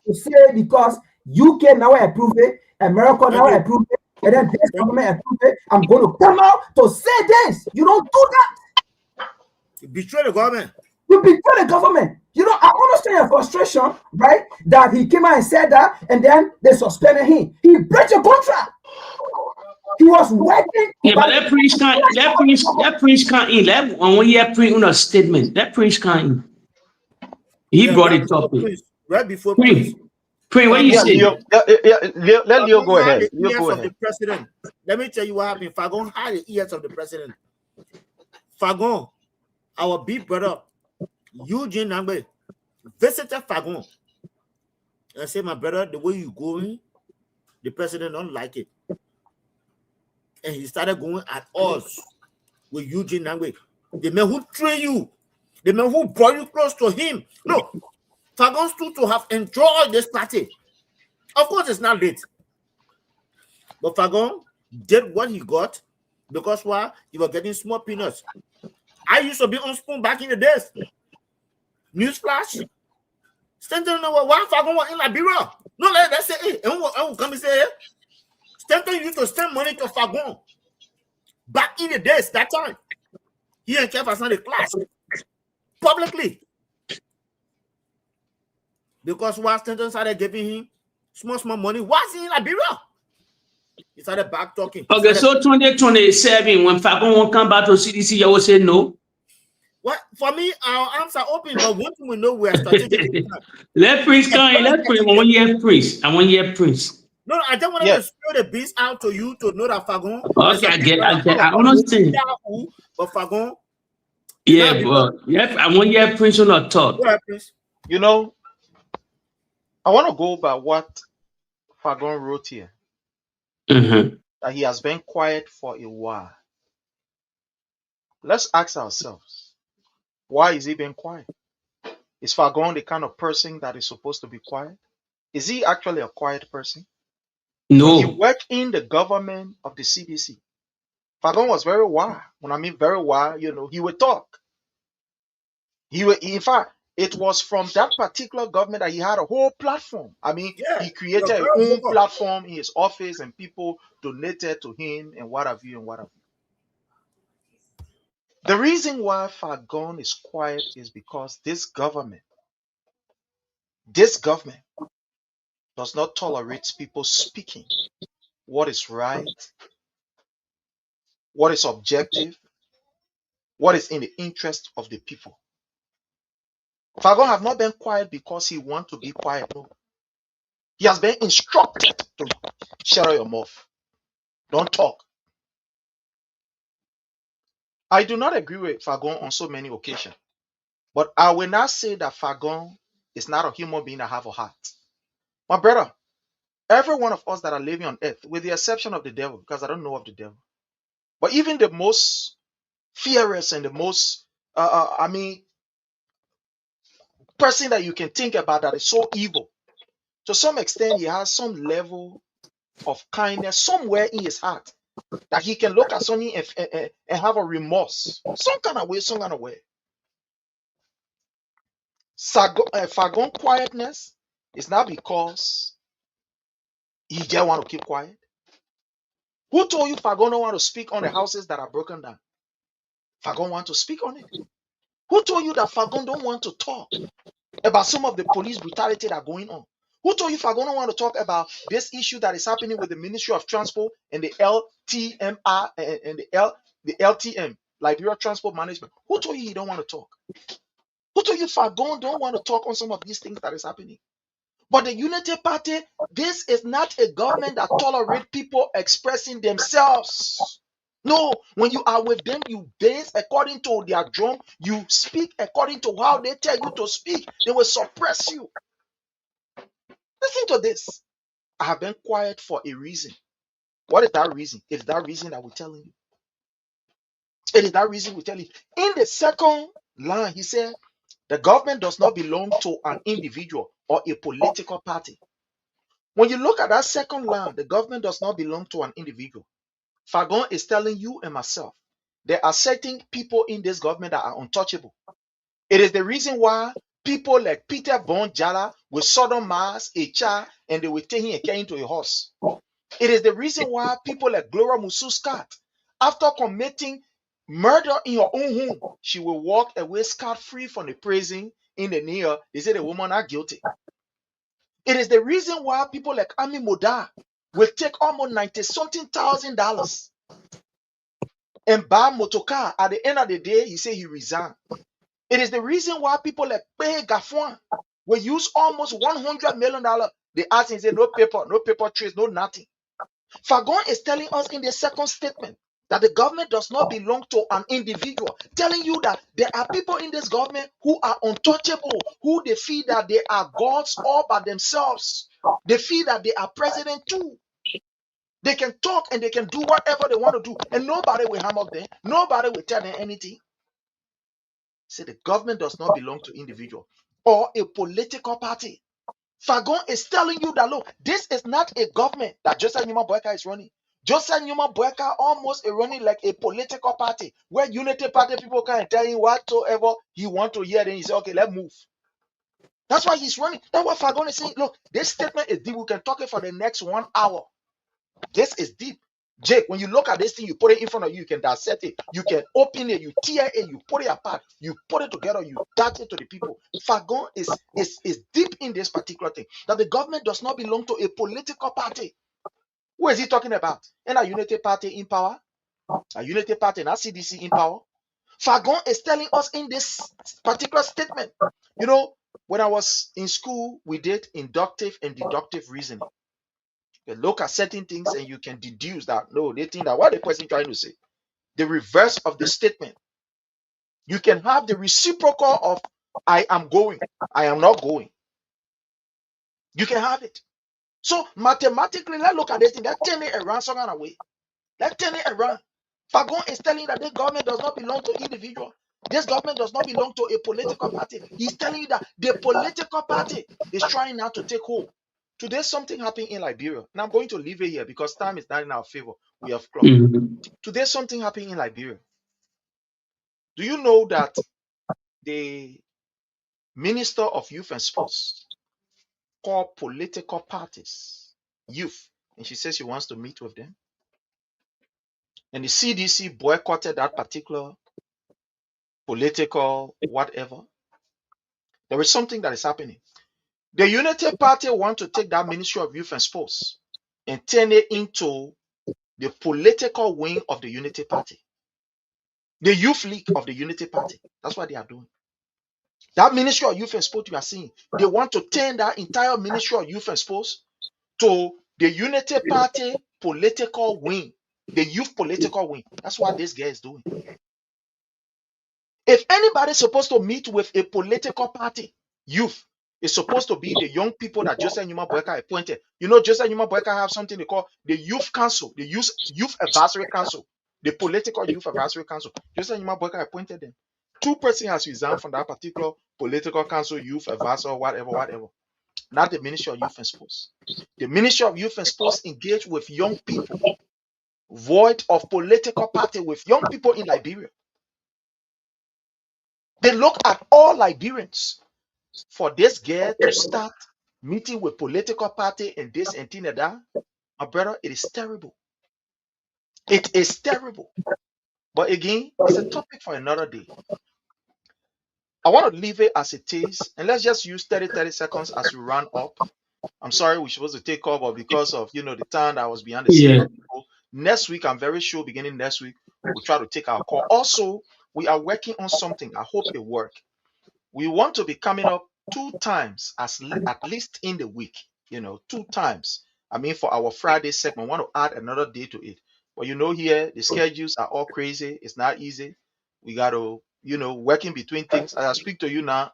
to say because UK now approve it, America now approve it, and then this government approve it. I'm going to come out to say this. You don't do that. You betray the government. You betray the government. You know, I understand your frustration, right? That he came out and said that, and then they suspended him. He breached a contract. He was working. Yeah, but that priest can't in. That one year print on a statement. That priest can't in. He brought it up. Right before Prince, what you say? Let Leo go ahead. The president. Let me tell you what happened. Fagon had the ears of the president. Fagon, our big brother, Eugene Nangbe, visited Fagon and said, my brother, the way you going, the president don't like it. And he started going at us with Eugene Nangbe, the man who trained you, the man who brought you close to him. Look, Fagon stood to have enjoyed this party. Of course, it's not late. But Fagon did what he got because why? He was getting small peanuts. I used to be on Spoon back in the days. Newsflash. Stanton know why Fagon was in Liberia. No, let's say, hey, and who come and say, hey, Stanton used to send money to Fagon back in the days, that time. He and Kev the class publicly. Because while Stanton started giving him small money, what's in Liberia? He started back talking. Okay, so 2027, when Fagon won't come back to CDC, you will say no? What for me, our arms are open, but once we know we are strategic. Let Prince come in. Let Prince. I want to hear Prince. No, I don't want to spill the beans out to you to know that Fagon. Okay, I get. I understand. But Fagon. Yeah, but I want to hear Prince on the top. You know, I want to go by what Fagon wrote here. Mm-hmm. That he has been quiet for a while. Let's ask ourselves, why is he being quiet? Is Fagon the kind of person that is supposed to be quiet? Is he actually a quiet person? No. When he worked in the government of the CDC, Fagon was very wild. When I mean very wild, you know, he would talk. In fact, it was from that particular government that he had a whole platform. I mean, he created a own platform in his office and people donated to him and what have you and what have you. The reason why Fagon is quiet is because this government does not tolerate people speaking what is right, what is objective, what is in the interest of the people. Fagon have not been quiet because he wants to be quiet. No. He has been instructed to shut your mouth. Don't talk. I do not agree with Fagon on so many occasions. But I will not say that Fagon is not a human being that have a heart. My brother, every one of us that are living on earth, with the exception of the devil, because I don't know of the devil, but even the most fearless and the most, person that you can think about that is so evil. To some extent, he has some level of kindness somewhere in his heart that he can look at something and have a remorse. Some kind of way, some kind of way. Fagon quietness is not because he just want to keep quiet. Who told you Fagon don't want to speak on the houses that are broken down? Fagon want to speak on it. Who told you that Fagon don't want to talk about some of the police brutality that are going on? Who told you Fagon don't want to talk about this issue that is happening with the Ministry of Transport and the LTMR and the LTM, Liberia Transport Management? Who told you he don't want to talk? Who told you Fagon don't want to talk on some of these things that is happening? But the Unity Party, this is not a government that tolerates people expressing themselves. No, when you are with them, you dance according to their drum. You speak according to how they tell you to speak. They will suppress you. Listen to this. I have been quiet for a reason. What is that reason? It is that reason that we're telling you. It is that reason we're telling you. In the second line, he said, the government does not belong to an individual or a political party. When you look at that second line, the government does not belong to an individual. Fagon is telling you and myself, there are certain people in this government that are untouchable. It is the reason why people like Peter Bond Jala will sodomize a child and they will take him and carry him to a horse. It is the reason why people like Gloria Musu Scott, after committing murder in your own home, she will walk away scot-free from the prison in the near. They say the woman are guilty. It is the reason why people like Ami Moda will take almost $90-something thousand and buy motorcar. At the end of the day, he said he resigned. It is the reason why people like Pei Gafwan will use almost $100 million. They ask him, say, no paper trace, no nothing. Fagon is telling us in the second statement that the government does not belong to an individual, telling you that there are people in this government who are untouchable, who they feel that they are gods all by themselves. They feel that they are president too. They can talk and they can do whatever they want to do, and nobody will harm up them. Nobody will tell them anything. Say the government does not belong to individual or a political party. Fagon is telling you that, look, this is not a government that Joseph Numa Boyka is running. Joseph Numa Boyka almost is running like a political party, where Unity Party people can tell him whatsoever he want to hear, then he say, okay, let's move. That's why he's running. That's what Fagon is saying. Look, this statement is deep. We can talk it for the next 1 hour. This is deep. Jake, when you look at this thing, you put it in front of you, you can dissect it, you can open it, you tear it, you put it apart, you put it together, you touch it to the people. Fagon is deep in this particular thing, that the government does not belong to a political party. Who is he talking about? And a Unity Party in power? A Unity Party and a CDC in power? Fagon is telling us in this particular statement. You know, when I was in school, we did inductive and deductive reasoning. You look at certain things and you can deduce that, no, they think that what the person trying to say, the reverse of the statement. You can have the reciprocal of I am going, I am not going. You can have it. So mathematically, let's look at this thing. Let's turn it around some kind of way. Let's turn it around. Fagon is telling that this government does not belong to individual. This government does not belong to a political party. He's telling you that the political party is trying now to take hold. Today, something happened in Liberia. And I'm going to leave it here because time is not in our favor. We have clocked. Today, something happened in Liberia. Do you know that the Minister of Youth and Sports called political parties youth? And she says she wants to meet with them. And the CDC boycotted that particular political whatever. There is something that is happening. The Unity Party want to take that Ministry of Youth and Sports and turn it into the political wing of the Unity Party. The Youth League of the Unity Party. That's what they are doing. That Ministry of Youth and Sports you are seeing, they want to turn that entire Ministry of Youth and Sports to the Unity Party political wing. The youth political wing. That's what this guy is doing. If anybody's supposed to meet with a political party, youth, it's supposed to be the young people that Joseph Numa Boyka appointed. You know, Joseph Numa Boyka have something they call the Youth Council, the Youth Advisory Council, the Political Youth Advisory Council. Joseph Numa Boyka appointed them. 2 persons has resigned from that particular political council, youth advisor, whatever. Not the Ministry of Youth and Sports. The Ministry of Youth and Sports engage with young people, void of political party, with young people in Liberia. They look at all Liberians. For this girl to start meeting with political party and this and that, my brother, it is terrible. It is terrible. But again, it's a topic for another day. I want to leave it as it is, and let's just use 30 seconds as we run up. I'm sorry, we're supposed to take off, but because of the time that I was behind the scene, next week, I'm very sure beginning next week, we'll try to take our call. Also, we are working on something. I hope it works. We want to be coming up 2 times at least in the week, 2 times. I mean, for our Friday segment, we want to add another day to it. But here, the schedules are all crazy. It's not easy. We got to, working between things. As I speak to you now,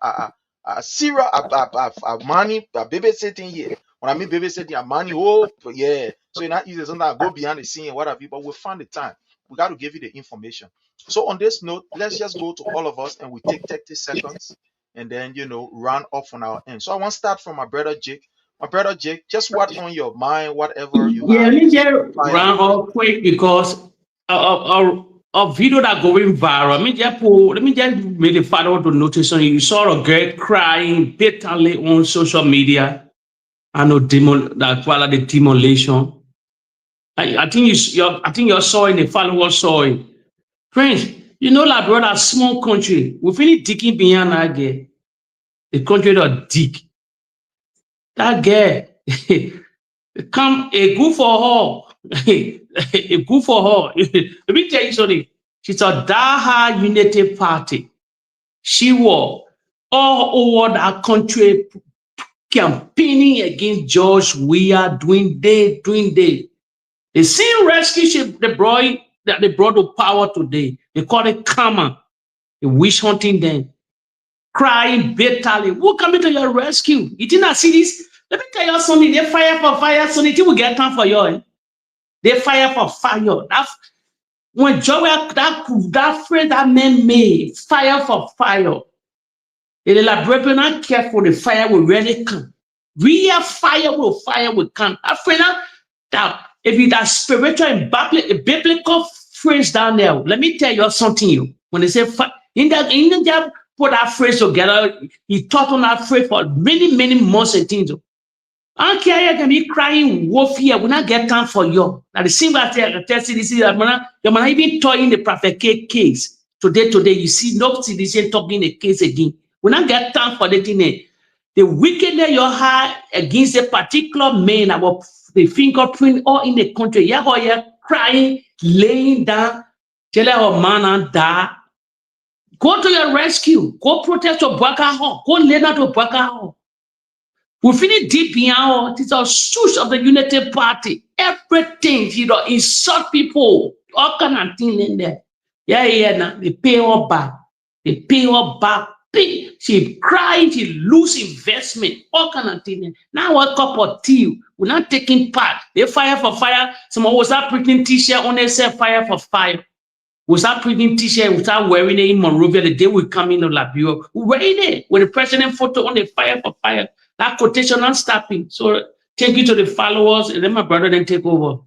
Sarah, money, babysitting here. When I mean babysitting, money, so it's not easy. Sometimes I go behind the scene and what have you, but we'll find the time. We got to give you the information. So on this note, let's just go to all of us and we take 30 seconds and then, run off on our end. So I want to start from my brother Jake. My brother Jake, just what on your mind, whatever you have. Let me just run off quick because a video that going viral. Let me just make the father to notice on you. You saw a girl crying bitterly on social media. I know the demolition. I think you saw in the followers saw it. Friends, Liberia, small country. We finish digging behind that girl. The country that dig. That girl, come a good for her. A good for her. Let me tell you something. She's a diehard Unity Party. She was all over that country campaigning against George Weah, doing day. The same rescue ship they brought to power today. They call it karma. The witch hunting them. Crying bitterly. Who coming to your rescue? You did not see this? Let me tell you something. They fire for fire. So they will get time for you. They fire for fire. When Joe, that friend that man made, fire for fire. The Liberian not careful, the fire will really come. Real fire will come. That friend that if you that spiritual and biblical phrase down there, let me tell you something. When they say in the job, put that phrase together, he taught on that phrase for many months and things. I don't care, you can be crying wolf here. We not get time for you. Now the same as I tell CDC that you're not even talking the Prophet K case. Today, you see no CDC talking the case again. We not get time for the thing. The wickedness you have against a particular man, the fingerprint all in the country. You're crying, laying down, telling our man and die. Go to your rescue. Go protest your Bwaka Hall. Go lay down to Bwaka Hall. We finish deep beyond. It's a source of the Unity Party. Everything, insult people. All kind of things in there. Now they pay her back. She crying, she lose investment, all kind of things. Now a cup of tea, we're not taking part. They fire for fire. Someone was not printing t-shirt on themselves, fire for fire. We start printing t-shirt, we start wearing it in Monrovia the day we come into Liberia. We wearing it with the president photo on the fire for fire. That quotation not stopping. So take you to the followers and then my brother then take over.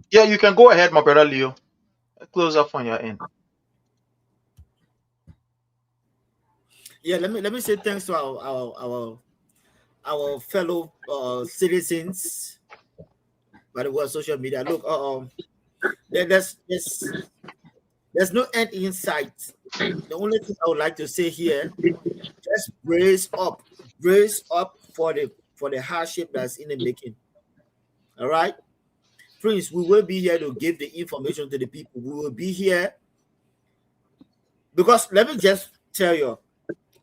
Yeah, you can go ahead, my brother Leo. Close up on your end. Yeah, let me say thanks to our fellow citizens by the way of social media. Look, there's no end in sight. The only thing I would like to say here, just brace up for the hardship that's in the making. All right. Prince, we will be here to give the information to the people. We will be here because let me just tell you,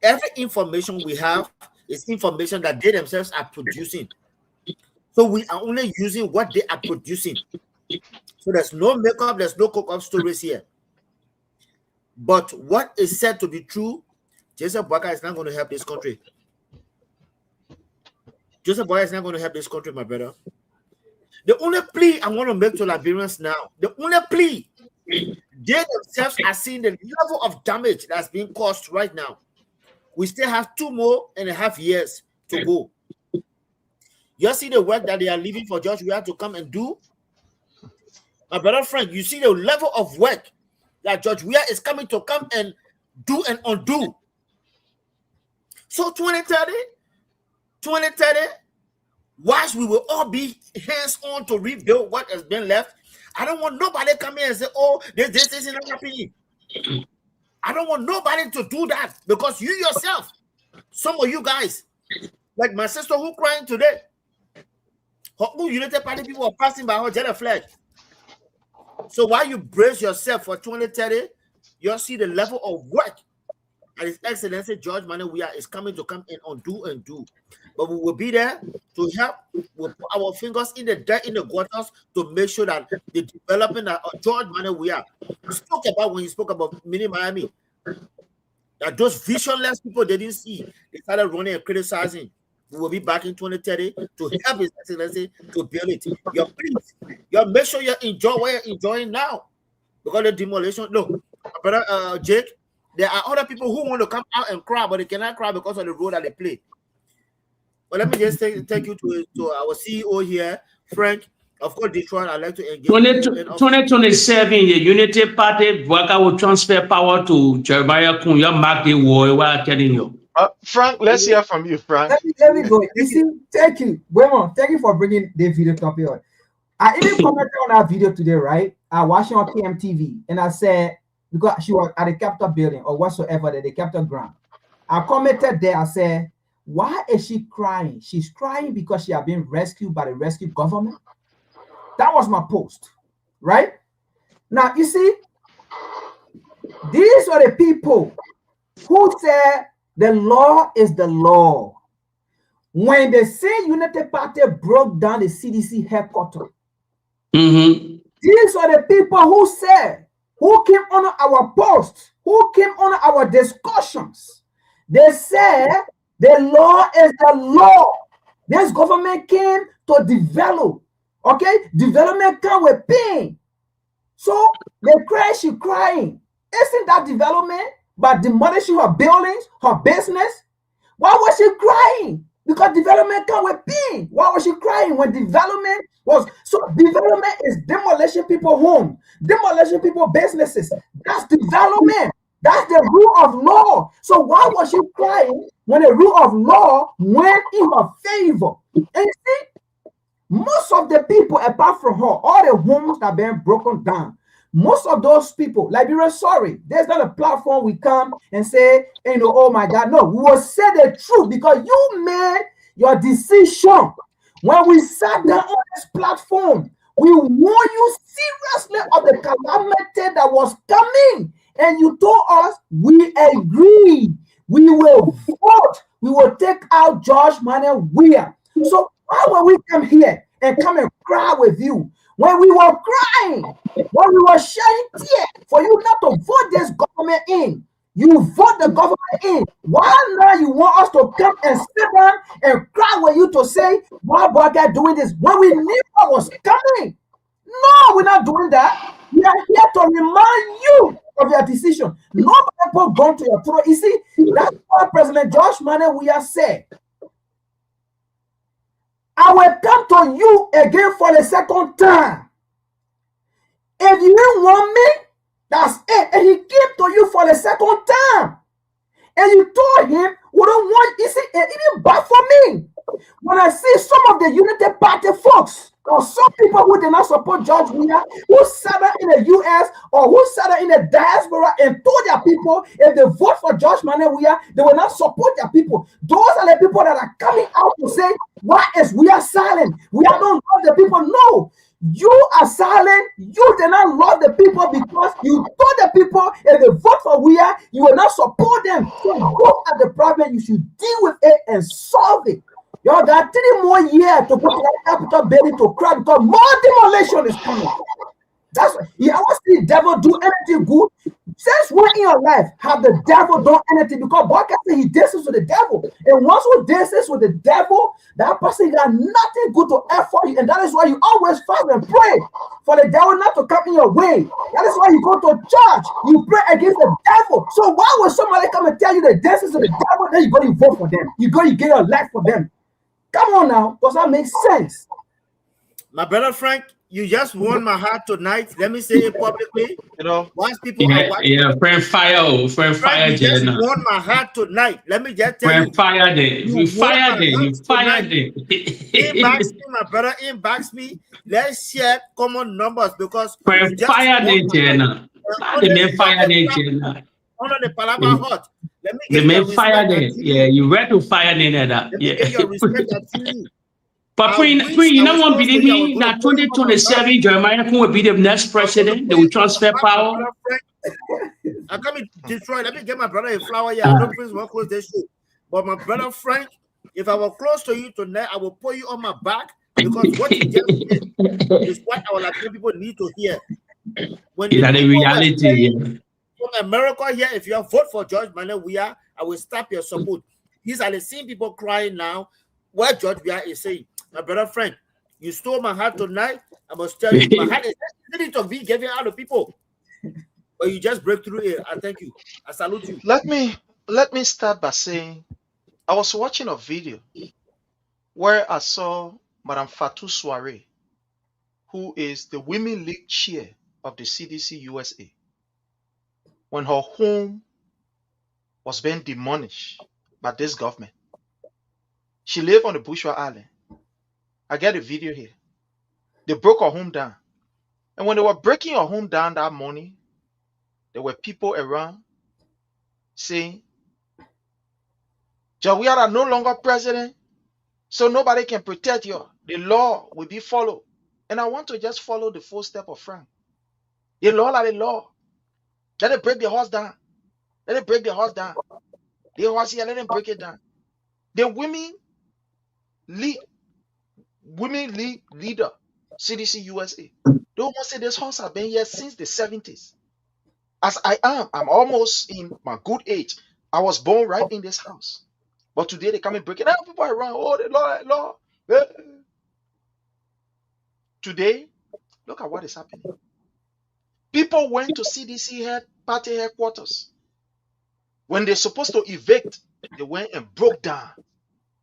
every information we have is information that they themselves are producing. So we are only using what they are producing. So there's no makeup, there's no cook-up stories here. But what is said to be true, Joseph Boakai is not going to help this country. Joseph Boakai is not going to help this country, my brother. The only plea I want to make to Liberians now, the only plea, they themselves are seeing the level of damage that's being caused right now. We still have 2.5 years to go. You see the work that they are leaving for George Weah to come and do? My brother Frank, you see the level of work that George Weah is coming to come and do and undo. So 2030, whilst we will all be hands-on to rebuild what has been left, I don't want nobody coming and say, oh, this is not happening. I don't want nobody to do that, because you yourself, some of you guys, like my sister who crying today, her United Party people are passing by her jelly flag. So while you brace yourself for 2030, you'll see the level of work and His Excellency George Manneh Weah is coming to come and undo and do. But we will be there to help. We'll put our fingers in the dirt, in the gutters, to make sure that the development of George Manneh Weah spoke about when he spoke about Mini Miami, that those visionless people they didn't see, they started running and criticizing. We will be back in 2030 to help His Excellency to build it. You make sure you enjoy what you're enjoying now, because the demolition. Look, brother Jake, there are other people who want to come out and cry, but they cannot cry because of the role that they play. But let me just take you to our CEO here, Frank. Of course, Detroit, I'd like to engage. 2027, the Unity Party worker will transfer power to Jeremiah Kun. You mark the war. What I'm telling you. Frank, let's hear from you, Frank. Let me go. You see, thank you. Wayman, thank you for bringing the video topic on. I even commented on that video today, right? I watched it on KMTV, and I said, because she was at the Capitol building or whatsoever, the Capitol ground. I commented there, I said, why is she crying? She's crying because she has been rescued by the rescue government. That was my post, right? Now, you see, these are the people who said the law is the law. When the same United Party broke down the CDC headquarters, these are the people who said, who came on our posts, who came on our discussions. They said the law is the law. This government came to develop. Okay, development comes with pain. So they cry, she crying. Isn't that development? But demolishing her buildings, her business. Why was she crying? Because development comes with pain. Why was she crying when development was? So development is demolishing people's homes, demolishing people's businesses. That's development. That's the rule of law. So why was she crying when the rule of law went in her favor? And see, most of the people, apart from her, all the homes that have been broken down, most of those people, Liberia, sorry, there's not a platform we come and say, you know, oh my God, no, we will say the truth because you made your decision. When we sat down on this platform, we warned you seriously of the calamity that was coming. And you told us, we agree. We will vote. We will take out George Manneh Weah. So why will we come here and come and cry with you? When we were crying, when we were shedding tears for you not to vote this government in, you vote the government in. Why now you want us to come and sit down and cry with you to say, why Boga doing this? When we knew what was coming. No, we're not doing that. We are here to remind you of your decision. No people going to your throat. You see, that's what President George Manneh Weah said. I will come to you again for the second time. If you didn't want me, that's it. And he came to you for the second time. And you told him, we don't want, you see, it even bad for me. When I see some of the United Party folks, or some people who did not support George Weah, who sat in the US or who sat in the diaspora and told their people if they vote for George Manneh Weah, they will not support their people. Those are the people that are coming out to say, why is Weah silent? We don't love the people. No, you are silent. You did not love the people because you told the people if they vote for Weah, you will not support them. So look at the problem. You should deal with it and solve it. Y'all got 3 more years to put that Capitol building to crack because more demolition is coming. That's you always see the devil do anything good. Since when in your life have the devil done anything? Because God can say he dances with the devil. And once who dances with the devil, that person got nothing good to offer you. And that is why you always fast and pray for the devil not to come in your way. That is why you go to church. You pray against the devil. So why would somebody come and tell you the dances with the devil? Then you go to vote for them. You go, you get your life for them. Come on now. Does that make sense? My brother Frank, you just won my heart tonight. Let me say it publicly. You know, once people are watching, friend fire, you just won my heart tonight. Let me just tell you. Fire day. You fire day. You fire day. Inbox me, my brother. Inbox me. Let's share common numbers because friend fire day, Jenna. The man fire day, Jenna. Under the Palaba hot. Let me get your fire day. Yeah, you ready to fire day that. Let me get your respect to you. But you know what believe me that 2027 Jeremiah will be the next president. They will transfer power. I come in Detroit. Let me get my brother a flower here. I don't please walk close this show. But my brother Frank, if I were close to you tonight, I will put you on my back because what you just did is what our Latino people need to hear. When is that a reality? From America here, if you vote for George Manuel Weah, I will stop your support. These are the same people crying now. What George Weah is saying. My brother Frank, you stole my heart tonight. I must tell you, my heart is ready to be given out to people. But you just break through it. I thank you. I salute you. Let me start by saying I was watching a video where I saw Madame Fatou Soare, who is the Women League chair of the CDC USA, when her home was being demolished by this government. She lived on the Bushwa Island. I get a video here. They broke her home down. And when they were breaking her home down that morning, there were people around saying, George Weah are no longer president, so nobody can protect you. The law will be followed. And I want to just follow the footsteps of Frank. The law are the law. Let it break the house down. Let it break the house down. The house here, let them break it down. The Women League leader, CDC USA. They almost say this house has been here since the 70s. As I'm almost in my good age. I was born right in this house. But today they come and break it down. People are around, oh, the law. Today, look at what is happening. People went to CDC party headquarters. When they're supposed to evict, they went and broke down.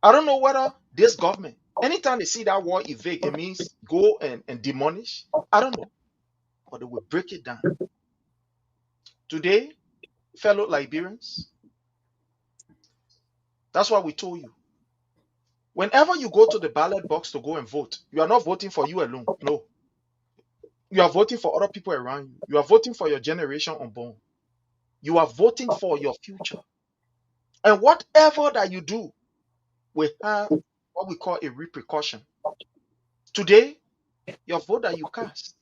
I don't know whether this government, anytime they see that word evict, it means go and demolish. I don't know. But they will break it down. Today, fellow Liberians, that's why we told you. Whenever you go to the ballot box to go and vote, you are not voting for you alone. No. You are voting for other people around you. You are voting for your generation unborn. You are voting for your future. And whatever that you do will have what we call a repercussion. Today, your vote that you cast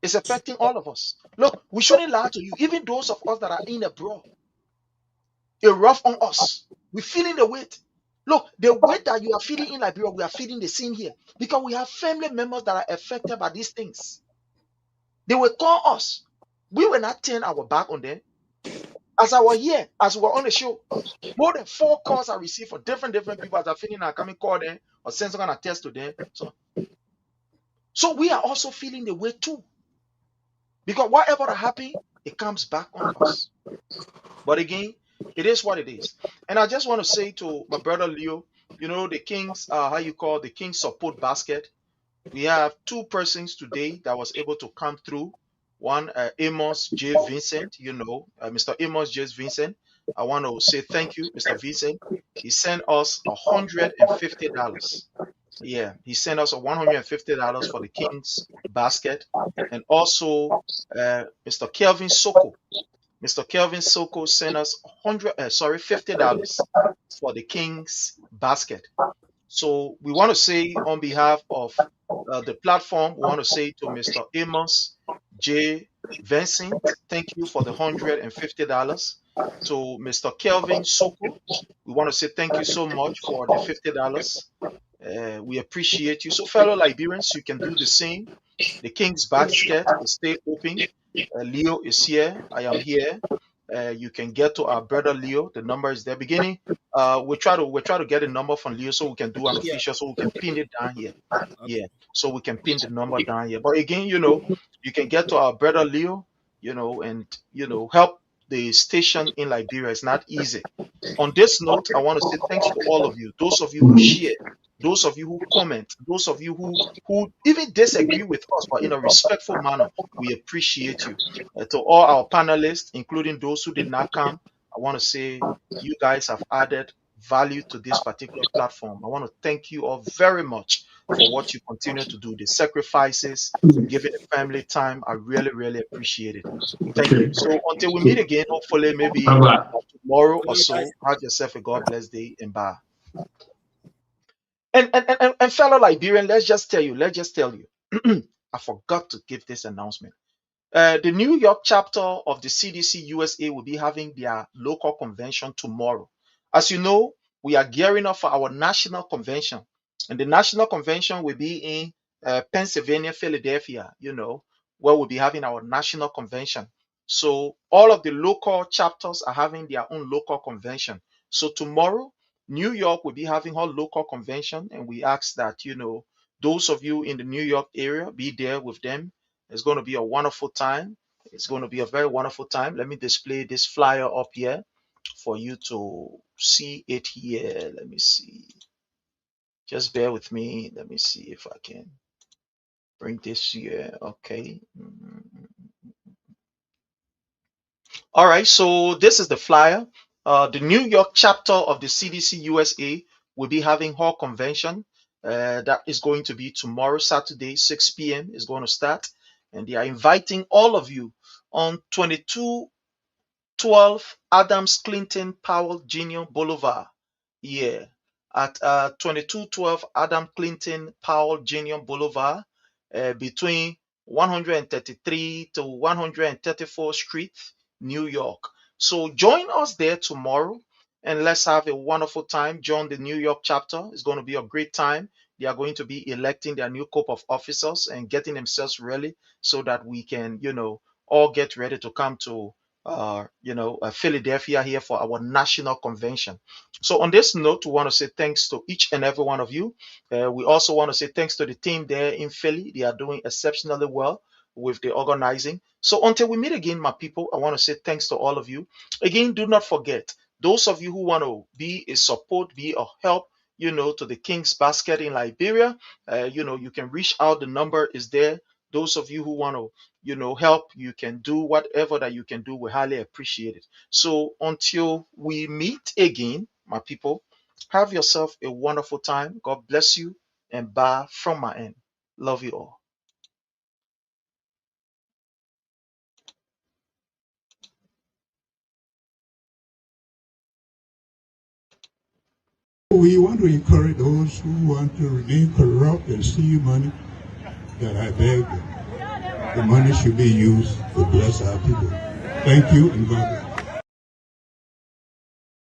is affecting all of us. Look, we shouldn't lie to you. Even those of us that are in abroad, it's rough on us. We're feeling the weight. Look, the weight that you are feeling in Liberia, we are feeling the same here. Because we have family members that are affected by these things. They will call us. We will not turn our back on them. As I was here, as we were on the show, more than 4 calls I received from different people that are feeling I come and call them or send some kind of test to them. So we are also feeling the weight too. Because whatever that happens, it comes back on us. But again, it is what it is. And I just want to say to my brother Leo, you know, the King's, the King's support basket. We have 2 persons today that was able to come through. One, Amos J. Vincent, Mr. Amos J. Vincent. I want to say thank you, Mr. Vincent. He sent us $150. Yeah, he sent us $150 for the King's basket. And also, Mr. Kelvin Soko. Mr. Kelvin Soko sent us $50 for the King's basket. So we want to say on behalf of the platform, we want to say to Mr. Amos J. Vincent, thank you for the $150. To Mr. Kelvin Soko, we want to say thank you so much for the $50. We appreciate you. So fellow Liberians, you can do the same. The King's Basket is still open. Leo is here. I am here. You can get to our brother Leo. The number is there. Beginning, we try to get a number from Leo so we can do an official, so we can pin it down here. Yeah, so we can pin the number down here. But again, you can get to our brother Leo, and help the station in Liberia. It's not easy. On this note, I want to say thanks to all of you. Those of you who share, those of you who comment, those of you who even disagree with us, but in a respectful manner, we appreciate you. To all our panelists, including those who did not come, I want to say you guys have added value to this particular platform. I want to thank you all very much for what you continue to do, the sacrifices, giving the family time. I really, really appreciate it. Thank you. So until we meet again, hopefully maybe tomorrow or so, have yourself a God bless day and bye. And fellow Liberian, let's just tell you, I forgot to give this announcement. The New York chapter of the CDC USA will be having their local convention tomorrow. As you know, we are gearing up for our national convention, and the national convention will be in Pennsylvania, Philadelphia, where we'll be having our national convention. So all of the local chapters are having their own local convention. So tomorrow, New York will be having her local convention, and we ask that, those of you in the New York area, be there with them. It's going to be a wonderful time. It's going to be a very wonderful time. Let me display this flyer up here for you to see it here. Let me see. Just bear with me. Let me see if I can bring this here. Okay. All right. So this is the flyer. The New York chapter of the CDC USA will be having her convention. That is going to be tomorrow, Saturday, 6 p.m. is going to start. And they are inviting all of you on 2212 Adams Clinton Powell Jr. Boulevard. Yeah, at 2212 Adam Clinton Powell Jr. Boulevard, between 133 to 134th Street, New York. So join us there tomorrow, and let's have a wonderful time. Join the New York chapter. It's going to be a great time. They are going to be electing their new corps of officers and getting themselves ready so that we can, all get ready to come to, Philadelphia here for our national convention. So on this note, we want to say thanks to each and every one of you. We also want to say thanks to the team there in Philly. They are doing exceptionally well with the organizing. So until we meet again, my people, I want to say thanks to all of you. Again, do not forget, those of you who want to be a support, be a help, to the King's Basket in Liberia, you can reach out. The number is there. Those of you who want to, help, you can do whatever that you can do. We highly appreciate it. So until we meet again, my people, have yourself a wonderful time. God bless you, and bye from my end. Love you all. We want to encourage those who want to remain corrupt and steal money, that I beg them. The money should be used to bless our people. Thank you, and God bless.